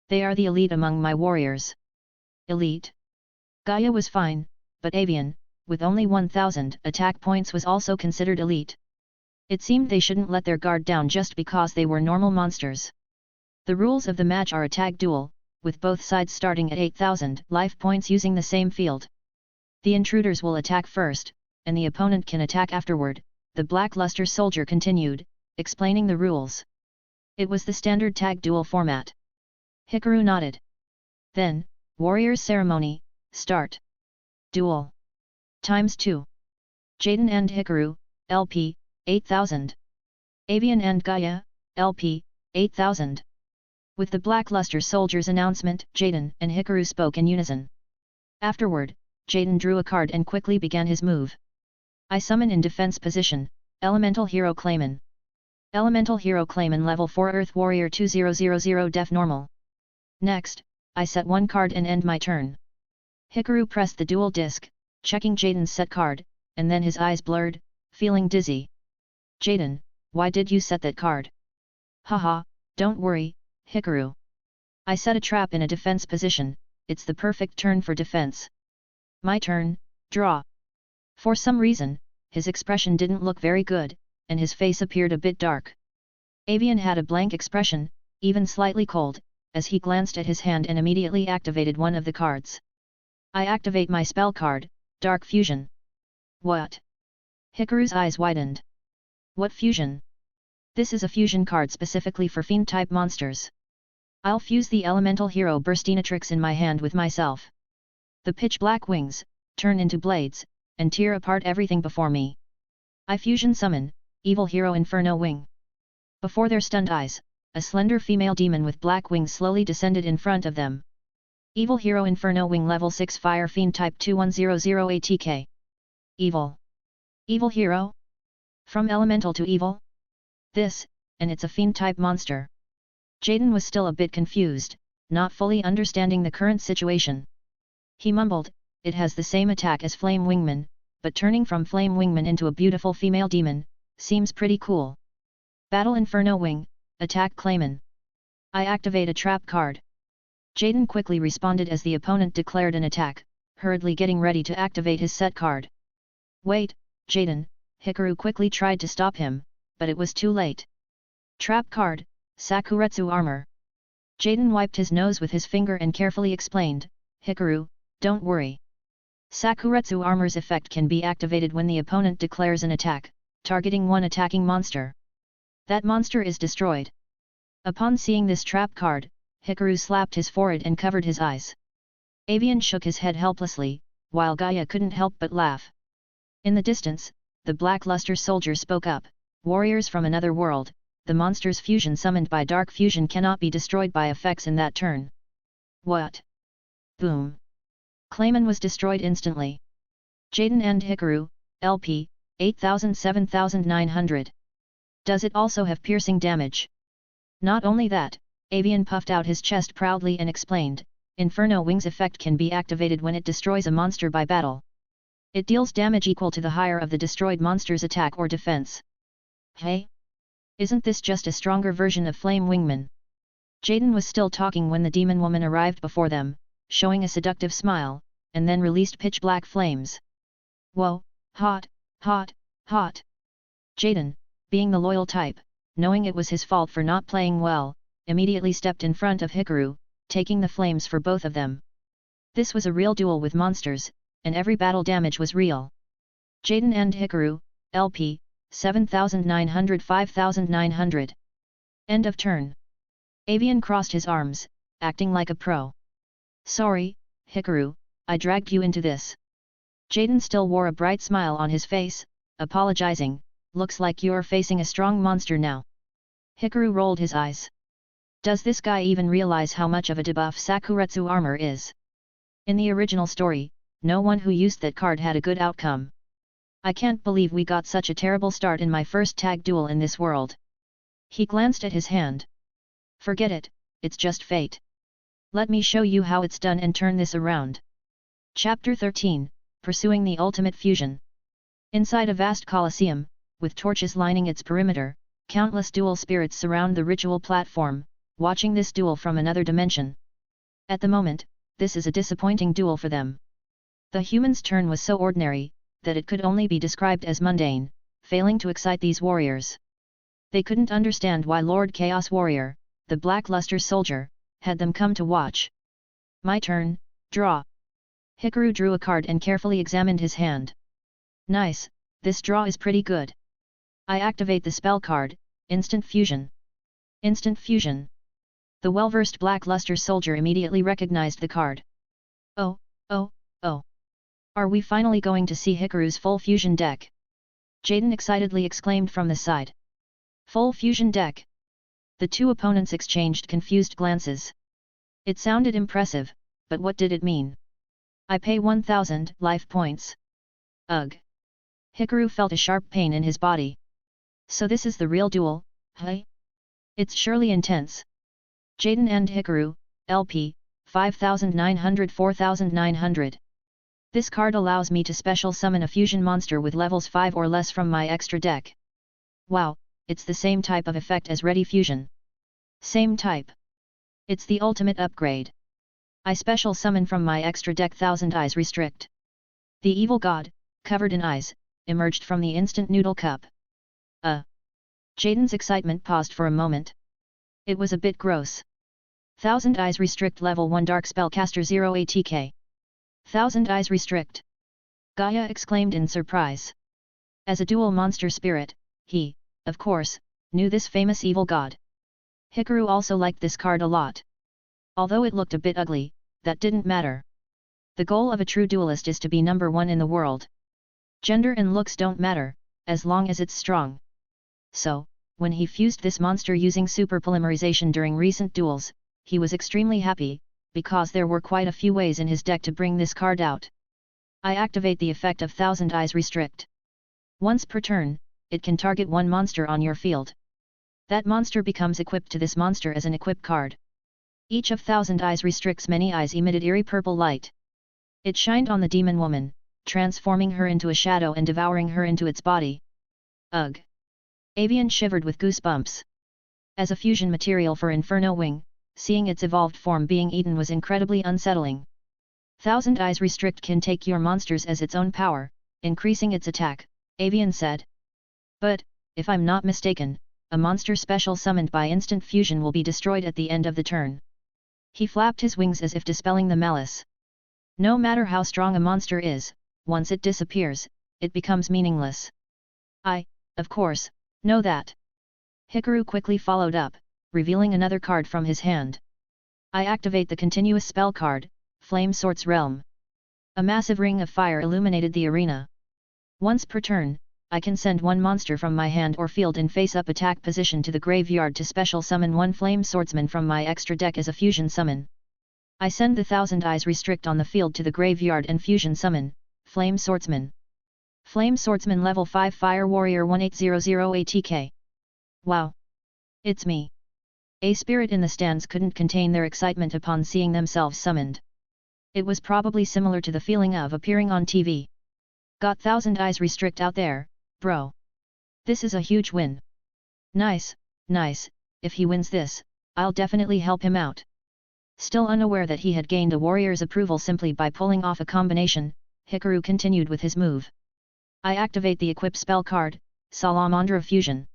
They are the elite among my warriors. Elite? Gaia was fine, but Avian, with only 1,000 attack points, was also considered elite. It seemed they shouldn't let their guard down just because they were normal monsters. The rules of the match are a tag duel, with both sides starting at 8,000 life points using the same field. The intruders will attack first, and the opponent can attack afterward, the black-luster soldier continued, explaining the rules. It was the standard tag duel format. Hikaru nodded. Then, Warriors Ceremony, start. Duel. ×2. Jaden and Hikaru, LP, 8,000. Avian and Gaia, LP, 8,000. With the black-luster soldier's announcement, Jaden and Hikaru spoke in unison. Afterward, Jaden drew a card and quickly began his move. I summon in defense position, Elemental Hero Clayman. Elemental Hero Clayman level 4 Earth Warrior 2000 Def Normal. Next, I set one card and end my turn. Hikaru pressed the dual disc, checking Jaden's set card, and then his eyes blurred, feeling dizzy. Jaden, why did you set that card? Haha, don't worry, Hikaru. I set a trap in a defense position, it's the perfect turn for defense. My turn, draw. For some reason, his expression didn't look very good, and his face appeared a bit dark. Avian had a blank expression, even slightly cold, as he glanced at his hand and immediately activated one of the cards. I activate my spell card, Dark Fusion. What? Hikaru's eyes widened. What fusion? This is a fusion card specifically for fiend-type monsters. I'll fuse the elemental hero Burstinatrix in my hand with myself. The pitch-black wings turn into blades, and tear apart everything before me. I fusion summon, Evil Hero Inferno Wing. Before their stunned eyes, a slender female demon with black wings slowly descended in front of them. Evil Hero Inferno Wing level 6 Fire Fiend Type 2100 ATK. Evil. Evil Hero? From elemental to evil? This, and it's a fiend-type monster. Jaden was still a bit confused, not fully understanding the current situation. He mumbled, it has the same attack as Flame Wingman, but turning from Flame Wingman into a beautiful female demon, seems pretty cool. Battle Inferno Wing, attack Clayman. I activate a trap card. Jaden quickly responded as the opponent declared an attack, hurriedly getting ready to activate his set card. Wait, Jaden, Hikaru quickly tried to stop him, but it was too late. Trap card, Sakuretsu Armor. Jaden wiped his nose with his finger and carefully explained, Hikaru, don't worry. Sakuretsu Armor's effect can be activated when the opponent declares an attack, targeting one attacking monster. That monster is destroyed. Upon seeing this trap card, Hikaru slapped his forehead and covered his eyes. Avian shook his head helplessly, while Gaia couldn't help but laugh. In the distance, the Black Luster soldier spoke up, "Warriors from another world, the monster's fusion summoned by dark fusion cannot be destroyed by effects in that turn." What? Boom. Clayman was destroyed instantly. Jaden and Hikaru, LP, 8000-7900. Does it also have piercing damage? Not only that, Avian puffed out his chest proudly and explained, Inferno Wings effect can be activated when it destroys a monster by battle. It deals damage equal to the higher of the destroyed monster's attack or defense. Hey? Isn't this just a stronger version of Flame Wingman? Jaden was still talking when the demon woman arrived before them, showing a seductive smile, and then released pitch-black flames. Whoa, hot, hot, hot. Jaden, being the loyal type, knowing it was his fault for not playing well, immediately stepped in front of Hikaru, taking the flames for both of them. This was a real duel with monsters, and every battle damage was real. Jaden and Hikaru, LP, 7900-5900. End of turn. Avian crossed his arms, acting like a pro. Sorry, Hikaru, I dragged you into this. Jaden still wore a bright smile on his face, apologizing, looks like you're facing a strong monster now. Hikaru rolled his eyes. Does this guy even realize how much of a debuff Sakuretsu armor is? In the original story, no one who used that card had a good outcome. I can't believe we got such a terrible start in my first tag duel in this world. He glanced at his hand. Forget it, it's just fate. Let me show you how it's done and turn this around. Chapter 13, Pursuing the Ultimate Fusion. Inside a vast coliseum, with torches lining its perimeter, countless duel spirits surround the ritual platform, watching this duel from another dimension. At the moment, this is a disappointing duel for them. The human's turn was so ordinary, that it could only be described as mundane, failing to excite these warriors. They couldn't understand why Lord Chaos Warrior, the Black Luster soldier, had them come to watch. My turn, draw. Hikaru drew a card and carefully examined his hand. Nice, this draw is pretty good. I activate the spell card, Instant Fusion. Instant Fusion. The well-versed Black Luster soldier immediately recognized the card. Oh, oh, oh. Are we finally going to see Hikaru's full fusion deck? Jaden excitedly exclaimed from the side. Full fusion deck. The two opponents exchanged confused glances. It sounded impressive, but what did it mean? I pay 1000 life points. Ugh. Hikaru felt a sharp pain in his body. So this is the real duel, huh? It's surely intense. Jaden and Hikaru, LP, 5900-4900. This card allows me to special summon a fusion monster with levels 5 or less from my extra deck. Wow, it's the same type of effect as Ready Fusion. Same type. It's the ultimate upgrade. I special summon from my extra deck Thousand Eyes Restrict. The evil god, covered in eyes, emerged from the instant noodle cup. Jaden's excitement paused for a moment. It was a bit gross. Thousand Eyes Restrict Level 1 Dark Spellcaster 0 ATK. Thousand Eyes Restrict. Gaia exclaimed in surprise. As a dual monster spirit, he, of course, knew this famous evil god. Hikaru also liked this card a lot. Although it looked a bit ugly, that didn't matter. The goal of a true duelist is to be number one in the world. Gender and looks don't matter, as long as it's strong. So, when he fused this monster using super polymerization during recent duels, he was extremely happy, because there were quite a few ways in his deck to bring this card out. I activate the effect of Thousand Eyes Restrict. Once per turn, it can target one monster on your field. That monster becomes equipped to this monster as an equip card. Each of Thousand Eyes Restrict's many eyes emitted eerie purple light. It shined on the demon woman, transforming her into a shadow and devouring her into its body. Ugh! Avian shivered with goosebumps. As a fusion material for Inferno Wing, seeing its evolved form being eaten was incredibly unsettling. Thousand Eyes Restrict can take your monsters as its own power, increasing its attack, Avian said. But, if I'm not mistaken, a monster special summoned by instant fusion will be destroyed at the end of the turn. He flapped his wings as if dispelling the malice. No matter how strong a monster is, once it disappears, it becomes meaningless. I, of course, know that. Hikaru quickly followed up, revealing another card from his hand. I activate the continuous spell card, Flame Swords Realm. A massive ring of fire illuminated the arena. Once per turn, I can send one monster from my hand or field in face-up attack position to the graveyard to special summon one Flame Swordsman from my extra deck as a fusion summon. I send the Thousand Eyes Restrict on the field to the graveyard and fusion summon, Flame Swordsman. Flame Swordsman level 5 Fire Warrior 1800 ATK. Wow! It's me! A spirit in the stands couldn't contain their excitement upon seeing themselves summoned. It was probably similar to the feeling of appearing on TV. Got Thousand Eyes Restrict out there, bro. This is a huge win. Nice, nice, if he wins this, I'll definitely help him out. Still unaware that he had gained a warrior's approval simply by pulling off a combination, Hikaru continued with his move. I activate the equip spell card, Salamandra Fusion.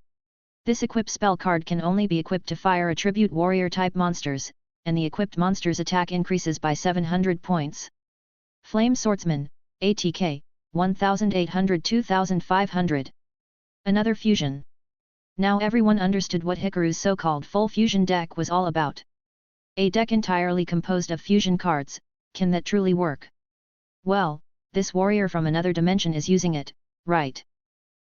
This equip spell card can only be equipped to fire attribute warrior type monsters, and the equipped monster's attack increases by 700 points. Flame Swordsman, ATK, 1800-2500. Another fusion. Now everyone understood what Hikaru's so-called full fusion deck was all about. A deck entirely composed of fusion cards, can that truly work? Well, this warrior from another dimension is using it, right?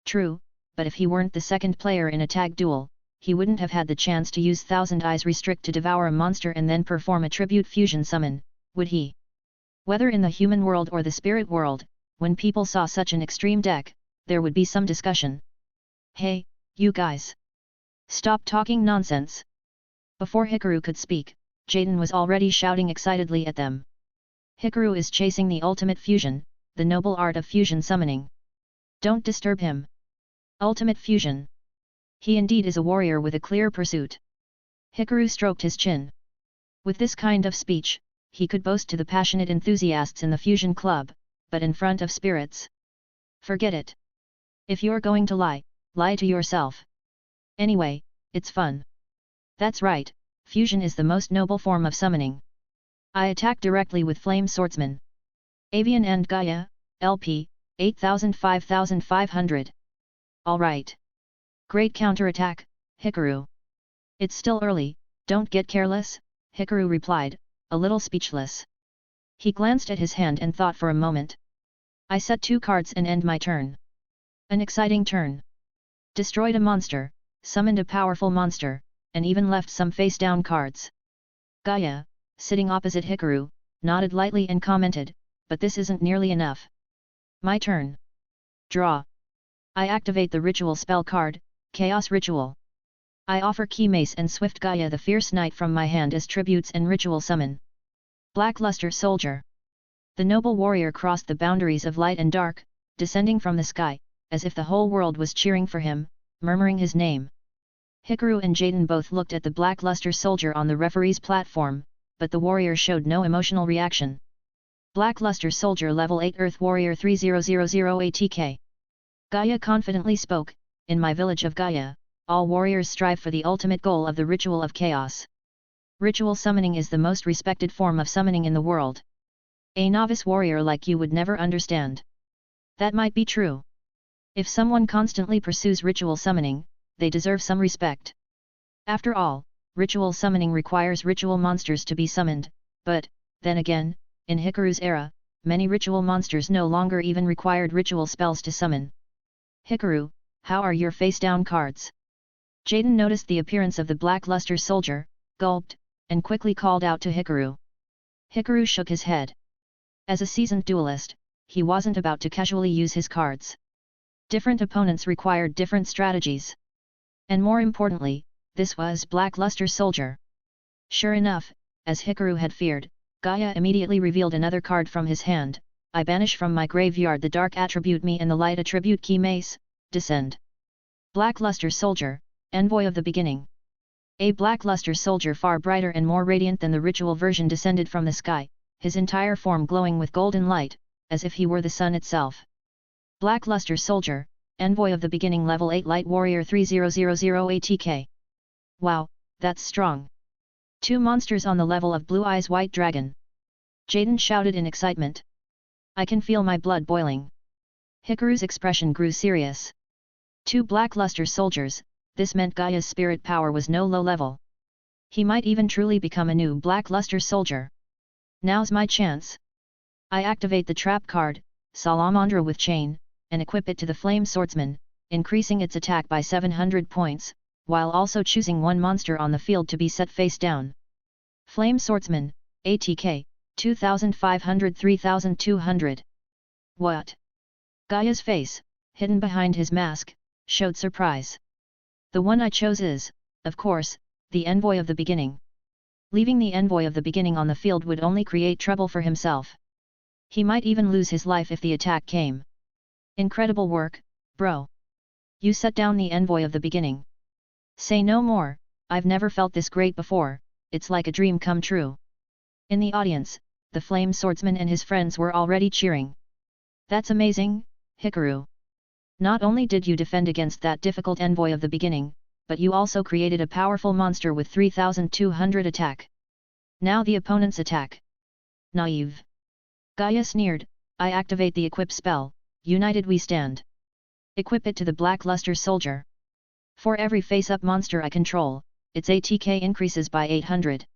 True, but if he weren't the second player in a tag duel, he wouldn't have had the chance to use Thousand Eyes Restrict to devour a monster and then perform a tribute fusion summon, would he? Whether in the human world or the spirit world, when people saw such an extreme deck, there would be some discussion. Hey, you guys! Stop talking nonsense! Before Hikaru could speak, Jaden was already shouting excitedly at them. Hikaru is chasing the ultimate fusion, the noble art of fusion summoning. Don't disturb him. Ultimate fusion. He indeed is a warrior with a clear pursuit. Hikaru stroked his chin. With this kind of speech, he could boast to the passionate enthusiasts in the fusion club, but in front of spirits. Forget it. If you're going to lie, lie to yourself. Anyway, it's fun. That's right, fusion is the most noble form of summoning. I attack directly with Flame Swordsman. Avian and Gaia, LP, 8000-5500. Alright. Great counterattack, Hikaru. It's still early, don't get careless, Hikaru replied, a little speechless. He glanced at his hand and thought for a moment. I set 2 cards and end my turn. An exciting turn. Destroyed a monster, summoned a powerful monster, and even left some face-down cards. Gaia, sitting opposite Hikaru, nodded lightly and commented, but this isn't nearly enough. My turn. Draw. I activate the ritual spell card, Chaos Ritual. I offer Key Mace and Swift Gaia the Fierce Knight from my hand as tributes and ritual summon. Blackluster Soldier. The noble warrior crossed the boundaries of light and dark, descending from the sky, as if the whole world was cheering for him, murmuring his name. Hikaru and Jaden both looked at the Blackluster Soldier on the referee's platform, but the warrior showed no emotional reaction. Blackluster Soldier level 8 Earth Warrior 3000 ATK. Gaia confidently spoke, in my village of Gaia, all warriors strive for the ultimate goal of the ritual of chaos. Ritual summoning is the most respected form of summoning in the world. A novice warrior like you would never understand. That might be true. If someone constantly pursues ritual summoning, they deserve some respect. After all, ritual summoning requires ritual monsters to be summoned, but, then again, in Hikaru's era, many ritual monsters no longer even required ritual spells to summon. Hikaru, how are your face-down cards? Jaden noticed the appearance of the Blackluster Soldier, gulped, and quickly called out to Hikaru. Hikaru shook his head. As a seasoned duelist, he wasn't about to casually use his cards. Different opponents required different strategies. And more importantly, this was Blackluster Soldier. Sure enough, as Hikaru had feared, Gaia immediately revealed another card from his hand. I banish from my graveyard the dark attribute me and the light attribute Key Mace, descend. Blackluster Soldier, Envoy of the Beginning. A Blackluster Soldier far brighter and more radiant than the ritual version descended from the sky, his entire form glowing with golden light, as if he were the sun itself. Blackluster Soldier, Envoy of the Beginning level 8 Light Warrior 3000 ATK. Wow, that's strong. 2 monsters on the level of Blue Eyes White Dragon. Jaden shouted in excitement. I can feel my blood boiling. Hikaru's expression grew serious. 2 Blackluster Soldiers, this meant Gaia's spirit power was no low level. He might even truly become a new Blackluster Soldier. Now's my chance. I activate the trap card, Salamandra with chain, and equip it to the Flame Swordsman, increasing its attack by 700 points, while also choosing one monster on the field to be set face down. Flame Swordsman, ATK, 2500-3200. What? Gaia's face, hidden behind his mask, showed surprise. The one I chose is, of course, the Envoy of the Beginning. Leaving the Envoy of the Beginning on the field would only create trouble for himself. He might even lose his life if the attack came. Incredible work, bro. You set down the Envoy of the Beginning. Say no more, I've never felt this great before, it's like a dream come true. In the audience, the Flame Swordsman and his friends were already cheering. That's amazing, Hikaru. Not only did you defend against that difficult Envoy of the Beginning, but you also created a powerful monster with 3200 attack. Now the opponent's attack. Naive. Gaia sneered, I activate the equip spell, United We Stand. Equip it to the Black Luster Soldier. For every face-up monster I control, its ATK increases by 800.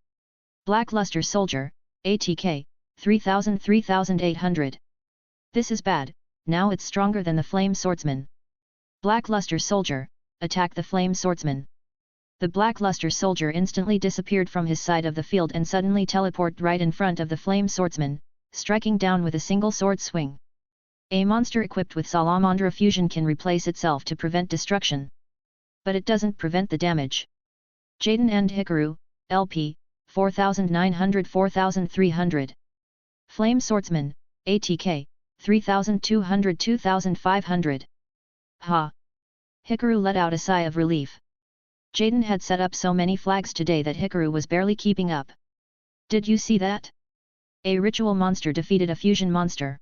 Black Luster Soldier, ATK, 3800. This is bad, now it's stronger than the Flame Swordsman. Black Luster Soldier, attack the Flame Swordsman. The Black Luster Soldier instantly disappeared from his side of the field and suddenly teleported right in front of the Flame Swordsman, striking down with a single sword swing. A monster equipped with Salamandra Fusion can replace itself to prevent destruction. But it doesn't prevent the damage. Jaden and Hikaru, LP, 4900-4300. Flame Swordsman, ATK, 3200-2500. Ha! Hikaru let out a sigh of relief. Jaden had set up so many flags today that Hikaru was barely keeping up. Did you see that? A ritual monster defeated a fusion monster.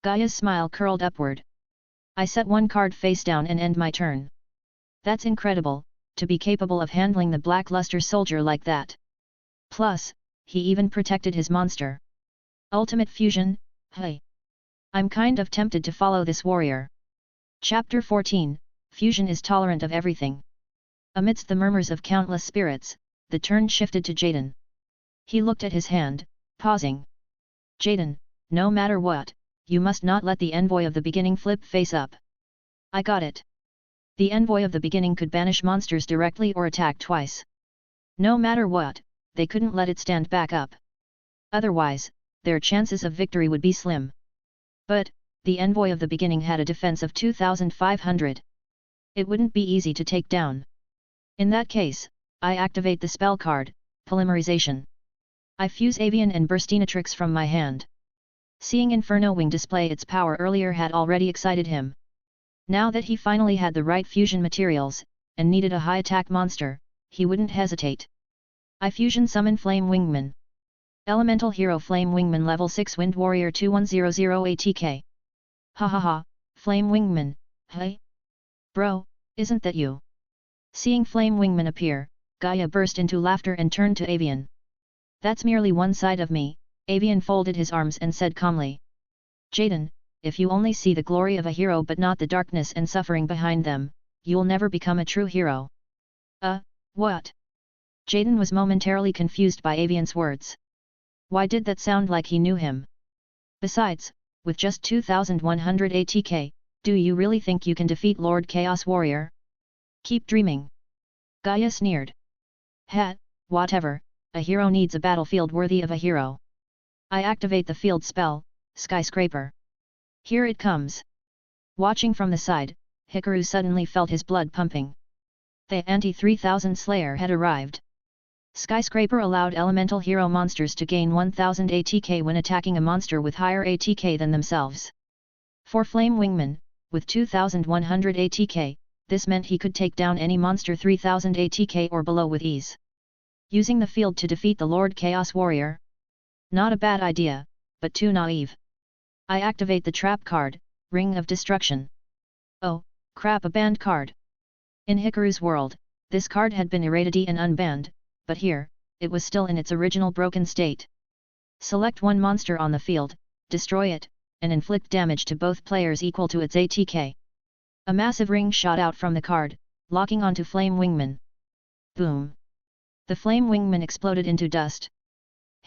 Gaia's smile curled upward. I set one card face down and end my turn. That's incredible, to be capable of handling the Black Luster Soldier like that. Plus, he even protected his monster. Ultimate Fusion, hey. I'm kind of tempted to follow this warrior. Chapter 14, Fusion is tolerant of everything. Amidst the murmurs of countless spirits, the turn shifted to Jaden. He looked at his hand, pausing. Jaden, no matter what, you must not let the Envoy of the Beginning flip face up. I got it. The Envoy of the Beginning could banish monsters directly or attack twice. No matter what, they couldn't let it stand back up. Otherwise, their chances of victory would be slim. But, the Envoy of the Beginning had a defense of 2500. It wouldn't be easy to take down. In that case, I activate the spell card, Polymerization. I fuse Avian and Burstinatrix from my hand. Seeing Inferno Wing display its power earlier had already excited him. Now that he finally had the right fusion materials, and needed a high attack monster, he wouldn't hesitate. I fusion summon Flame Wingman. Elemental Hero Flame Wingman level 6 Wind Warrior 2100 ATK. Ha ha ha, Flame Wingman, hey? Bro, isn't that you? Seeing Flame Wingman appear, Gaia burst into laughter and turned to Avian. That's merely one side of me, Avian folded his arms and said calmly. Jaden, if you only see the glory of a hero but not the darkness and suffering behind them, you'll never become a true hero. What? Jaden was momentarily confused by Avian's words. Why did that sound like he knew him? Besides, with just 2100 ATK, do you really think you can defeat Lord Chaos Warrior? Keep dreaming. Gaia sneered. Whatever, a hero needs a battlefield worthy of a hero. I activate the field spell, Skyscraper. Here it comes. Watching from the side, Hikaru suddenly felt his blood pumping. The anti-3000 Slayer had arrived. Skyscraper allowed elemental hero monsters to gain 1000 ATK when attacking a monster with higher ATK than themselves. For Flame Wingman, with 2100 ATK, this meant he could take down any monster 3000 ATK or below with ease. Using the field to defeat the Lord Chaos Warrior? Not a bad idea, but too naive. I activate the trap card, Ring of Destruction. Oh, crap, a banned card. In Hikaru's world, this card had been errated and unbanned, but here, it was still in its original broken state. Select one monster on the field, destroy it, and inflict damage to both players equal to its ATK. A massive ring shot out from the card, locking onto Flame Wingman. Boom! The Flame Wingman exploded into dust.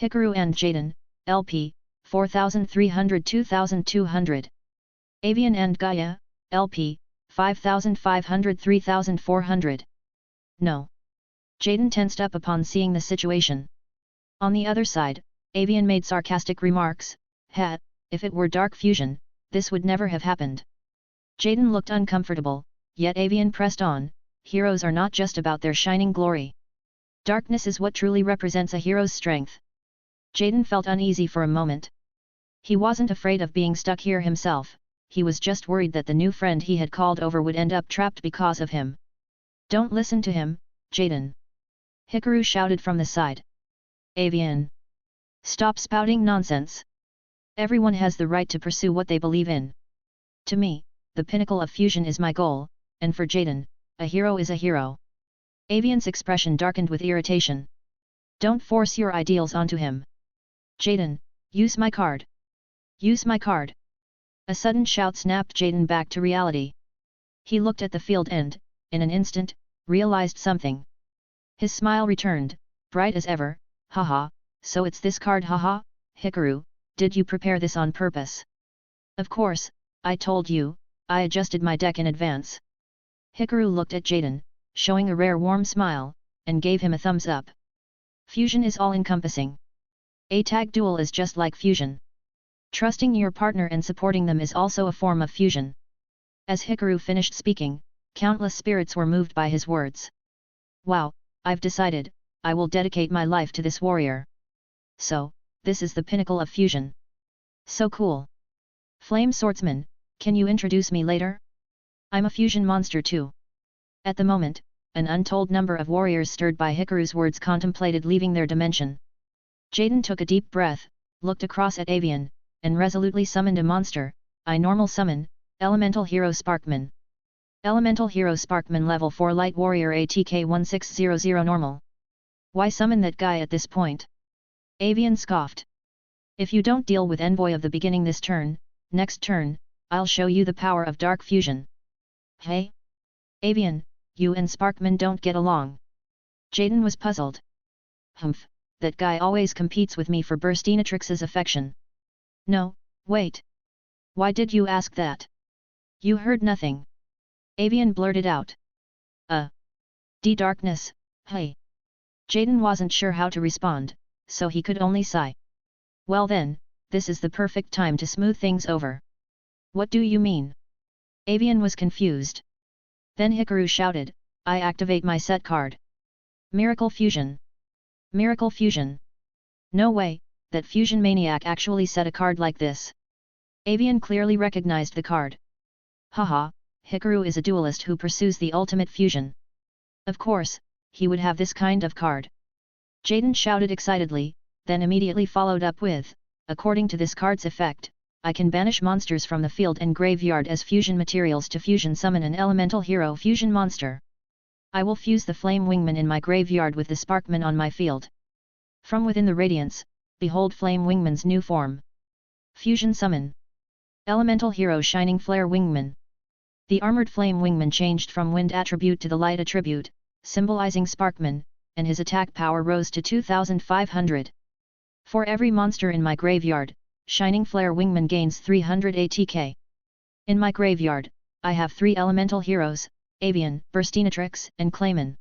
Hikaru and Jaden, LP, 4300-2200. Avian and Gaia, LP, 5500-3400. No. Jaden tensed up upon seeing the situation. On the other side, Avian made sarcastic remarks, if it were dark fusion, this would never have happened. Jaden looked uncomfortable, yet Avian pressed on, heroes are not just about their shining glory. Darkness is what truly represents a hero's strength. Jaden felt uneasy for a moment. He wasn't afraid of being stuck here himself, he was just worried that the new friend he had called over would end up trapped because of him. Don't listen to him, Jaden. Hikaru shouted from the side. Avian. Stop spouting nonsense. Everyone has the right to pursue what they believe in. To me, the pinnacle of fusion is my goal, and for Jaden, a hero is a hero. Avian's expression darkened with irritation. Don't force your ideals onto him. Jaden, use my card. Use my card. A sudden shout snapped Jaden back to reality. He looked at the field and, in an instant, realized something. His smile returned, bright as ever. Haha, so it's this card, haha. Hikaru, did you prepare this on purpose? Of course, I told you, I adjusted my deck in advance. Hikaru looked at Jaden, showing a rare warm smile, and gave him a thumbs up. Fusion is all-encompassing. A tag duel is just like fusion. Trusting your partner and supporting them is also a form of fusion. As Hikaru finished speaking, countless spirits were moved by his words. Wow, I've decided, I will dedicate my life to this warrior. So, this is the pinnacle of fusion. So cool. Flame Swordsman, can you introduce me later? I'm a fusion monster too. At the moment, an untold number of warriors stirred by Hikaru's words contemplated leaving their dimension. Jaden took a deep breath, looked across at Avian, and resolutely summoned a monster. I normal summon, Elemental Hero Sparkman. Elemental Hero Sparkman level 4 Light Warrior ATK 1600 normal. Why summon that guy at this point? Avian scoffed. If you don't deal with Envoy of the beginning this turn, next turn, I'll show you the power of dark fusion. Hey? Avian, you and Sparkman don't get along. Jaden was puzzled. Humph, that guy always competes with me for Burstinatrix's affection. No, wait. Why did you ask that? You heard nothing. Avian blurted out. Darkness, hey. Jaden wasn't sure how to respond, so he could only sigh. Well then, this is the perfect time to smooth things over. What do you mean? Avian was confused. Then Hikaru shouted, I activate my set card. Miracle Fusion. Miracle Fusion. No way, that fusion maniac actually set a card like this. Avian clearly recognized the card. Haha, Hikaru is a duelist who pursues the ultimate fusion. Of course, he would have this kind of card. Jaden shouted excitedly, then immediately followed up with, according to this card's effect, I can banish monsters from the field and graveyard as fusion materials to fusion summon an elemental hero fusion monster. I will fuse the Flame Wingman in my graveyard with the Sparkman on my field. From within the radiance, behold Flame Wingman's new form. Fusion summon. Elemental hero Shining Flare Wingman. The armored Flame Wingman changed from wind attribute to the light attribute, symbolizing Sparkman, and his attack power rose to 2500. For every monster in my graveyard, Shining Flare Wingman gains 300 ATK. In my graveyard, I have 3 elemental heroes, Avian, Burstinatrix, and Clayman.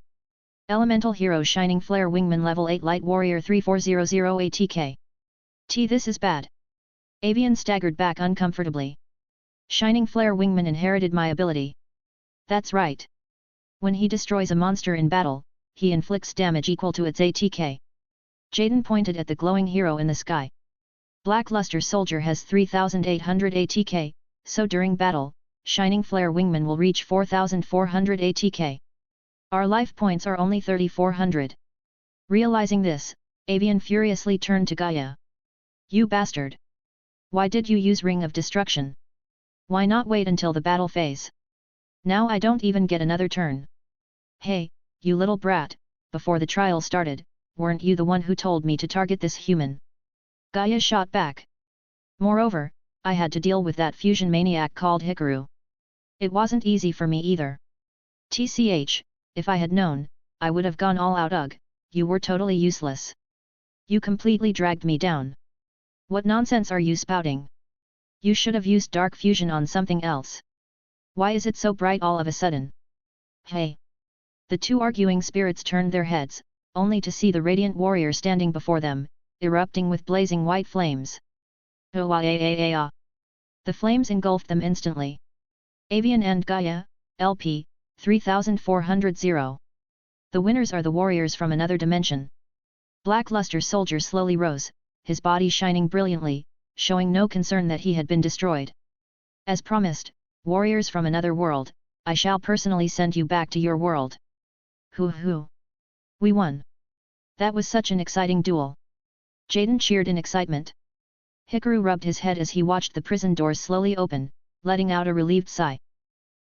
Elemental hero Shining Flare Wingman level 8 Light Warrior 3400 ATK. This is bad. Avian staggered back uncomfortably. Shining Flare Wingman inherited my ability. That's right. When he destroys a monster in battle, he inflicts damage equal to its ATK. Jaden pointed at the glowing hero in the sky. Blackluster Soldier has 3800 ATK, so during battle, Shining Flare Wingman will reach 4400 ATK. Our life points are only 3400. Realizing this, Avian furiously turned to Gaia. You bastard! Why did you use Ring of Destruction? Why not wait until the battle phase? Now I don't even get another turn. Hey, you little brat, before the trial started, weren't you the one who told me to target this human? Gaia shot back. Moreover, I had to deal with that fusion maniac called Hikaru. It wasn't easy for me either. TCH, if I had known, I would have gone all out. Ugh, you were totally useless. You completely dragged me down. What nonsense are you spouting? You should have used dark fusion on something else. Why is it so bright all of a sudden? Hey! The two arguing spirits turned their heads, only to see the radiant warrior standing before them, erupting with blazing white flames. The flames engulfed them instantly. Avian and Gaia, LP, 3400. The winners are the warriors from another dimension. Blackluster Soldier slowly rose, his body shining brilliantly, showing no concern that he had been destroyed. As promised, warriors from another world, I shall personally send you back to your world. Hoo! We won! That was such an exciting duel. Jaden cheered in excitement. Hikaru rubbed his head as he watched the prison doors slowly open, letting out a relieved sigh.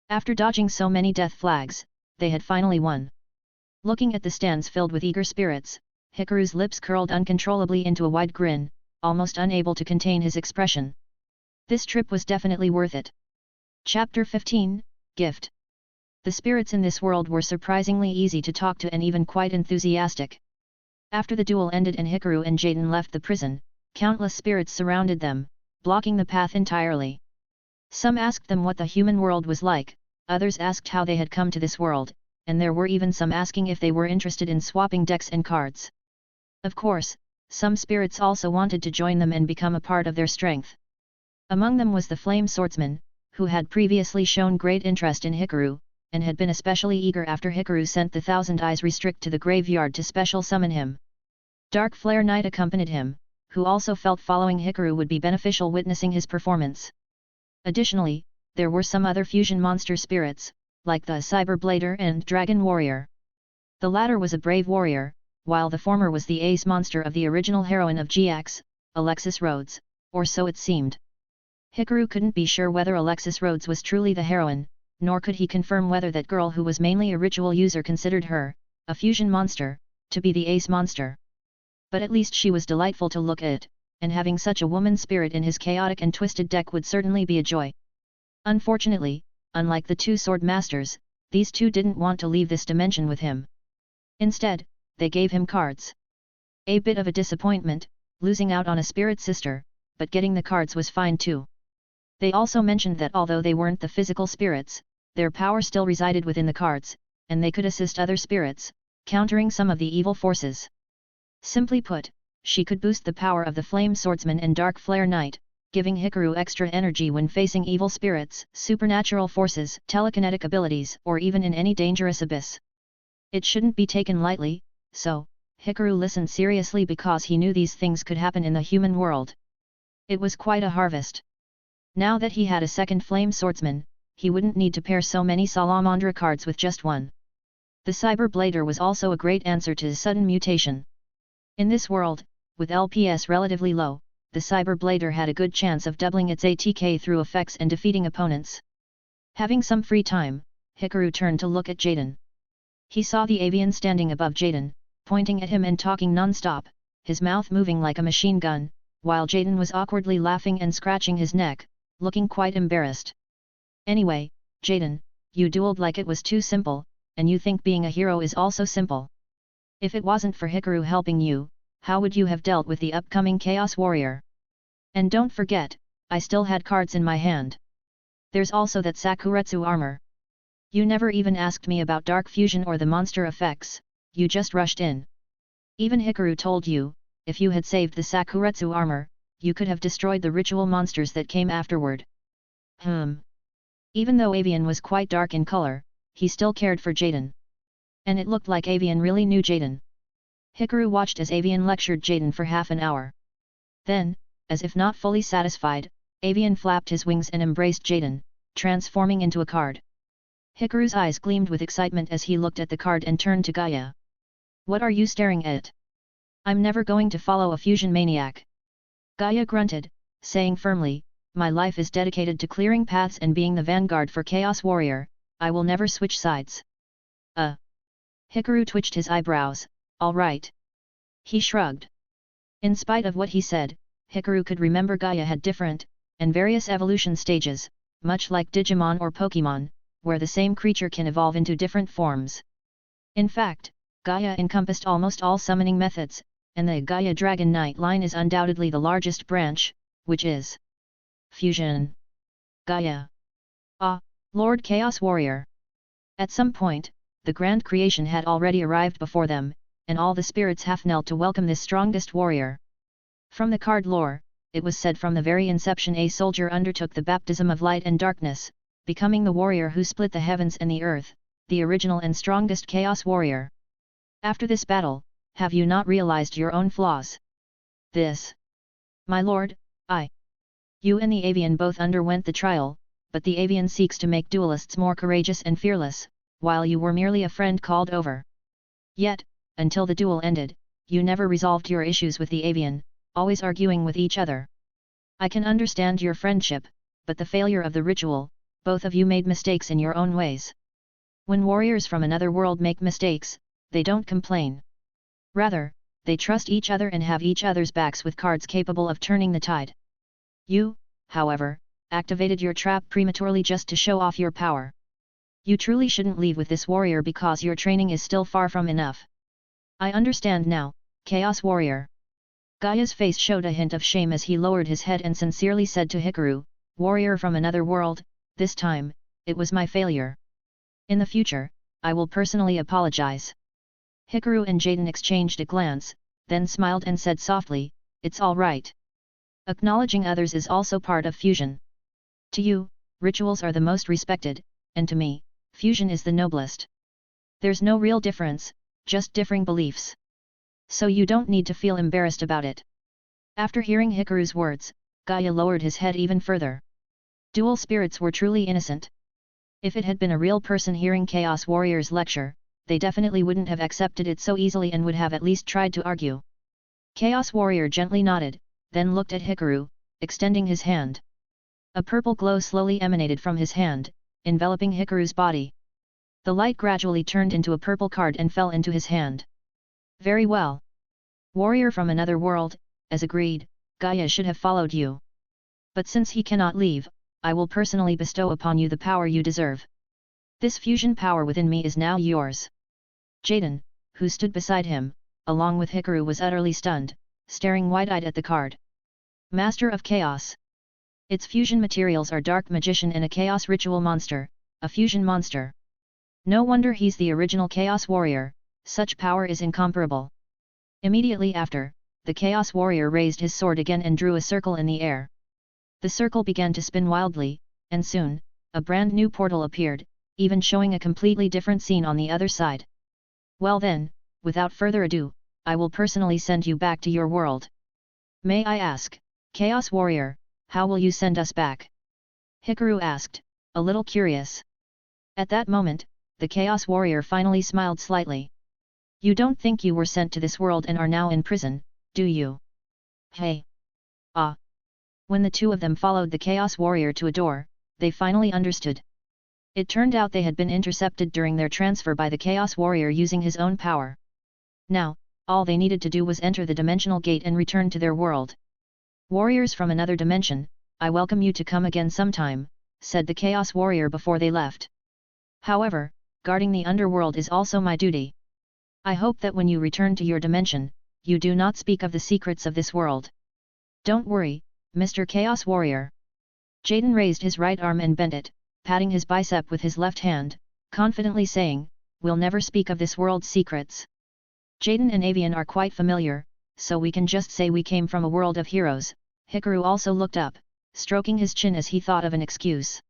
After dodging so many death flags, they had finally won. Looking at the stands filled with eager spirits, Hikaru's lips curled uncontrollably into a wide grin, almost unable to contain his expression. This trip was definitely worth it. Chapter 15, Gift. The spirits in this world were surprisingly easy to talk to and even quite enthusiastic. After the duel ended and Hikaru and Jaden left the prison, countless spirits surrounded them, blocking the path entirely. Some asked them what the human world was like, others asked how they had come to this world, and there were even some asking if they were interested in swapping decks and cards. Of course, some spirits also wanted to join them and become a part of their strength. Among them was the Flame Swordsman, who had previously shown great interest in Hikaru, and had been especially eager after Hikaru sent the Thousand Eyes Restrict to the graveyard to special summon him. Dark Flare Knight accompanied him, who also felt following Hikaru would be beneficial witnessing his performance. Additionally, there were some other fusion monster spirits, like the Cyber Blader and Dragon Warrior. The latter was a brave warrior, while the former was the ace monster of the original heroine of GX, Alexis Rhodes, or so it seemed. Hikaru couldn't be sure whether Alexis Rhodes was truly the heroine, nor could he confirm whether that girl who was mainly a ritual user considered her, a fusion monster, to be the ace monster. But at least she was delightful to look at, and having such a woman spirit in his chaotic and twisted deck would certainly be a joy. Unfortunately, unlike the two sword masters, these two didn't want to leave this dimension with him. Instead, they gave him cards. A bit of a disappointment, losing out on a spirit sister, but getting the cards was fine too. They also mentioned that although they weren't the physical spirits, their power still resided within the cards, and they could assist other spirits, countering some of the evil forces. Simply put, she could boost the power of the Flame Swordsman and Dark Flare Knight, giving Hikaru extra energy when facing evil spirits, supernatural forces, telekinetic abilities, or even in any dangerous abyss. It shouldn't be taken lightly, so, Hikaru listened seriously because he knew these things could happen in the human world. It was quite a harvest. Now that he had a second Flame Swordsman, he wouldn't need to pair so many Salamandra cards with just one. The Cyber Blader was also a great answer to his sudden mutation. In this world, with LPS relatively low, the Cyber Blader had a good chance of doubling its ATK through effects and defeating opponents. Having some free time, Hikaru turned to look at Jaden. He saw the avian standing above Jaden, pointing at him and talking non-stop, his mouth moving like a machine gun, while Jaden was awkwardly laughing and scratching his neck, looking quite embarrassed. Anyway, Jaden, you dueled like it was too simple, and you think being a hero is also simple. If it wasn't for Hikaru helping you, how would you have dealt with the upcoming Chaos Warrior? And don't forget, I still had cards in my hand. There's also that Sakuretsu armor. You never even asked me about dark fusion or the monster effects, you just rushed in. Even Hikaru told you, if you had saved the Sakuretsu armor, you could have destroyed the ritual monsters that came afterward. Even though Avian was quite dark in color, he still cared for Jaden. And it looked like Avian really knew Jaden. Hikaru watched as Avian lectured Jaden for half an hour. Then, as if not fully satisfied, Avian flapped his wings and embraced Jaden, transforming into a card. Hikaru's eyes gleamed with excitement as he looked at the card and turned to Gaia. What are you staring at? I'm never going to follow a fusion maniac. Gaia grunted, saying firmly, my life is dedicated to clearing paths and being the vanguard for Chaos Warrior, I will never switch sides. Hikaru twitched his eyebrows, all right. He shrugged. In spite of what he said, Hikaru could remember Gaia had different, and various evolution stages, much like Digimon or Pokemon, where the same creature can evolve into different forms. In fact, Gaia encompassed almost all summoning methods, and the Gaia Dragon Knight line is undoubtedly the largest branch, which is Fusion. Gaia. Ah, Lord Chaos Warrior. At some point, the grand creation had already arrived before them, and all the spirits half knelt to welcome this strongest warrior. From the card lore, it was said from the very inception a soldier undertook the baptism of light and darkness, becoming the warrior who split the heavens and the earth, the original and strongest Chaos Warrior. After this battle, have you not realized your own flaws? This. My lord, you and the avian both underwent the trial, but the avian seeks to make duelists more courageous and fearless, while you were merely a friend called over. Yet, until the duel ended, you never resolved your issues with the avian, always arguing with each other. I can understand your friendship, but the failure of the ritual, both of you made mistakes in your own ways. When warriors from another world make mistakes, they don't complain. Rather, they trust each other and have each other's backs with cards capable of turning the tide. You, however, activated your trap prematurely just to show off your power. You truly shouldn't leave with this warrior because your training is still far from enough. I understand now, Chaos Warrior. Gaia's face showed a hint of shame as he lowered his head and sincerely said to Hikaru, warrior from another world, this time, it was my failure. In the future, I will personally apologize. Hikaru and Jaden exchanged a glance, then smiled and said softly, it's all right. Acknowledging others is also part of fusion. To you, rituals are the most respected, and to me, fusion is the noblest. There's no real difference, just differing beliefs. So you don't need to feel embarrassed about it. After hearing Hikaru's words, Gaia lowered his head even further. Dual spirits were truly innocent. If it had been a real person hearing Chaos Warrior's lecture, they definitely wouldn't have accepted it so easily and would have at least tried to argue. Chaos Warrior gently nodded, then looked at Hikaru, extending his hand. A purple glow slowly emanated from his hand, enveloping Hikaru's body. The light gradually turned into a purple card and fell into his hand. Very well. Warrior from another world, as agreed, Gaia should have followed you. But since he cannot leave, I will personally bestow upon you the power you deserve. This fusion power within me is now yours. Jaden, who stood beside him, along with Hikaru, was utterly stunned, staring wide-eyed at the card. Master of Chaos. Its fusion materials are Dark Magician and a Chaos Ritual Monster, a fusion monster. No wonder he's the original Chaos Warrior, such power is incomparable. Immediately after, the Chaos Warrior raised his sword again and drew a circle in the air. The circle began to spin wildly, and soon, a brand new portal appeared, even showing a completely different scene on the other side. Well then, without further ado, I will personally send you back to your world. May I ask, Chaos Warrior, how will you send us back? Hikaru asked, a little curious. At that moment, the Chaos Warrior finally smiled slightly. You don't think you were sent to this world and are now in prison, do you? Hey! Ah! When the two of them followed the Chaos Warrior to a door, they finally understood. It turned out they had been intercepted during their transfer by the Chaos Warrior using his own power. Now, all they needed to do was enter the dimensional gate and return to their world. Warriors from another dimension, I welcome you to come again sometime, said the Chaos Warrior before they left. However, guarding the underworld is also my duty. I hope that when you return to your dimension, you do not speak of the secrets of this world. Don't worry, Mr. Chaos Warrior. Jaden raised his right arm and bent it, patting his bicep with his left hand, confidently saying, we'll never speak of this world's secrets. Jaden and Avian are quite familiar, so we can just say we came from a world of heroes. Hikaru also looked up, stroking his chin as he thought of an excuse.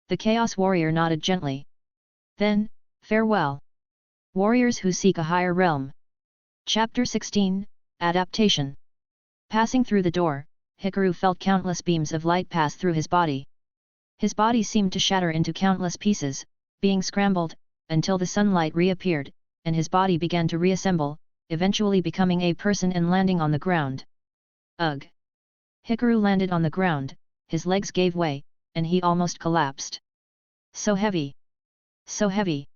The Chaos Warrior nodded gently. Then, farewell. Warriors who seek a higher realm. Chapter 16, Adaptation. Passing through the door, Hikaru felt countless beams of light pass through his body. His body seemed to shatter into countless pieces, being scrambled, until the sunlight reappeared, and his body began to reassemble, eventually becoming a person and landing on the ground. Ugh! Hikaru landed on the ground, his legs gave way, and he almost collapsed. So heavy! So heavy!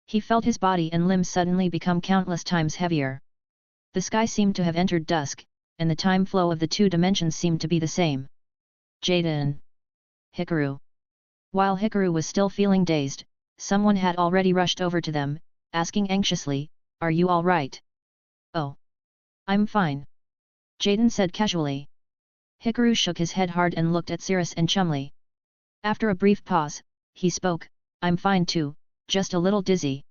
He felt his body and limbs suddenly become countless times heavier. The sky seemed to have entered dusk, and the time flow of the two dimensions seemed to be the same. Jaden! Hikaru! While Hikaru was still feeling dazed, someone had already rushed over to them, asking anxiously, are you all right? Oh! I'm fine. Jaden said casually. Hikaru shook his head hard and looked at Cirrus and Chumley. After a brief pause, he spoke, I'm fine too, just a little dizzy.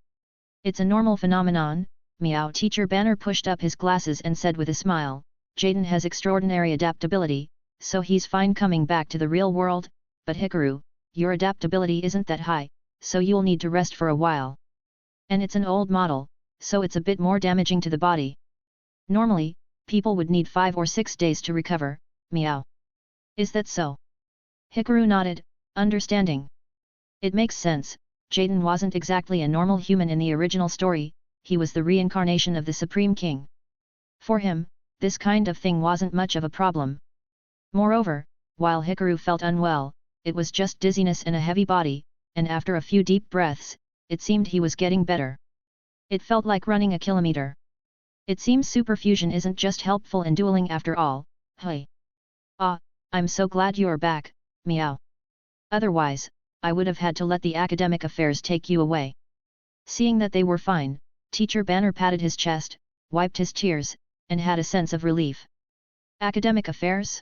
It's a normal phenomenon, meow. Teacher Banner pushed up his glasses and said with a smile, Jaden has extraordinary adaptability, so he's fine coming back to the real world, but Hikaru, your adaptability isn't that high, so you'll need to rest for a while. And it's an old model, so it's a bit more damaging to the body. Normally, people would need 5 or 6 days to recover, meow. Is that so? Hikaru nodded, understanding. It makes sense, Jaden wasn't exactly a normal human in the original story, he was the reincarnation of the Supreme King. For him, this kind of thing wasn't much of a problem. Moreover, while Hikaru felt unwell, it was just dizziness and a heavy body, and after a few deep breaths, it seemed he was getting better. It felt like running a kilometer. It seems superfusion isn't just helpful in dueling after all, hey. Ah, I'm so glad you're back, meow. Otherwise, I would have had to let the academic affairs take you away. Seeing that they were fine, Teacher Banner patted his chest, wiped his tears, and had a sense of relief. Academic affairs?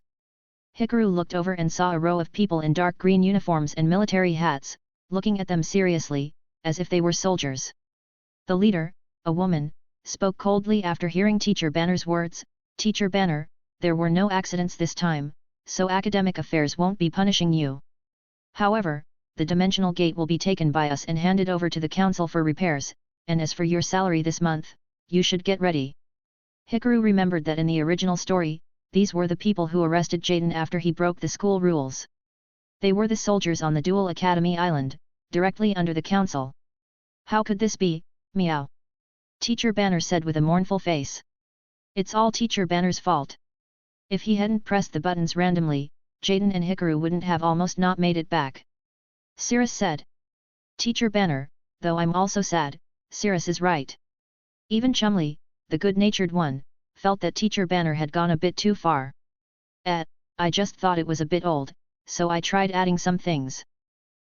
Hikaru looked over and saw a row of people in dark green uniforms and military hats, looking at them seriously, as if they were soldiers. The leader, a woman, spoke coldly after hearing Teacher Banner's words, Teacher Banner, there were no accidents this time, so academic affairs won't be punishing you. However, the dimensional gate will be taken by us and handed over to the council for repairs, and as for your salary this month, you should get ready. Hikaru remembered that in the original story, these were the people who arrested Jaden after he broke the school rules. They were the soldiers on the Duel Academy island, directly under the council. How could this be, meow? Teacher Banner said with a mournful face. It's all Teacher Banner's fault. If he hadn't pressed the buttons randomly, Jaden and Hikaru wouldn't have almost not made it back. Cirrus said. Teacher Banner, though I'm also sad, Cirrus is right. Even Chumley, the good-natured one, felt that Teacher Banner had gone a bit too far. I just thought it was a bit old, so I tried adding some things.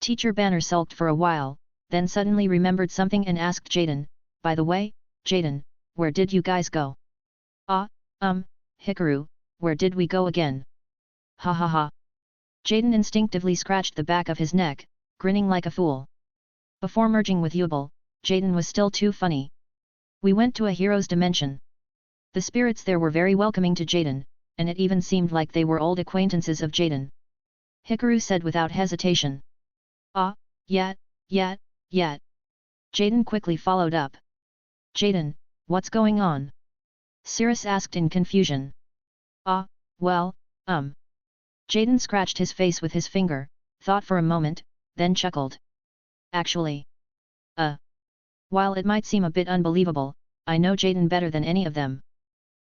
Teacher Banner sulked for a while, then suddenly remembered something and asked Jaden, by the way, Jaden, where did you guys go? Hikaru, where did we go again? Ha ha ha. Jaden instinctively scratched the back of his neck, grinning like a fool. Before merging with Yubel, Jaden was still too funny. We went to a hero's dimension. The spirits there were very welcoming to Jaden, and it even seemed like they were old acquaintances of Jaden. Hikaru said without hesitation. Yet. Jaden quickly followed up. Jaden, what's going on? Cirrus asked in confusion. Well. Jaden scratched his face with his finger, thought for a moment, then chuckled. Actually. While it might seem a bit unbelievable, I know Jaden better than any of them.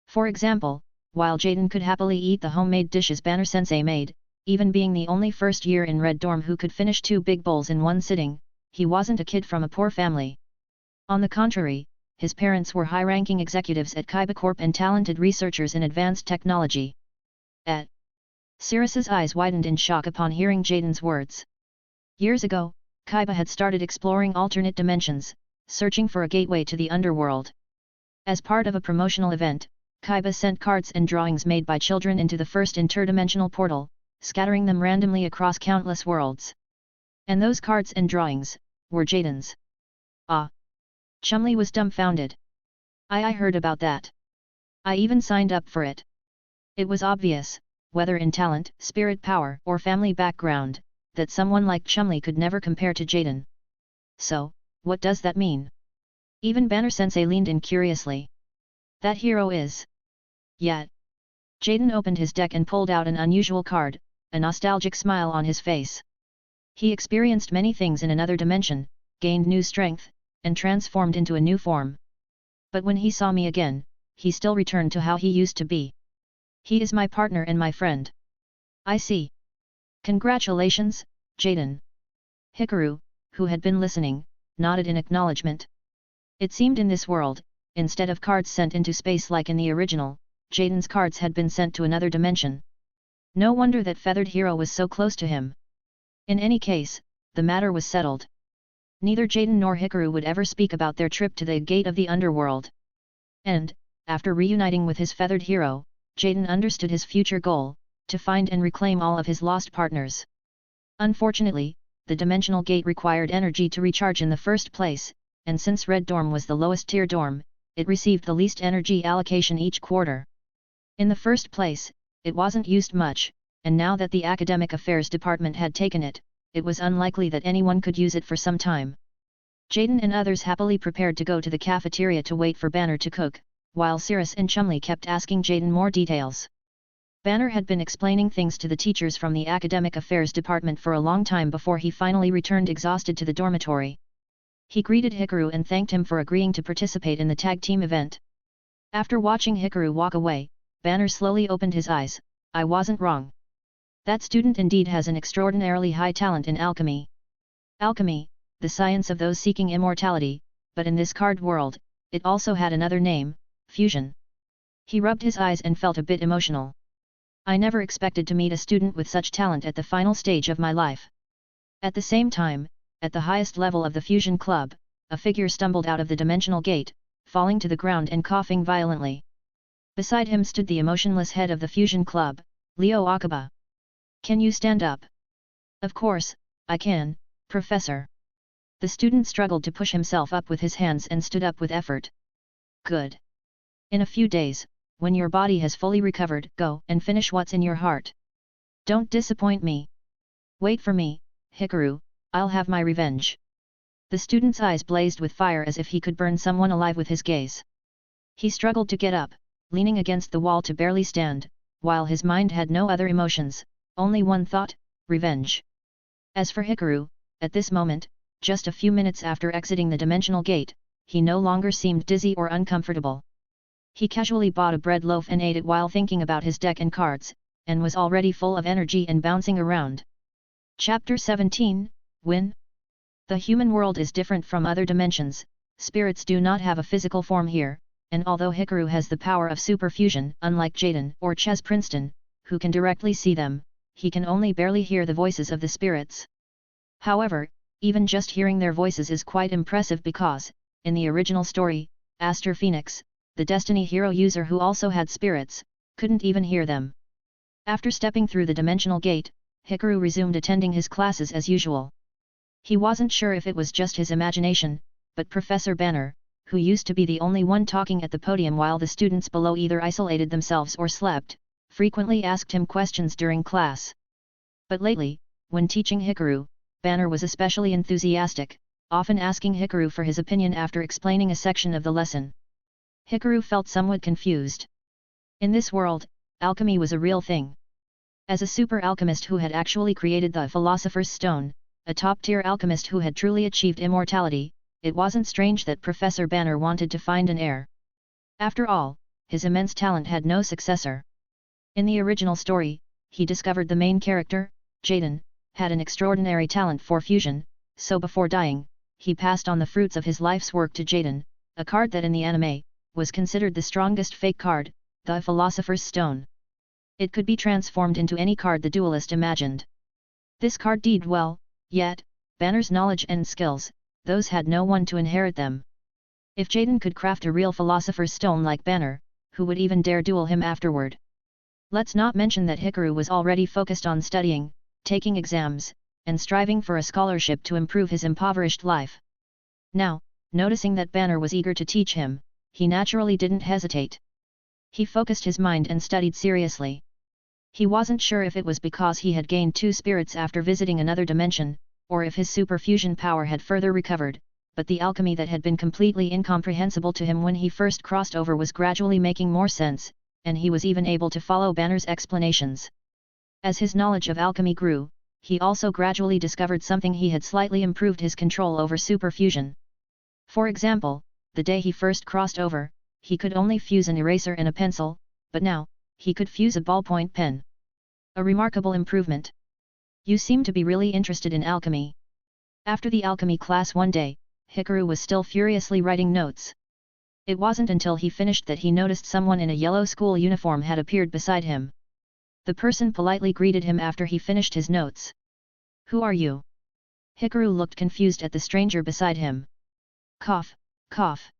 For example, while Jaden could happily eat the homemade dishes Banner-sensei made, even being the only first year in Red Dorm who could finish 2 big bowls in one sitting, he wasn't a kid from a poor family. On the contrary, his parents were high-ranking executives at Kaiba Corp and talented researchers in advanced technology. Cirrus's eyes widened in shock upon hearing Jaden's words. Years ago, Kaiba had started exploring alternate dimensions, searching for a gateway to the underworld. As part of a promotional event, Kaiba sent cards and drawings made by children into the first interdimensional portal, scattering them randomly across countless worlds. And those cards and drawings were Jaden's. Chumley was dumbfounded. I heard about that. I even signed up for it. It was obvious, whether in talent, spirit power, or family background, that someone like Chumley could never compare to Jaden. So, what does that mean? Even Banner-sensei leaned in curiously. That hero is. Yet. Jaden opened his deck and pulled out an unusual card, a nostalgic smile on his face. He experienced many things in another dimension, gained new strength, and transformed into a new form. But when he saw me again, he still returned to how he used to be. He is my partner and my friend. I see. Congratulations, Jaden. Hikaru, who had been listening, nodded in acknowledgement. It seemed in this world, instead of cards sent into space like in the original, Jaden's cards had been sent to another dimension. No wonder that Feathered Hero was so close to him. In any case, the matter was settled. Neither Jaden nor Hikaru would ever speak about their trip to the gate of the underworld. And, after reuniting with his feathered hero, Jaden understood his future goal, to find and reclaim all of his lost partners. Unfortunately, the dimensional gate required energy to recharge in the first place, and since Red Dorm was the lowest tier dorm, it received the least energy allocation each quarter. In the first place, it wasn't used much, and now that the Academic Affairs Department had taken it, it was unlikely that anyone could use it for some time. Jaden and others happily prepared to go to the cafeteria to wait for Banner to cook, while Cirrus and Chumley kept asking Jaden more details. Banner had been explaining things to the teachers from the Academic Affairs Department for a long time before he finally returned exhausted to the dormitory. He greeted Hikaru and thanked him for agreeing to participate in the tag team event. After watching Hikaru walk away, Banner slowly opened his eyes. I wasn't wrong. That student indeed has an extraordinarily high talent in alchemy. Alchemy, the science of those seeking immortality, but in this card world, it also had another name, fusion. He rubbed his eyes and felt a bit emotional. I never expected to meet a student with such talent at the final stage of my life. At the same time, at the highest level of the Fusion Club, a figure stumbled out of the dimensional gate, falling to the ground and coughing violently. Beside him stood the emotionless head of the Fusion Club, Leo Akaba. Can you stand up? Of course, I can, Professor. The student struggled to push himself up with his hands and stood up with effort. Good. In a few days, when your body has fully recovered, go and finish what's in your heart. Don't disappoint me. Wait for me, Hikaru, I'll have my revenge. The student's eyes blazed with fire as if he could burn someone alive with his gaze. He struggled to get up, leaning against the wall to barely stand, while his mind had no other emotions, only one thought, revenge. As for Hikaru, at this moment, just a few minutes after exiting the dimensional gate, he no longer seemed dizzy or uncomfortable. He casually bought a bread loaf and ate it while thinking about his deck and cards, and was already full of energy and bouncing around. Chapter 17, Win. The human world is different from other dimensions, spirits do not have a physical form here, and although Hikaru has the power of superfusion, unlike Jaden or Ches Princeton, who can directly see them, he can only barely hear the voices of the spirits. However, even just hearing their voices is quite impressive because, in the original story, Aster Phoenix, the Destiny hero user who also had spirits, couldn't even hear them. After stepping through the dimensional gate, Hikaru resumed attending his classes as usual. He wasn't sure if it was just his imagination, but Professor Banner, who used to be the only one talking at the podium while the students below either isolated themselves or slept, frequently asked him questions during class. But lately, when teaching Hikaru, Banner was especially enthusiastic, often asking Hikaru for his opinion after explaining a section of the lesson. Hikaru felt somewhat confused. In this world, alchemy was a real thing. As a super alchemist who had actually created the Philosopher's Stone, a top-tier alchemist who had truly achieved immortality, it wasn't strange that Professor Banner wanted to find an heir. After all, his immense talent had no successor. In the original story, he discovered the main character, Jaden, had an extraordinary talent for fusion, so before dying, he passed on the fruits of his life's work to Jaden, a card that in the anime, was considered the strongest fake card, the Philosopher's Stone. It could be transformed into any card the duelist imagined. This card did well, yet, Banner's knowledge and skills, those had no one to inherit them. If Jaden could craft a real Philosopher's Stone like Banner, who would even dare duel him afterward? Let's not mention that Hikaru was already focused on studying, taking exams, and striving for a scholarship to improve his impoverished life. Now, noticing that Banner was eager to teach him, he naturally didn't hesitate. He focused his mind and studied seriously. He wasn't sure if it was because he had gained 2 spirits after visiting another dimension, or if his superfusion power had further recovered, but the alchemy that had been completely incomprehensible to him when he first crossed over was gradually making more sense, and he was even able to follow Banner's explanations. As his knowledge of alchemy grew, he also gradually discovered something: he had slightly improved his control over superfusion. For example, the day he first crossed over, he could only fuse an eraser and a pencil, but now, he could fuse a ballpoint pen. A remarkable improvement. You seem to be really interested in alchemy. After the alchemy class one day, Hikaru was still furiously writing notes. It wasn't until he finished that he noticed someone in a yellow school uniform had appeared beside him. The person politely greeted him after he finished his notes. Who are you? Hikaru looked confused at the stranger beside him. Cough, cough.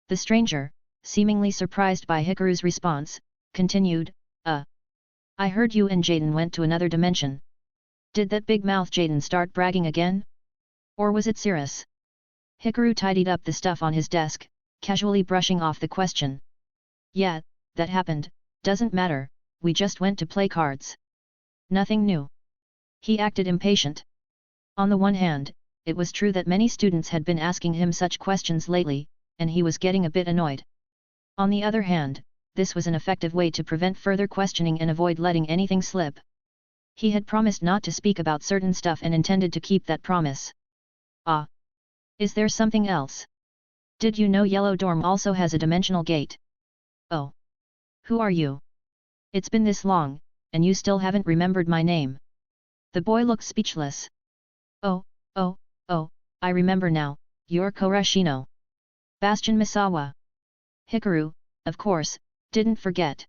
The stranger, seemingly surprised by Hikaru's response, continued, I heard you and Jaden went to another dimension. Did that big mouth Jaden start bragging again? Or was it serious? Hikaru tidied up the stuff on his desk, casually brushing off the question. Yeah, that happened, doesn't matter, we just went to play cards. Nothing new. He acted impatient. On the one hand, it was true that many students had been asking him such questions lately, and he was getting a bit annoyed. On the other hand, this was an effective way to prevent further questioning and avoid letting anything slip. He had promised not to speak about certain stuff and intended to keep that promise. Ah! Is there something else? Did you know Yellow Dorm also has a dimensional gate? Oh! Who are you? It's been this long, and you still haven't remembered my name. The boy looked speechless. Oh, I remember now, you're Korashino. Bastion Misawa. Hikaru, of course, didn't forget.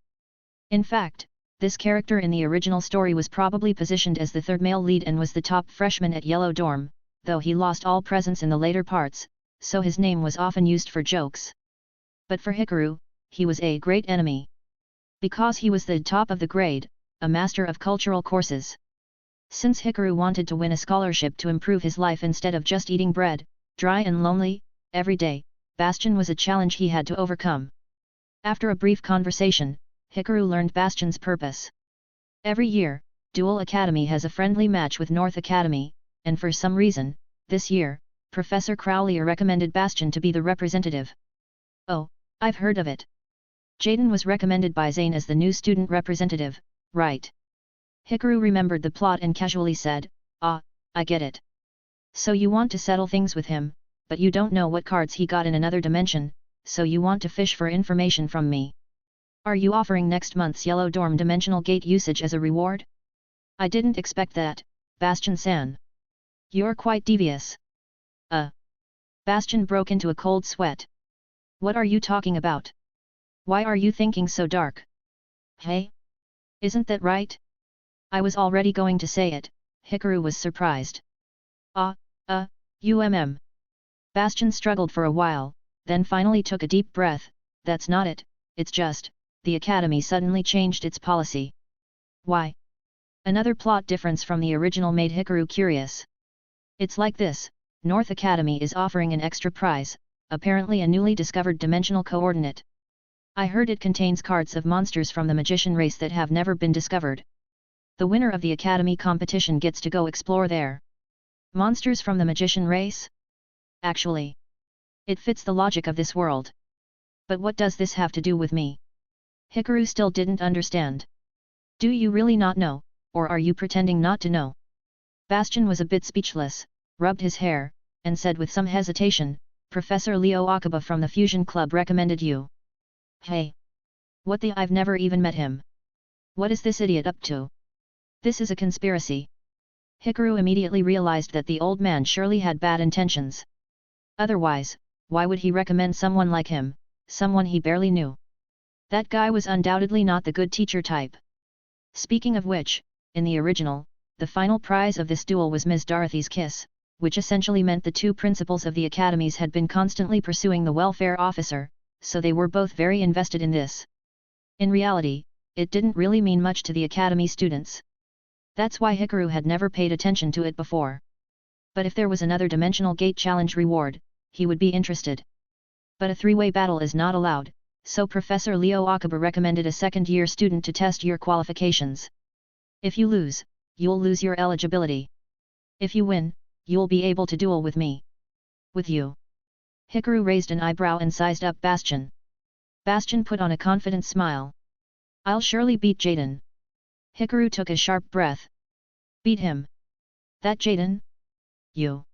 In fact, this character in the original story was probably positioned as the third male lead and was the top freshman at Yellow Dorm, though he lost all presence in the later parts, so his name was often used for jokes. But for Hikaru, he was a great enemy. Because he was the top of the grade, a master of cultural courses. Since Hikaru wanted to win a scholarship to improve his life instead of just eating bread, dry and lonely, every day, Bastion was a challenge he had to overcome. After a brief conversation, Hikaru learned Bastion's purpose. Every year, Duel Academy has a friendly match with North Academy, and for some reason, this year, Professor Crowley recommended Bastion to be the representative. Oh, I've heard of it. Jaden was recommended by Zane as the new student representative, right? Hikaru remembered the plot and casually said, I get it. So you want to settle things with him, but you don't know what cards he got in another dimension, so you want to fish for information from me. Are you offering next month's Yellow Dorm dimensional gate usage as a reward? I didn't expect that, Bastion-san. You're quite devious. Bastion broke into a cold sweat. What are you talking about? Why are you thinking so dark? Hey? Isn't that right? I was already going to say it, Hikaru was surprised. Bastion struggled for a while, then finally took a deep breath. That's not it, it's just, the Academy suddenly changed its policy. Why? Another plot difference from the original made Hikaru curious. It's like this, North Academy is offering an extra prize, apparently a newly discovered dimensional coordinate. I heard it contains cards of monsters from the magician race that have never been discovered. The winner of the Academy competition gets to go explore there. Monsters from the magician race? Actually, it fits the logic of this world. But what does this have to do with me? Hikaru still didn't understand. Do you really not know, or are you pretending not to know? Bastion was a bit speechless, rubbed his hair, and said with some hesitation, Professor Leo Akiba from the Fusion Club recommended you. Hey! What the I've never even met him. What is this idiot up to? This is a conspiracy. Hikaru immediately realized that the old man surely had bad intentions. Otherwise, why would he recommend someone like him, someone he barely knew? That guy was undoubtedly not the good teacher type. Speaking of which, in the original, the final prize of this duel was Ms. Dorothy's kiss, which essentially meant the two principals of the academies had been constantly pursuing the welfare officer, so they were both very invested in this. In reality, it didn't really mean much to the academy students. That's why Hikaru had never paid attention to it before. But if there was another dimensional gate challenge reward, he would be interested. But a three-way battle is not allowed, so Professor Leo Akiba recommended a second-year student to test your qualifications. If you lose, you'll lose your eligibility. If you win, you'll be able to duel with me. With you? Hikaru raised an eyebrow and sized up Bastion. Bastion put on a confident smile. I'll surely beat Jaden. Hikaru took a sharp breath. Beat him? That Jaden? You.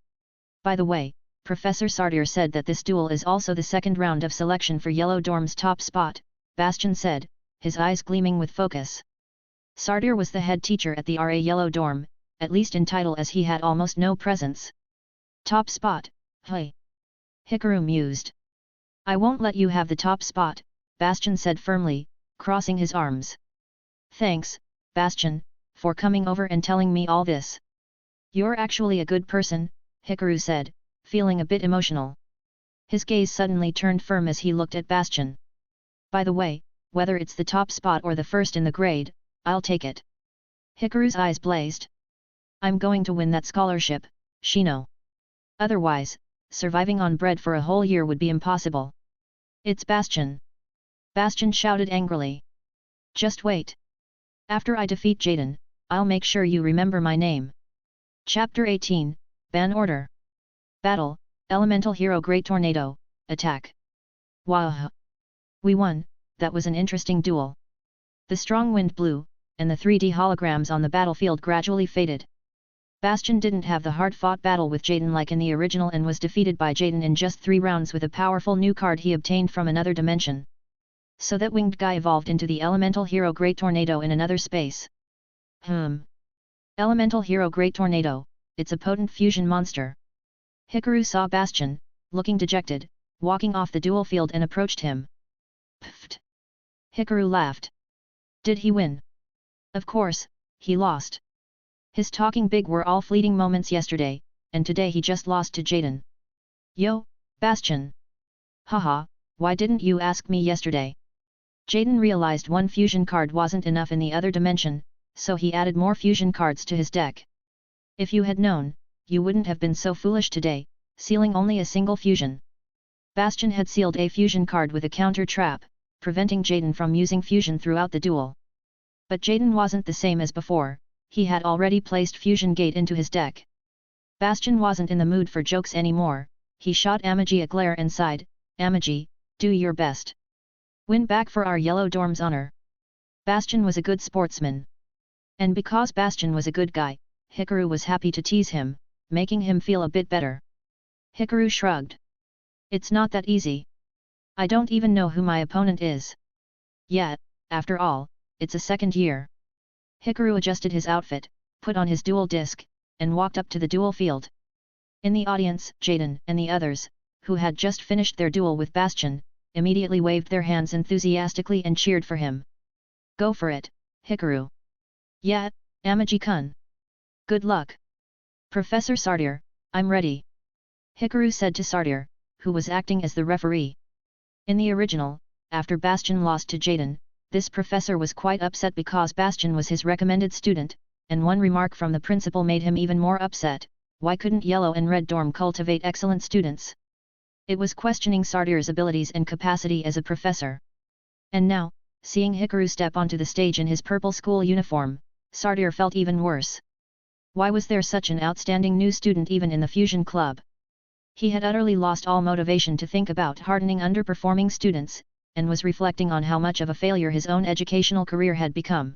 By the way, Professor Sardir said that this duel is also the second round of selection for Yellow Dorm's top spot, Bastion said, his eyes gleaming with focus. Sardir was the head teacher at the RA Yellow Dorm, at least in title as he had almost no presence. Top spot, hey. Hikaru mused. I won't let you have the top spot, Bastion said firmly, crossing his arms. Thanks, Bastion, for coming over and telling me all this. You're actually a good person, Hikaru said, feeling a bit emotional. His gaze suddenly turned firm as he looked at Bastion. By the way, whether it's the top spot or the first in the grade, I'll take it. Hikaru's eyes blazed. I'm going to win that scholarship, Shino. Otherwise, surviving on bread for a whole year would be impossible. It's Bastion. Bastion shouted angrily. Just wait. After I defeat Jaden, I'll make sure you remember my name. Chapter 18, Ban Order. Battle, Elemental Hero Great Tornado, Attack. Wow! We won, that was an interesting duel. The strong wind blew, and the 3D holograms on the battlefield gradually faded. Bastion didn't have the hard-fought battle with Jaden like in the original and was defeated by Jaden in just 3 rounds with a powerful new card he obtained from another dimension. So that winged guy evolved into the Elemental Hero Great Tornado in another space. Elemental Hero Great Tornado, it's a potent fusion monster. Hikaru saw Bastion, looking dejected, walking off the duel field and approached him. Pfft! Hikaru laughed. Did he win? Of course, he lost. His talking big were all fleeting moments yesterday, and today he just lost to Jaden. Yo, Bastion! Haha, why didn't you ask me yesterday? Jaden realized one fusion card wasn't enough in the other dimension, so he added more fusion cards to his deck. If you had known, you wouldn't have been so foolish today, sealing only a single fusion. Bastion had sealed a fusion card with a counter trap, preventing Jaden from using fusion throughout the duel. But Jaden wasn't the same as before, he had already placed fusion gate into his deck. Bastion wasn't in the mood for jokes anymore, he shot Amaki a glare and sighed, Amaki, do your best. Win back for our yellow dorm's honor. Bastion was a good sportsman. And because Bastion was a good guy, Hikaru was happy to tease him, making him feel a bit better. Hikaru shrugged. It's not that easy. I don't even know who my opponent is. Yet, after all, it's a second year. Hikaru adjusted his outfit, put on his dual disc, and walked up to the duel field. In the audience, Jaden and the others, who had just finished their duel with Bastion, immediately waved their hands enthusiastically and cheered for him. Go for it, Hikaru. Yeah, Amaki-kun. Good luck. Professor Sardir, I'm ready. Hikaru said to Sardir, who was acting as the referee. In the original, after Bastion lost to Jaden, this professor was quite upset because Bastion was his recommended student, and one remark from the principal made him even more upset. Why couldn't Yellow and Red Dorm cultivate excellent students? It was questioning Sardir's abilities and capacity as a professor. And now, seeing Hikaru step onto the stage in his purple school uniform, Sardir felt even worse. Why was there such an outstanding new student even in the Fusion Club? He had utterly lost all motivation to think about hardening underperforming students, and was reflecting on how much of a failure his own educational career had become.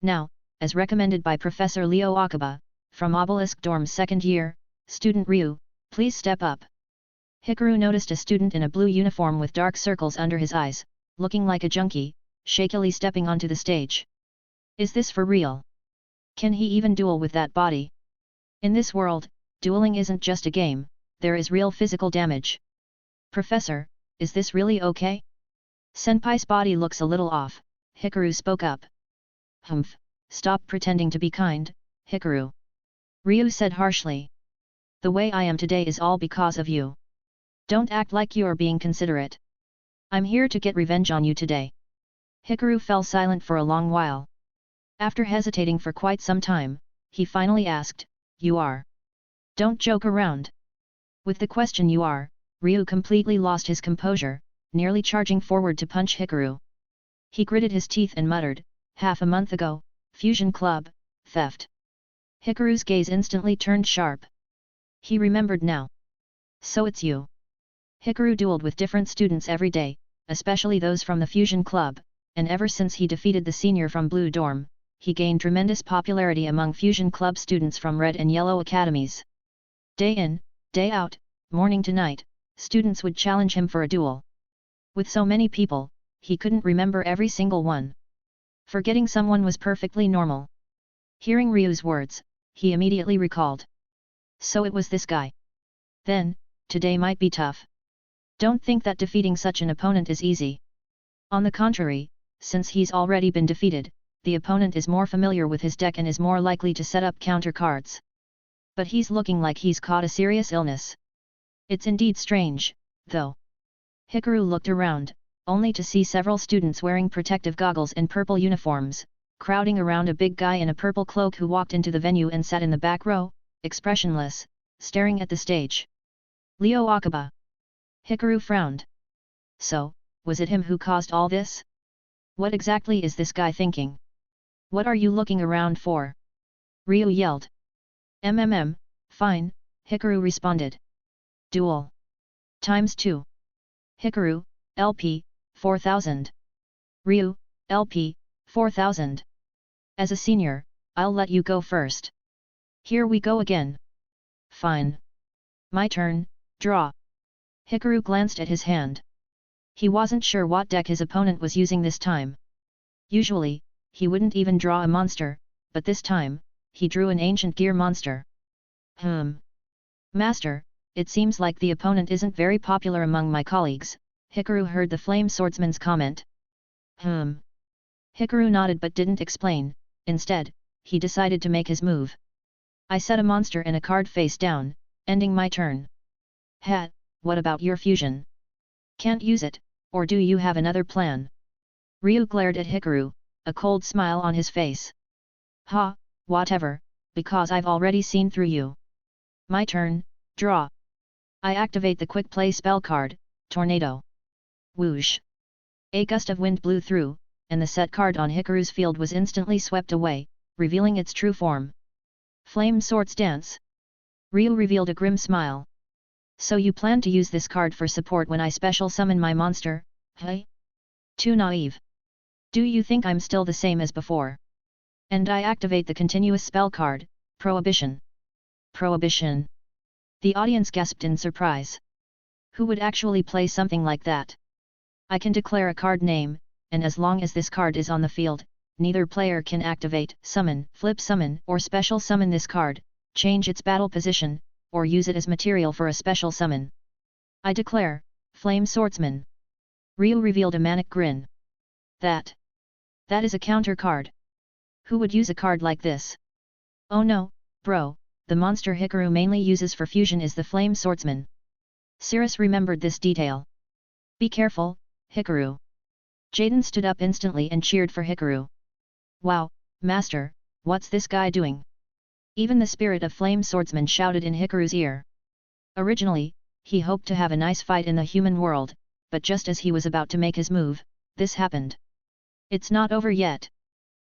Now, as recommended by Professor Leo Akaba, from Obelisk Dorm's second year, student Ryu, please step up. Hikaru noticed a student in a blue uniform with dark circles under his eyes, looking like a junkie, shakily stepping onto the stage. Is this for real? Can he even duel with that body? In this world, dueling isn't just a game, there is real physical damage. Professor, is this really okay? Senpai's body looks a little off, Hikaru spoke up. Humph, stop pretending to be kind, Hikaru. Ryu said harshly. The way I am today is all because of you. Don't act like you're being considerate. I'm here to get revenge on you today. Hikaru fell silent for a long while. After hesitating for quite some time, he finally asked, You are? Don't joke around. With the question you are, Ryu completely lost his composure, nearly charging forward to punch Hikaru. He gritted his teeth and muttered, half a month ago, Fusion Club, theft. Hikaru's gaze instantly turned sharp. He remembered now. So it's you. Hikaru dueled with different students every day, especially those from the Fusion Club, and ever since he defeated the senior from Blue Dorm, he gained tremendous popularity among Fusion Club students from Red and Yellow academies. Day in, day out, morning to night, students would challenge him for a duel. With so many people, he couldn't remember every single one. Forgetting someone was perfectly normal. Hearing Ryu's words, he immediately recalled. So it was this guy. Then, today might be tough. Don't think that defeating such an opponent is easy. On the contrary, since he's already been defeated, the opponent is more familiar with his deck and is more likely to set up counter cards. But he's looking like he's caught a serious illness. It's indeed strange, though. Hikaru looked around, only to see several students wearing protective goggles and purple uniforms, crowding around a big guy in a purple cloak who walked into the venue and sat in the back row, expressionless, staring at the stage. Leo Akaba. Hikaru frowned. So, was it him who caused all this? What exactly is this guy thinking? What are you looking around for? Ryu yelled. Fine, Hikaru responded. Duel. ×2. Hikaru, LP, 4000. Ryu, LP, 4000. As a senior, I'll let you go first. Here we go again. Fine. My turn, draw. Hikaru glanced at his hand. He wasn't sure what deck his opponent was using this time. Usually, he wouldn't even draw a monster, but this time, he drew an ancient gear monster. Master, it seems like the opponent isn't very popular among my colleagues, Hikaru heard the flame swordsman's comment. Hikaru nodded but didn't explain. Instead, he decided to make his move. I set a monster and a card face down, ending my turn. What about your fusion? Can't use it, or do you have another plan? Ryu glared at Hikaru, a cold smile on his face. Whatever, because I've already seen through you. My turn, draw. I activate the quick play spell card, Tornado. Whoosh. A gust of wind blew through, and the set card on Hikaru's field was instantly swept away, revealing its true form. Flame Swords Dance. Ryu revealed a grim smile. So you plan to use this card for support when I special summon my monster, hey? Too naive. Do you think I'm still the same as before? And I activate the continuous spell card, Prohibition. Prohibition. The audience gasped in surprise. Who would actually play something like that? I can declare a card name, and as long as this card is on the field, neither player can activate, summon, flip summon, or special summon this card, change its battle position, or use it as material for a special summon. I declare, Flame Swordsman. Ryu revealed a manic grin. That is a counter card. Who would use a card like this? Oh no, bro, the monster Hikaru mainly uses for fusion is the Flame Swordsman. Cirrus remembered this detail. Be careful, Hikaru. Jaden stood up instantly and cheered for Hikaru. Wow, master, what's this guy doing? Even the spirit of Flame Swordsman shouted in Hikaru's ear. Originally, he hoped to have a nice fight in the human world, but just as he was about to make his move, this happened. It's not over yet.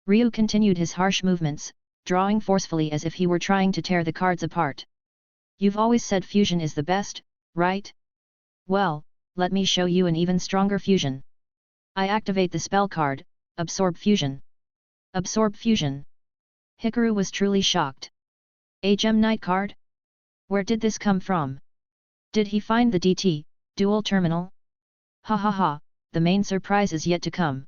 Ryu continued his harsh movements, drawing forcefully as if he were trying to tear the cards apart. You've always said fusion is the best, right? Well, let me show you an even stronger fusion. I activate the spell card, Absorb Fusion. Absorb Fusion. Hikaru was truly shocked. A Gem Knight card? Where did this come from? Did he find the DT, dual terminal? The main surprise is yet to come.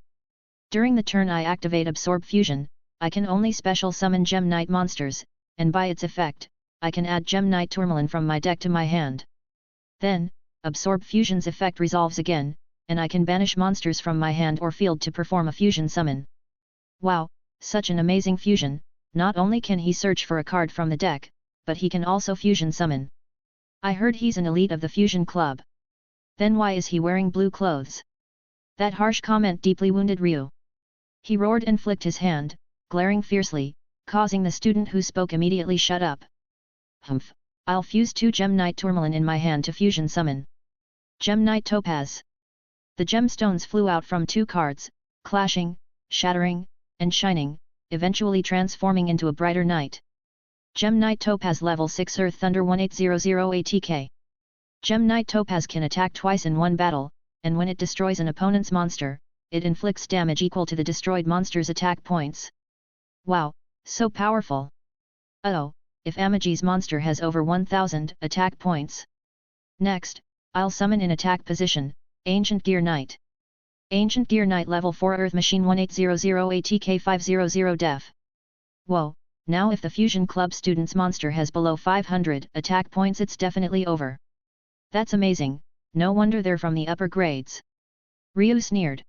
During the turn I activate Absorb Fusion, I can only special summon Gem Knight monsters, and by its effect, I can add Gem Knight Tourmaline from my deck to my hand. Then, Absorb Fusion's effect resolves again, and I can banish monsters from my hand or field to perform a fusion summon. Wow, such an amazing fusion! Not only can he search for a card from the deck, but he can also fusion summon. I heard he's an elite of the fusion club. Then why is he wearing blue clothes? That harsh comment deeply wounded Ryu. He roared and flicked his hand, glaring fiercely, causing the student who spoke immediately shut up. I'll fuse 2 Gem Knight Tourmaline in my hand to fusion summon. Gem Knight Topaz. The gemstones flew out from 2 cards, clashing, shattering, and shining, eventually transforming into a brighter knight. Gem Knight Topaz level 6 Earth Thunder 1800 ATK. Gem Knight Topaz can attack twice in one battle, and when it destroys an opponent's monster, it inflicts damage equal to the destroyed monster's attack points. Wow, so powerful! Oh, if Amagi's monster has over 1000 attack points. Next, I'll summon in attack position, Ancient Gear Knight. Ancient Gear Knight level 4 Earth Machine 1800 ATK 500 def. Whoa, now if the Fusion Club student's monster has below 500 attack points it's definitely over. That's amazing, no wonder they're from the upper grades. Ryu sneered.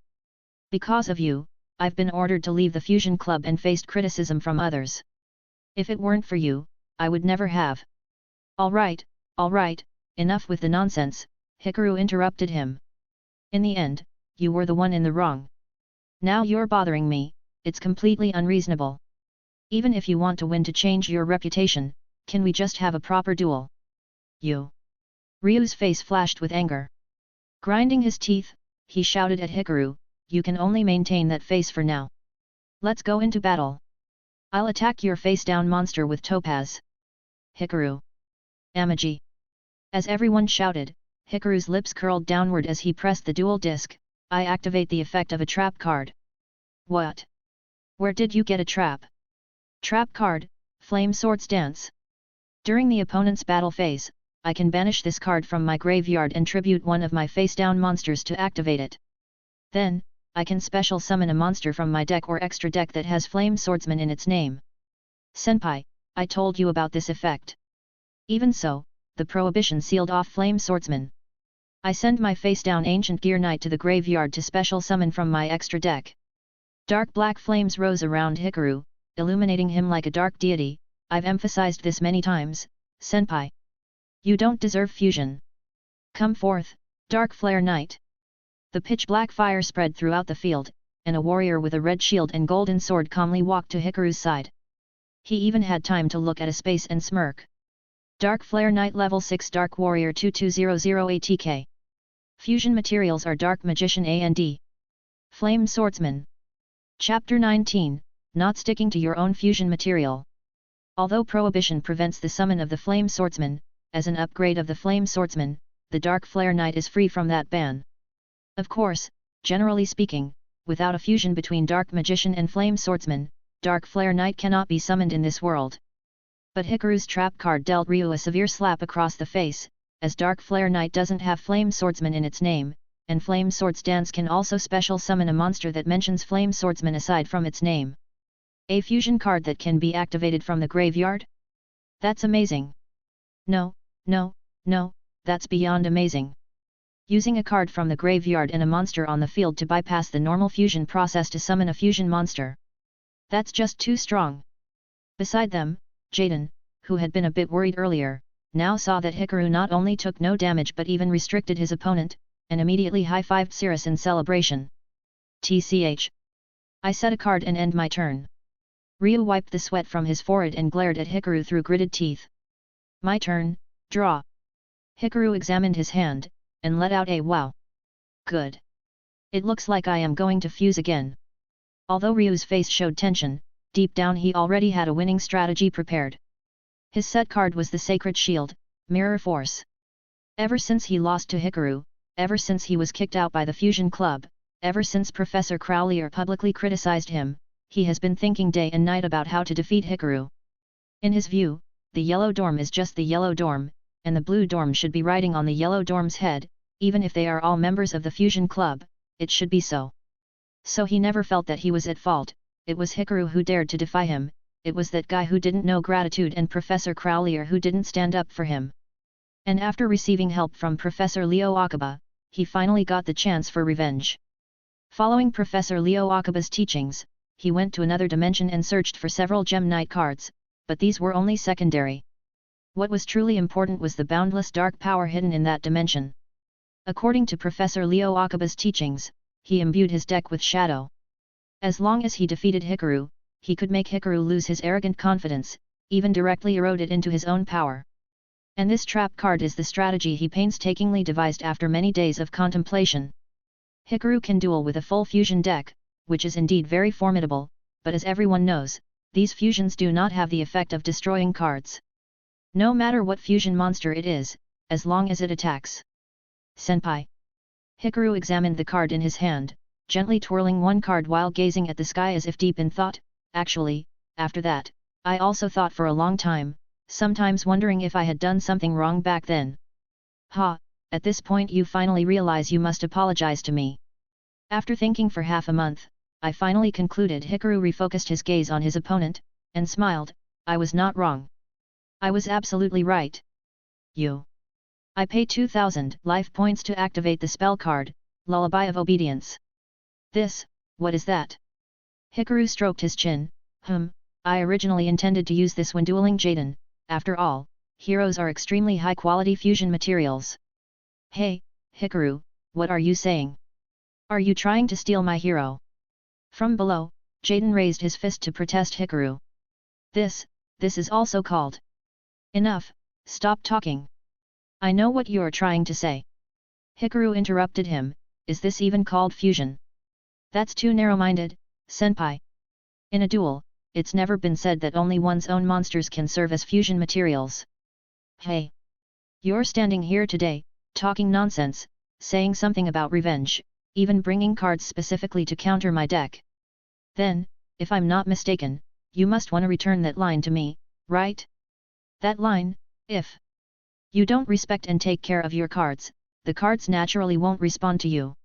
Because of you, I've been ordered to leave the Fusion Club and faced criticism from others. If it weren't for you, I would never have. Alright, enough with the nonsense, Hikaru interrupted him. In the end, you were the one in the wrong. Now you're bothering me, it's completely unreasonable. Even if you want to win to change your reputation, can we just have a proper duel? You. Ryu's face flashed with anger. Grinding his teeth, he shouted at Hikaru, you can only maintain that face for now. Let's go into battle. I'll attack your face-down monster with Topaz. Hikaru. Amagi. As everyone shouted, Hikaru's lips curled downward as he pressed the dual disc. I activate the effect of a trap card. What? Where did you get a trap? Trap card, Flame Swords Dance. During the opponent's battle phase, I can banish this card from my graveyard and tribute one of my face-down monsters to activate it. Then, I can special summon a monster from my deck or extra deck that has Flame Swordsman in its name. Senpai, I told you about this effect. Even so, the prohibition sealed off Flame Swordsman. I send my face-down Ancient Gear Knight to the graveyard to special summon from my extra deck. Dark black flames rose around Hikaru, illuminating him like a dark deity. I've emphasized this many times, Senpai. You don't deserve fusion. Come forth, Dark Flare Knight. The pitch-black fire spread throughout the field, and a warrior with a red shield and golden sword calmly walked to Hikaru's side. He even had time to look at a space and smirk. Dark Flare Knight Level 6 Dark Warrior 2200 ATK. Fusion materials are Dark Magician and Flame Swordsman. Chapter 19, Not Sticking to Your Own Fusion Material. Although Prohibition prevents the summon of the Flame Swordsman, as an upgrade of the Flame Swordsman, the Dark Flare Knight is free from that ban. Of course, generally speaking, without a fusion between Dark Magician and Flame Swordsman, Dark Flare Knight cannot be summoned in this world. But Hikaru's trap card dealt Ryu a severe slap across the face, as Dark Flare Knight doesn't have Flame Swordsman in its name, and Flame Swords Dance can also special summon a monster that mentions Flame Swordsman aside from its name. A fusion card that can be activated from the graveyard? That's amazing. No, that's beyond amazing. Using a card from the graveyard and a monster on the field to bypass the normal fusion process to summon a fusion monster. That's just too strong. Beside them, Jaden, who had been a bit worried earlier, now saw that Hikaru not only took no damage but even restricted his opponent, and immediately high-fived Cirrus in celebration. TCH. I set a card and end my turn. Ryu wiped the sweat from his forehead and glared at Hikaru through gritted teeth. My turn, draw. Hikaru examined his hand, and let out a wow. Good. It looks like I am going to fuse again. Although Ryu's face showed tension, deep down he already had a winning strategy prepared. His set card was the Sacred Shield, Mirror Force. Ever since he lost to Hikaru, ever since he was kicked out by the Fusion Club, ever since Professor Crowley publicly criticized him, he has been thinking day and night about how to defeat Hikaru. In his view, the Yellow Dorm is just the Yellow Dorm, and the Blue Dorm should be riding on the Yellow Dorm's head, even if they are all members of the Fusion Club, it should be so. So he never felt that he was at fault, it was Hikaru who dared to defy him, it was that guy who didn't know gratitude and Professor Crowley who didn't stand up for him. And after receiving help from Professor Leo Akiba, he finally got the chance for revenge. Following Professor Leo Akiba's teachings, he went to another dimension and searched for several Gem Knight cards, but these were only secondary. What was truly important was the boundless dark power hidden in that dimension. According to Professor Leo Akiba's teachings, he imbued his deck with shadow. As long as he defeated Hikaru, he could make Hikaru lose his arrogant confidence, even directly erode it into his own power. And this trap card is the strategy he painstakingly devised after many days of contemplation. Hikaru can duel with a full fusion deck, which is indeed very formidable, but as everyone knows, these fusions do not have the effect of destroying cards. No matter what fusion monster it is, as long as it attacks. Senpai. Hikaru examined the card in his hand, gently twirling one card while gazing at the sky as if deep in thought. Actually, after that, I also thought for a long time, sometimes wondering if I had done something wrong back then. At this point you finally realize you must apologize to me. After thinking for half a month, I finally concluded. Hikaru refocused his gaze on his opponent, and smiled. I was not wrong. I was absolutely right. I pay 2,000 life points to activate the spell card, Lullaby of Obedience. What is that? Hikaru stroked his chin. I originally intended to use this when dueling Jaden. After all, heroes are extremely high-quality fusion materials. Hey, Hikaru, what are you saying? Are you trying to steal my hero? From below, Jaden raised his fist to protest Hikaru. This is also called. Enough, stop talking. I know what you're trying to say. Hikaru interrupted him, is this even called fusion? That's too narrow-minded, senpai. In a duel, it's never been said that only one's own monsters can serve as fusion materials. Hey! You're standing here today, talking nonsense, saying something about revenge, even bringing cards specifically to counter my deck. Then, if I'm not mistaken, you must want to return that line to me, right? That line, if you don't respect and take care of your cards, the cards naturally won't respond to you.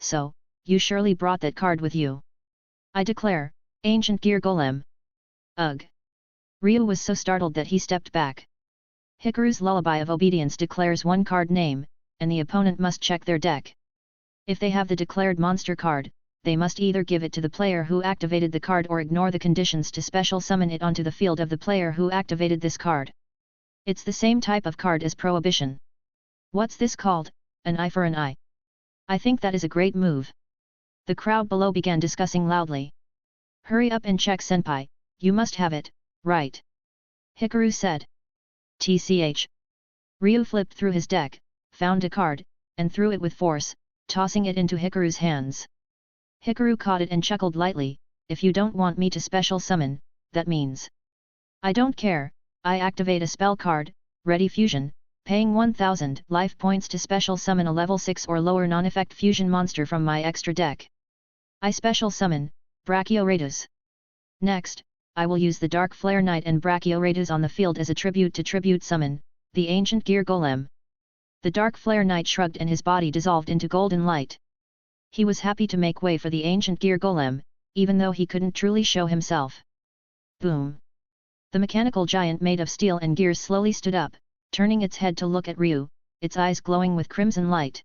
So, you surely brought that card with you. I declare, Ancient Gear Golem. Ugh! Ryu was so startled that he stepped back. Hikaru's Lullaby of Obedience declares one card name, and the opponent must check their deck. If they have the declared monster card, they must either give it to the player who activated the card or ignore the conditions to special summon it onto the field of the player who activated this card. It's the same type of card as Prohibition. What's this called? An eye for an eye. I think that is a great move. The crowd below began discussing loudly. Hurry up and check, senpai, you must have it, right? Hikaru said. TCH. Ryu flipped through his deck, found a card, and threw it with force, tossing it into Hikaru's hands. Hikaru caught it and chuckled lightly, if you don't want me to special summon, that means. I don't care, I activate a spell card, Ready Fusion, paying 1000 life points to special summon a level 6 or lower non-effect fusion monster from my extra deck. I special summon, Brachioratus. Next, I will use the Dark Flare Knight and Brachioratus on the field as a tribute to tribute summon, the Ancient Gear Golem. The Dark Flare Knight shrugged and his body dissolved into golden light. He was happy to make way for the Ancient Gear Golem, even though he couldn't truly show himself. Boom! The mechanical giant made of steel and gears slowly stood up, turning its head to look at Ryu, its eyes glowing with crimson light.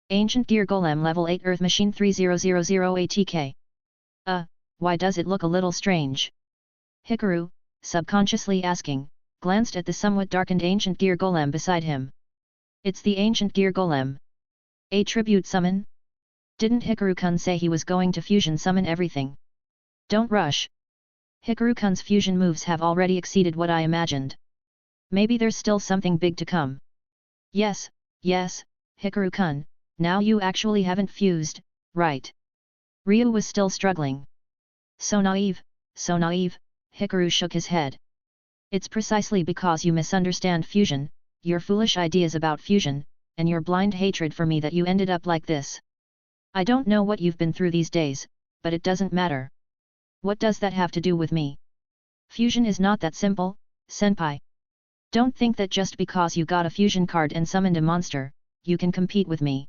Ancient Gear Golem Level 8 Earth Machine 3000 ATK. Why does it look a little strange? Hikaru, subconsciously asking, glanced at the somewhat darkened Ancient Gear Golem beside him. It's the Ancient Gear Golem. A tribute summon? Didn't Hikaru-kun say he was going to fusion summon everything? Don't rush. Hikaru-kun's fusion moves have already exceeded what I imagined. Maybe there's still something big to come. Yes, Hikaru-kun, now you actually haven't fused, right? Ryu was still struggling. So naive, Hikaru shook his head. It's precisely because you misunderstand fusion, your foolish ideas about fusion, and your blind hatred for me that you ended up like this. I don't know what you've been through these days, but it doesn't matter. What does that have to do with me? Fusion is not that simple, senpai. Don't think that just because you got a fusion card and summoned a monster, you can compete with me.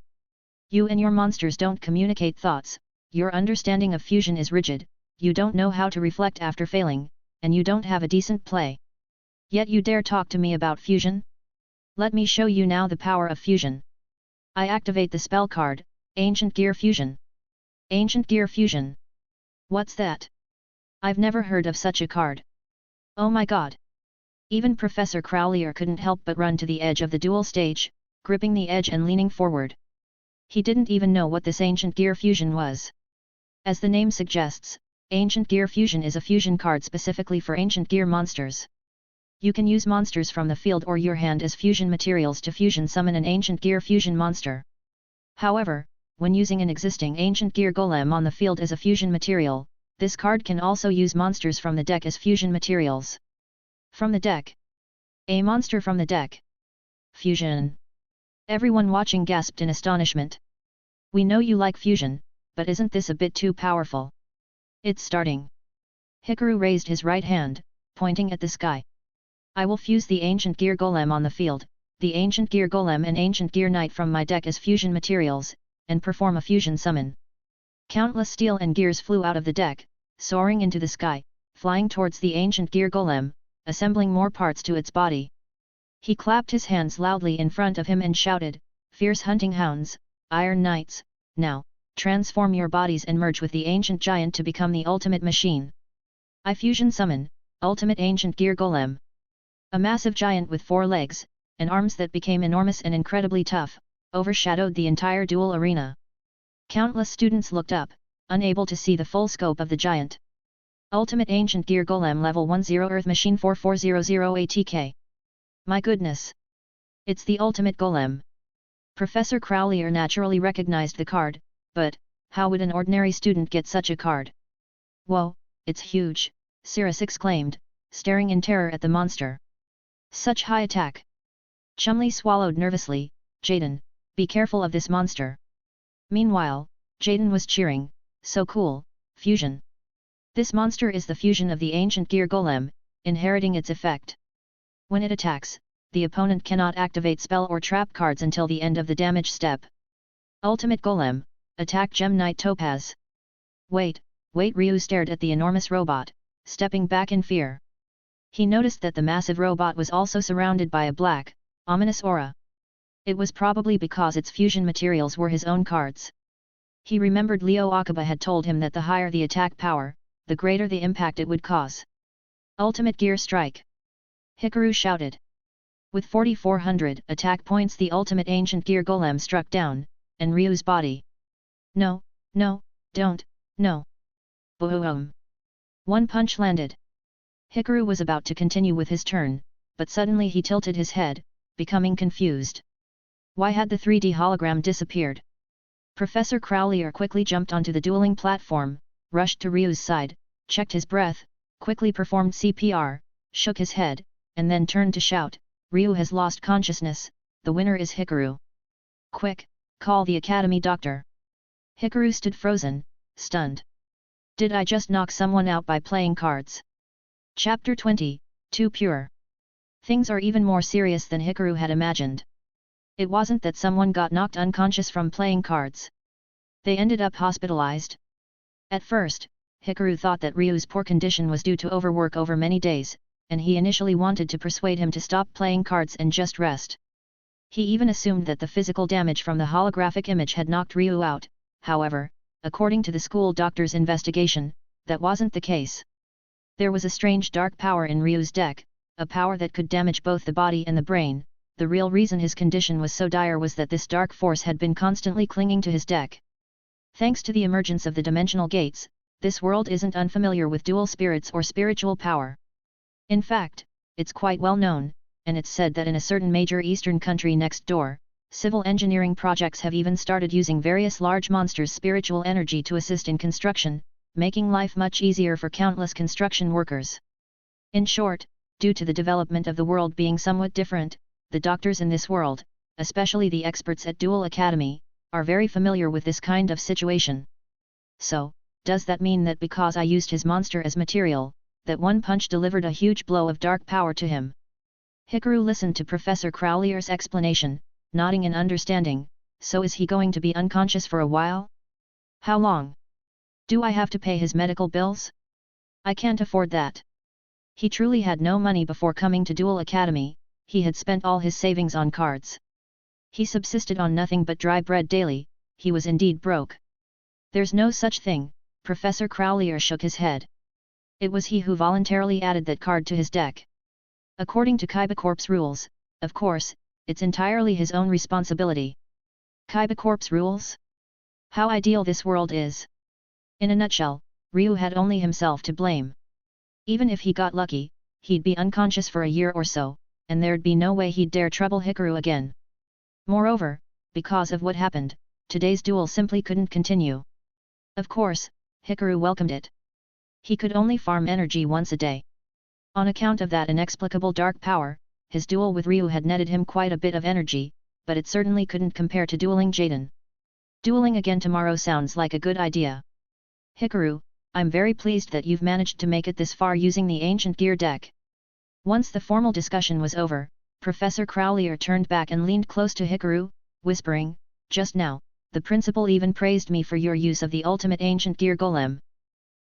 You and your monsters don't communicate thoughts, your understanding of fusion is rigid, you don't know how to reflect after failing, and you don't have a decent play. Yet you dare talk to me about fusion? Let me show you now the power of fusion. I activate the spell card, Ancient Gear Fusion. Ancient Gear Fusion. What's that? I've never heard of such a card. Oh my god. Even Professor Crowlier couldn't help but run to the edge of the duel stage, gripping the edge and leaning forward. He didn't even know what this Ancient Gear Fusion was. As the name suggests, Ancient Gear Fusion is a fusion card specifically for Ancient Gear monsters. You can use monsters from the field or your hand as fusion materials to fusion summon an Ancient Gear Fusion monster. However, when using an existing Ancient Gear Golem on the field as a fusion material, this card can also use monsters from the deck as fusion materials. From the deck. A monster from the deck. Fusion. Everyone watching gasped in astonishment. We know you like fusion, but isn't this a bit too powerful? It's starting. Hikaru raised his right hand, pointing at the sky. I will fuse the Ancient Gear Golem on the field, the Ancient Gear Golem and Ancient Gear Knight from my deck as fusion materials, and perform a fusion summon. Countless steel and gears flew out of the deck, soaring into the sky, flying towards the Ancient Gear Golem, assembling more parts to its body. He clapped his hands loudly in front of him and shouted, Fierce hunting hounds, Iron Knights, now, transform your bodies and merge with the Ancient Giant to become the ultimate machine. I fusion summon, Ultimate Ancient Gear Golem. A massive giant with 4 legs, and arms that became enormous and incredibly tough, overshadowed the entire duel arena. Countless students looked up, unable to see the full scope of the giant. Ultimate Ancient Gear Golem Level 10 Earth Machine 4400 ATK. My goodness! It's the Ultimate Golem! Professor Crowley naturally recognized the card, but, how would an ordinary student get such a card? Whoa, it's huge, Cirrus exclaimed, staring in terror at the monster. Such high attack! Chumley swallowed nervously. Jaden, be careful of this monster. Meanwhile, Jaden was cheering, so cool, fusion. This monster is the fusion of the Ancient Gear Golem, inheriting its effect. When it attacks, the opponent cannot activate spell or trap cards until the end of the damage step. Ultimate Golem, attack Gem Knight Topaz. Wait, Ryu stared at the enormous robot, stepping back in fear. He noticed that the massive robot was also surrounded by a black, ominous aura. It was probably because its fusion materials were his own cards. He remembered Leo Akiba had told him that the higher the attack power, the greater the impact it would cause. Ultimate Gear Strike! Hikaru shouted. With 4,400 attack points, the Ultimate Ancient Gear Golem struck down, and Ryu's body. No, don't, no. Boom! One punch landed. Hikaru was about to continue with his turn, but suddenly he tilted his head, becoming confused. Why had the 3D hologram disappeared? Professor Crowley quickly jumped onto the dueling platform, rushed to Ryu's side, checked his breath, quickly performed CPR, shook his head, and then turned to shout, Ryu has lost consciousness, the winner is Hikaru. Quick, call the academy doctor. Hikaru stood frozen, stunned. Did I just knock someone out by playing cards? Chapter 20, Too Pure. Things are even more serious than Hikaru had imagined. It wasn't that someone got knocked unconscious from playing cards. They ended up hospitalized. At first, Hikaru thought that Ryu's poor condition was due to overwork over many days, and he initially wanted to persuade him to stop playing cards and just rest. He even assumed that the physical damage from the holographic image had knocked Ryu out. However, according to the school doctor's investigation, that wasn't the case. There was a strange dark power in Ryu's deck, a power that could damage both the body and the brain. The real reason his condition was so dire was that this dark force had been constantly clinging to his deck. Thanks to the emergence of the dimensional gates, this world isn't unfamiliar with dual spirits or spiritual power. In fact, it's quite well known, and it's said that in a certain major eastern country next door, civil engineering projects have even started using various large monsters' spiritual energy to assist in construction, making life much easier for countless construction workers. In short, due to the development of the world being somewhat different, the doctors in this world, especially the experts at Duel Academy, are very familiar with this kind of situation. So, does that mean that because I used his monster as material, that one punch delivered a huge blow of dark power to him? Hikaru listened to Professor Crowley's explanation, nodding in understanding. So is he going to be unconscious for a while? How long? Do I have to pay his medical bills? I can't afford that. He truly had no money before coming to Duel Academy. He had spent all his savings on cards. He subsisted on nothing but dry bread daily. He was indeed broke. There's no such thing, Professor Crowley shook his head. It was he who voluntarily added that card to his deck. According to Kaiba Corp's rules, of course, it's entirely his own responsibility. Kaiba Corp's rules? How ideal this world is. In a nutshell, Ryu had only himself to blame. Even if he got lucky, he'd be unconscious for a year or so, and there'd be no way he'd dare trouble Hikaru again. Moreover, because of what happened, today's duel simply couldn't continue. Of course, Hikaru welcomed it. He could only farm energy once a day. On account of that inexplicable dark power, his duel with Ryu had netted him quite a bit of energy, but it certainly couldn't compare to dueling Jaden. Dueling again tomorrow sounds like a good idea. Hikaru, I'm very pleased that you've managed to make it this far using the Ancient Gear deck. Once the formal discussion was over, Professor Crowley turned back and leaned close to Hikaru, whispering, just now, the principal even praised me for your use of the Ultimate Ancient Gear Golem.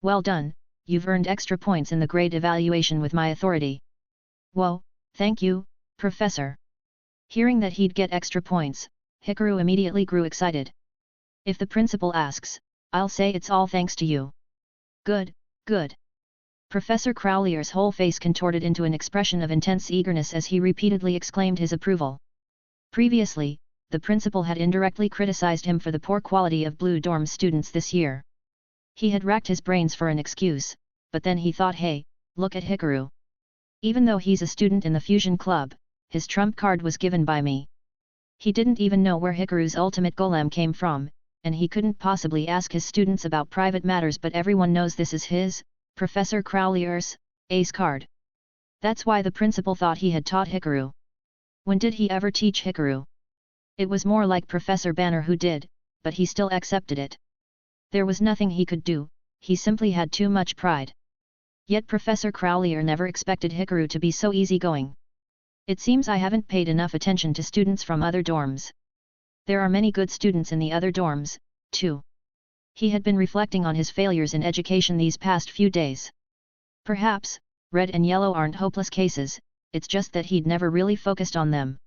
Well done, you've earned extra points in the grade evaluation with my authority. Whoa, thank you, Professor. Hearing that he'd get extra points, Hikaru immediately grew excited. If the principal asks, I'll say it's all thanks to you. Good, good. Professor Crowley's whole face contorted into an expression of intense eagerness as he repeatedly exclaimed his approval. Previously, the principal had indirectly criticized him for the poor quality of Blue Dorm students this year. He had racked his brains for an excuse, but then he thought, hey, look at Hikaru. Even though he's a student in the Fusion Club, his trump card was given by me. He didn't even know where Hikaru's ultimate golem came from, and he couldn't possibly ask his students about private matters, but everyone knows this is his, Professor Crowley's, ace card. That's why the principal thought he had taught Hikaru. When did he ever teach Hikaru? It was more like Professor Banner who did, but he still accepted it. There was nothing he could do, he simply had too much pride. Yet Professor Crowley never expected Hikaru to be so easygoing. It seems I haven't paid enough attention to students from other dorms. There are many good students in the other dorms, too. He had been reflecting on his failures in education these past few days. Perhaps, red and yellow aren't hopeless cases, it's just that he'd never really focused on them.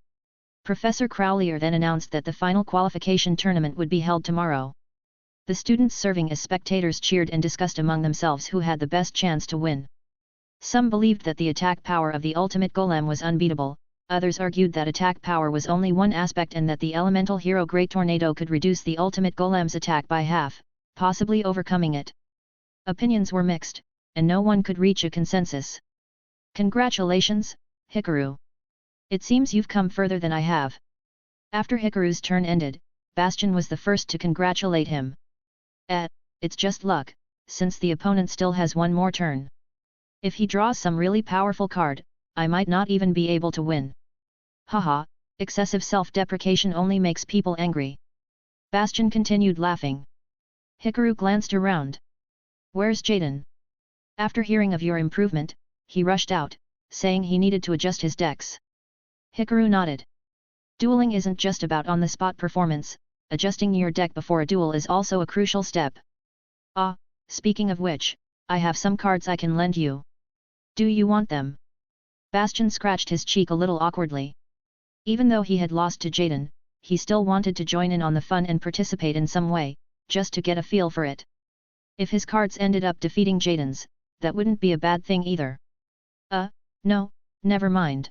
Professor Crowley then announced that the final qualification tournament would be held tomorrow. The students serving as spectators cheered and discussed among themselves who had the best chance to win. Some believed that the attack power of the ultimate golem was unbeatable, others argued that attack power was only one aspect and that the elemental hero Great Tornado could reduce the ultimate golem's attack by half, possibly overcoming it. Opinions were mixed, and no one could reach a consensus. Congratulations, Hikaru. It seems you've come further than I have. After Hikaru's turn ended, Bastion was the first to congratulate him. It's just luck, since the opponent still has one more turn. If he draws some really powerful card, I might not even be able to win. Haha, excessive self-deprecation only makes people angry. Bastion continued laughing. Hikaru glanced around. Where's Jaden? After hearing of your improvement, he rushed out, saying he needed to adjust his decks. Hikaru nodded. Dueling isn't just about on-the-spot performance, adjusting your deck before a duel is also a crucial step. Ah, speaking of which, I have some cards I can lend you. Do you want them? Bastion scratched his cheek a little awkwardly. Even though he had lost to Jaden, he still wanted to join in on the fun and participate in some way, just to get a feel for it. If his cards ended up defeating Jaden's, that wouldn't be a bad thing either. No, never mind.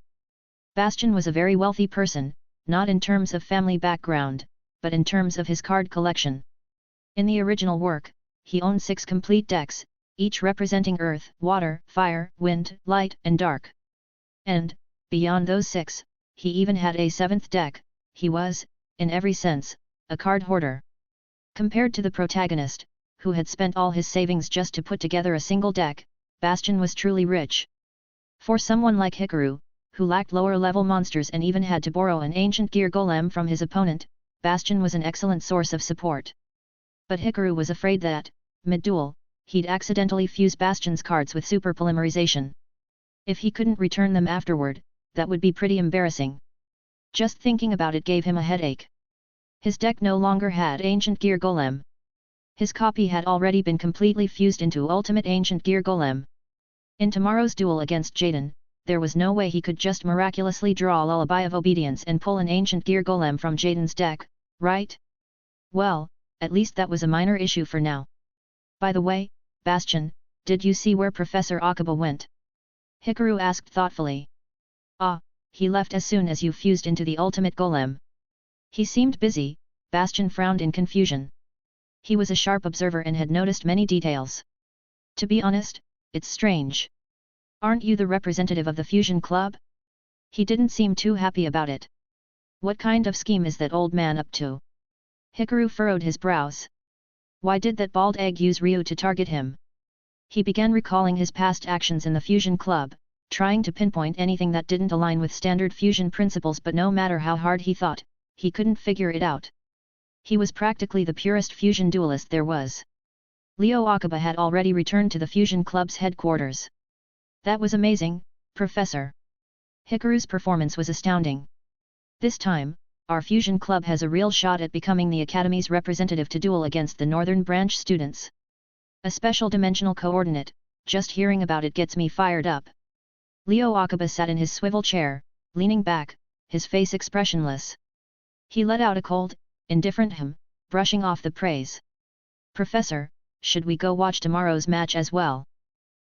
Bastion was a very wealthy person, not in terms of family background, but in terms of his card collection. In the original work, he owned 6 complete decks, each representing earth, water, fire, wind, light, and dark. And, beyond those 6, he even had a 7th deck. He was, in every sense, a card hoarder. Compared to the protagonist, who had spent all his savings just to put together a single deck, Bastion was truly rich. For someone like Hikaru, who lacked lower-level monsters and even had to borrow an ancient gear golem from his opponent, Bastion was an excellent source of support. But Hikaru was afraid that, mid-duel, he'd accidentally fuse Bastion's cards with super polymerization. If he couldn't return them afterward, that would be pretty embarrassing. Just thinking about it gave him a headache. His deck no longer had Ancient Gear Golem. His copy had already been completely fused into Ultimate Ancient Gear Golem. In tomorrow's duel against Jaden, there was no way he could just miraculously draw Lullaby of Obedience and pull an Ancient Gear Golem from Jaden's deck, right? Well, at least that was a minor issue for now. By the way, Bastion, did you see where Professor Akiba went? Hikaru asked thoughtfully. Ah, he left as soon as you fused into the Ultimate Golem. He seemed busy. Bastion frowned in confusion. He was a sharp observer and had noticed many details. To be honest, it's strange. Aren't you the representative of the Fusion Club? He didn't seem too happy about it. What kind of scheme is that old man up to? Hikaru furrowed his brows. Why did that bald egg use Ryu to target him? He began recalling his past actions in the Fusion Club, trying to pinpoint anything that didn't align with standard fusion principles, but no matter how hard he thought, he couldn't figure it out. He was practically the purest fusion duelist there was. Leo Akiba had already returned to the Fusion Club's headquarters. That was amazing, Professor. Hikaru's performance was astounding. This time, our Fusion Club has a real shot at becoming the Academy's representative to duel against the Northern Branch students. A special dimensional coordinate, just hearing about it gets me fired up. Leo Akiba sat in his swivel chair, leaning back, his face expressionless. He let out a cold, indifferent hum, brushing off the praise. Professor, should we go watch tomorrow's match as well?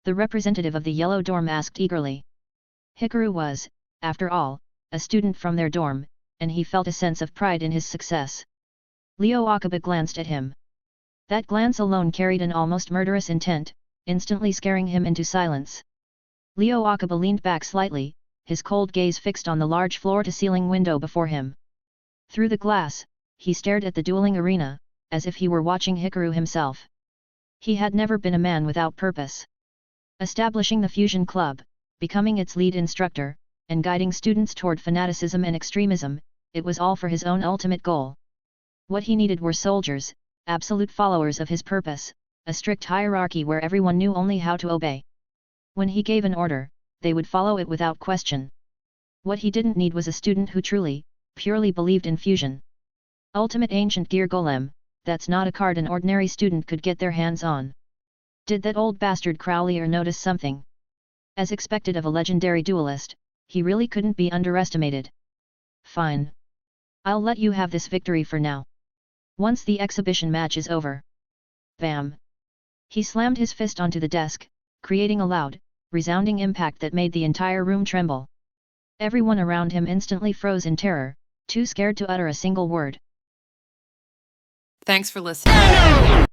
The representative of the Yellow Dorm asked eagerly. Hikaru was, after all, a student from their dorm, and he felt a sense of pride in his success. Leo Akaba glanced at him. That glance alone carried an almost murderous intent, instantly scaring him into silence. Leo Akaba leaned back slightly, his cold gaze fixed on the large floor-to-ceiling window before him. Through the glass, he stared at the dueling arena, as if he were watching Hikaru himself. He had never been a man without purpose. Establishing the Fusion Club, becoming its lead instructor, and guiding students toward fanaticism and extremism, it was all for his own ultimate goal. What he needed were soldiers, absolute followers of his purpose, a strict hierarchy where everyone knew only how to obey. When he gave an order, they would follow it without question. What he didn't need was a student who truly, purely believed in fusion. Ultimate Ancient Gear Golem, that's not a card an ordinary student could get their hands on. Did that old bastard Crowley notice something? As expected of a legendary duelist, he really couldn't be underestimated. Fine. I'll let you have this victory for now. Once the exhibition match is over. Bam! He slammed his fist onto the desk, creating a loud, resounding impact that made the entire room tremble. Everyone around him instantly froze in terror, too scared to utter a single word. Thanks for listening.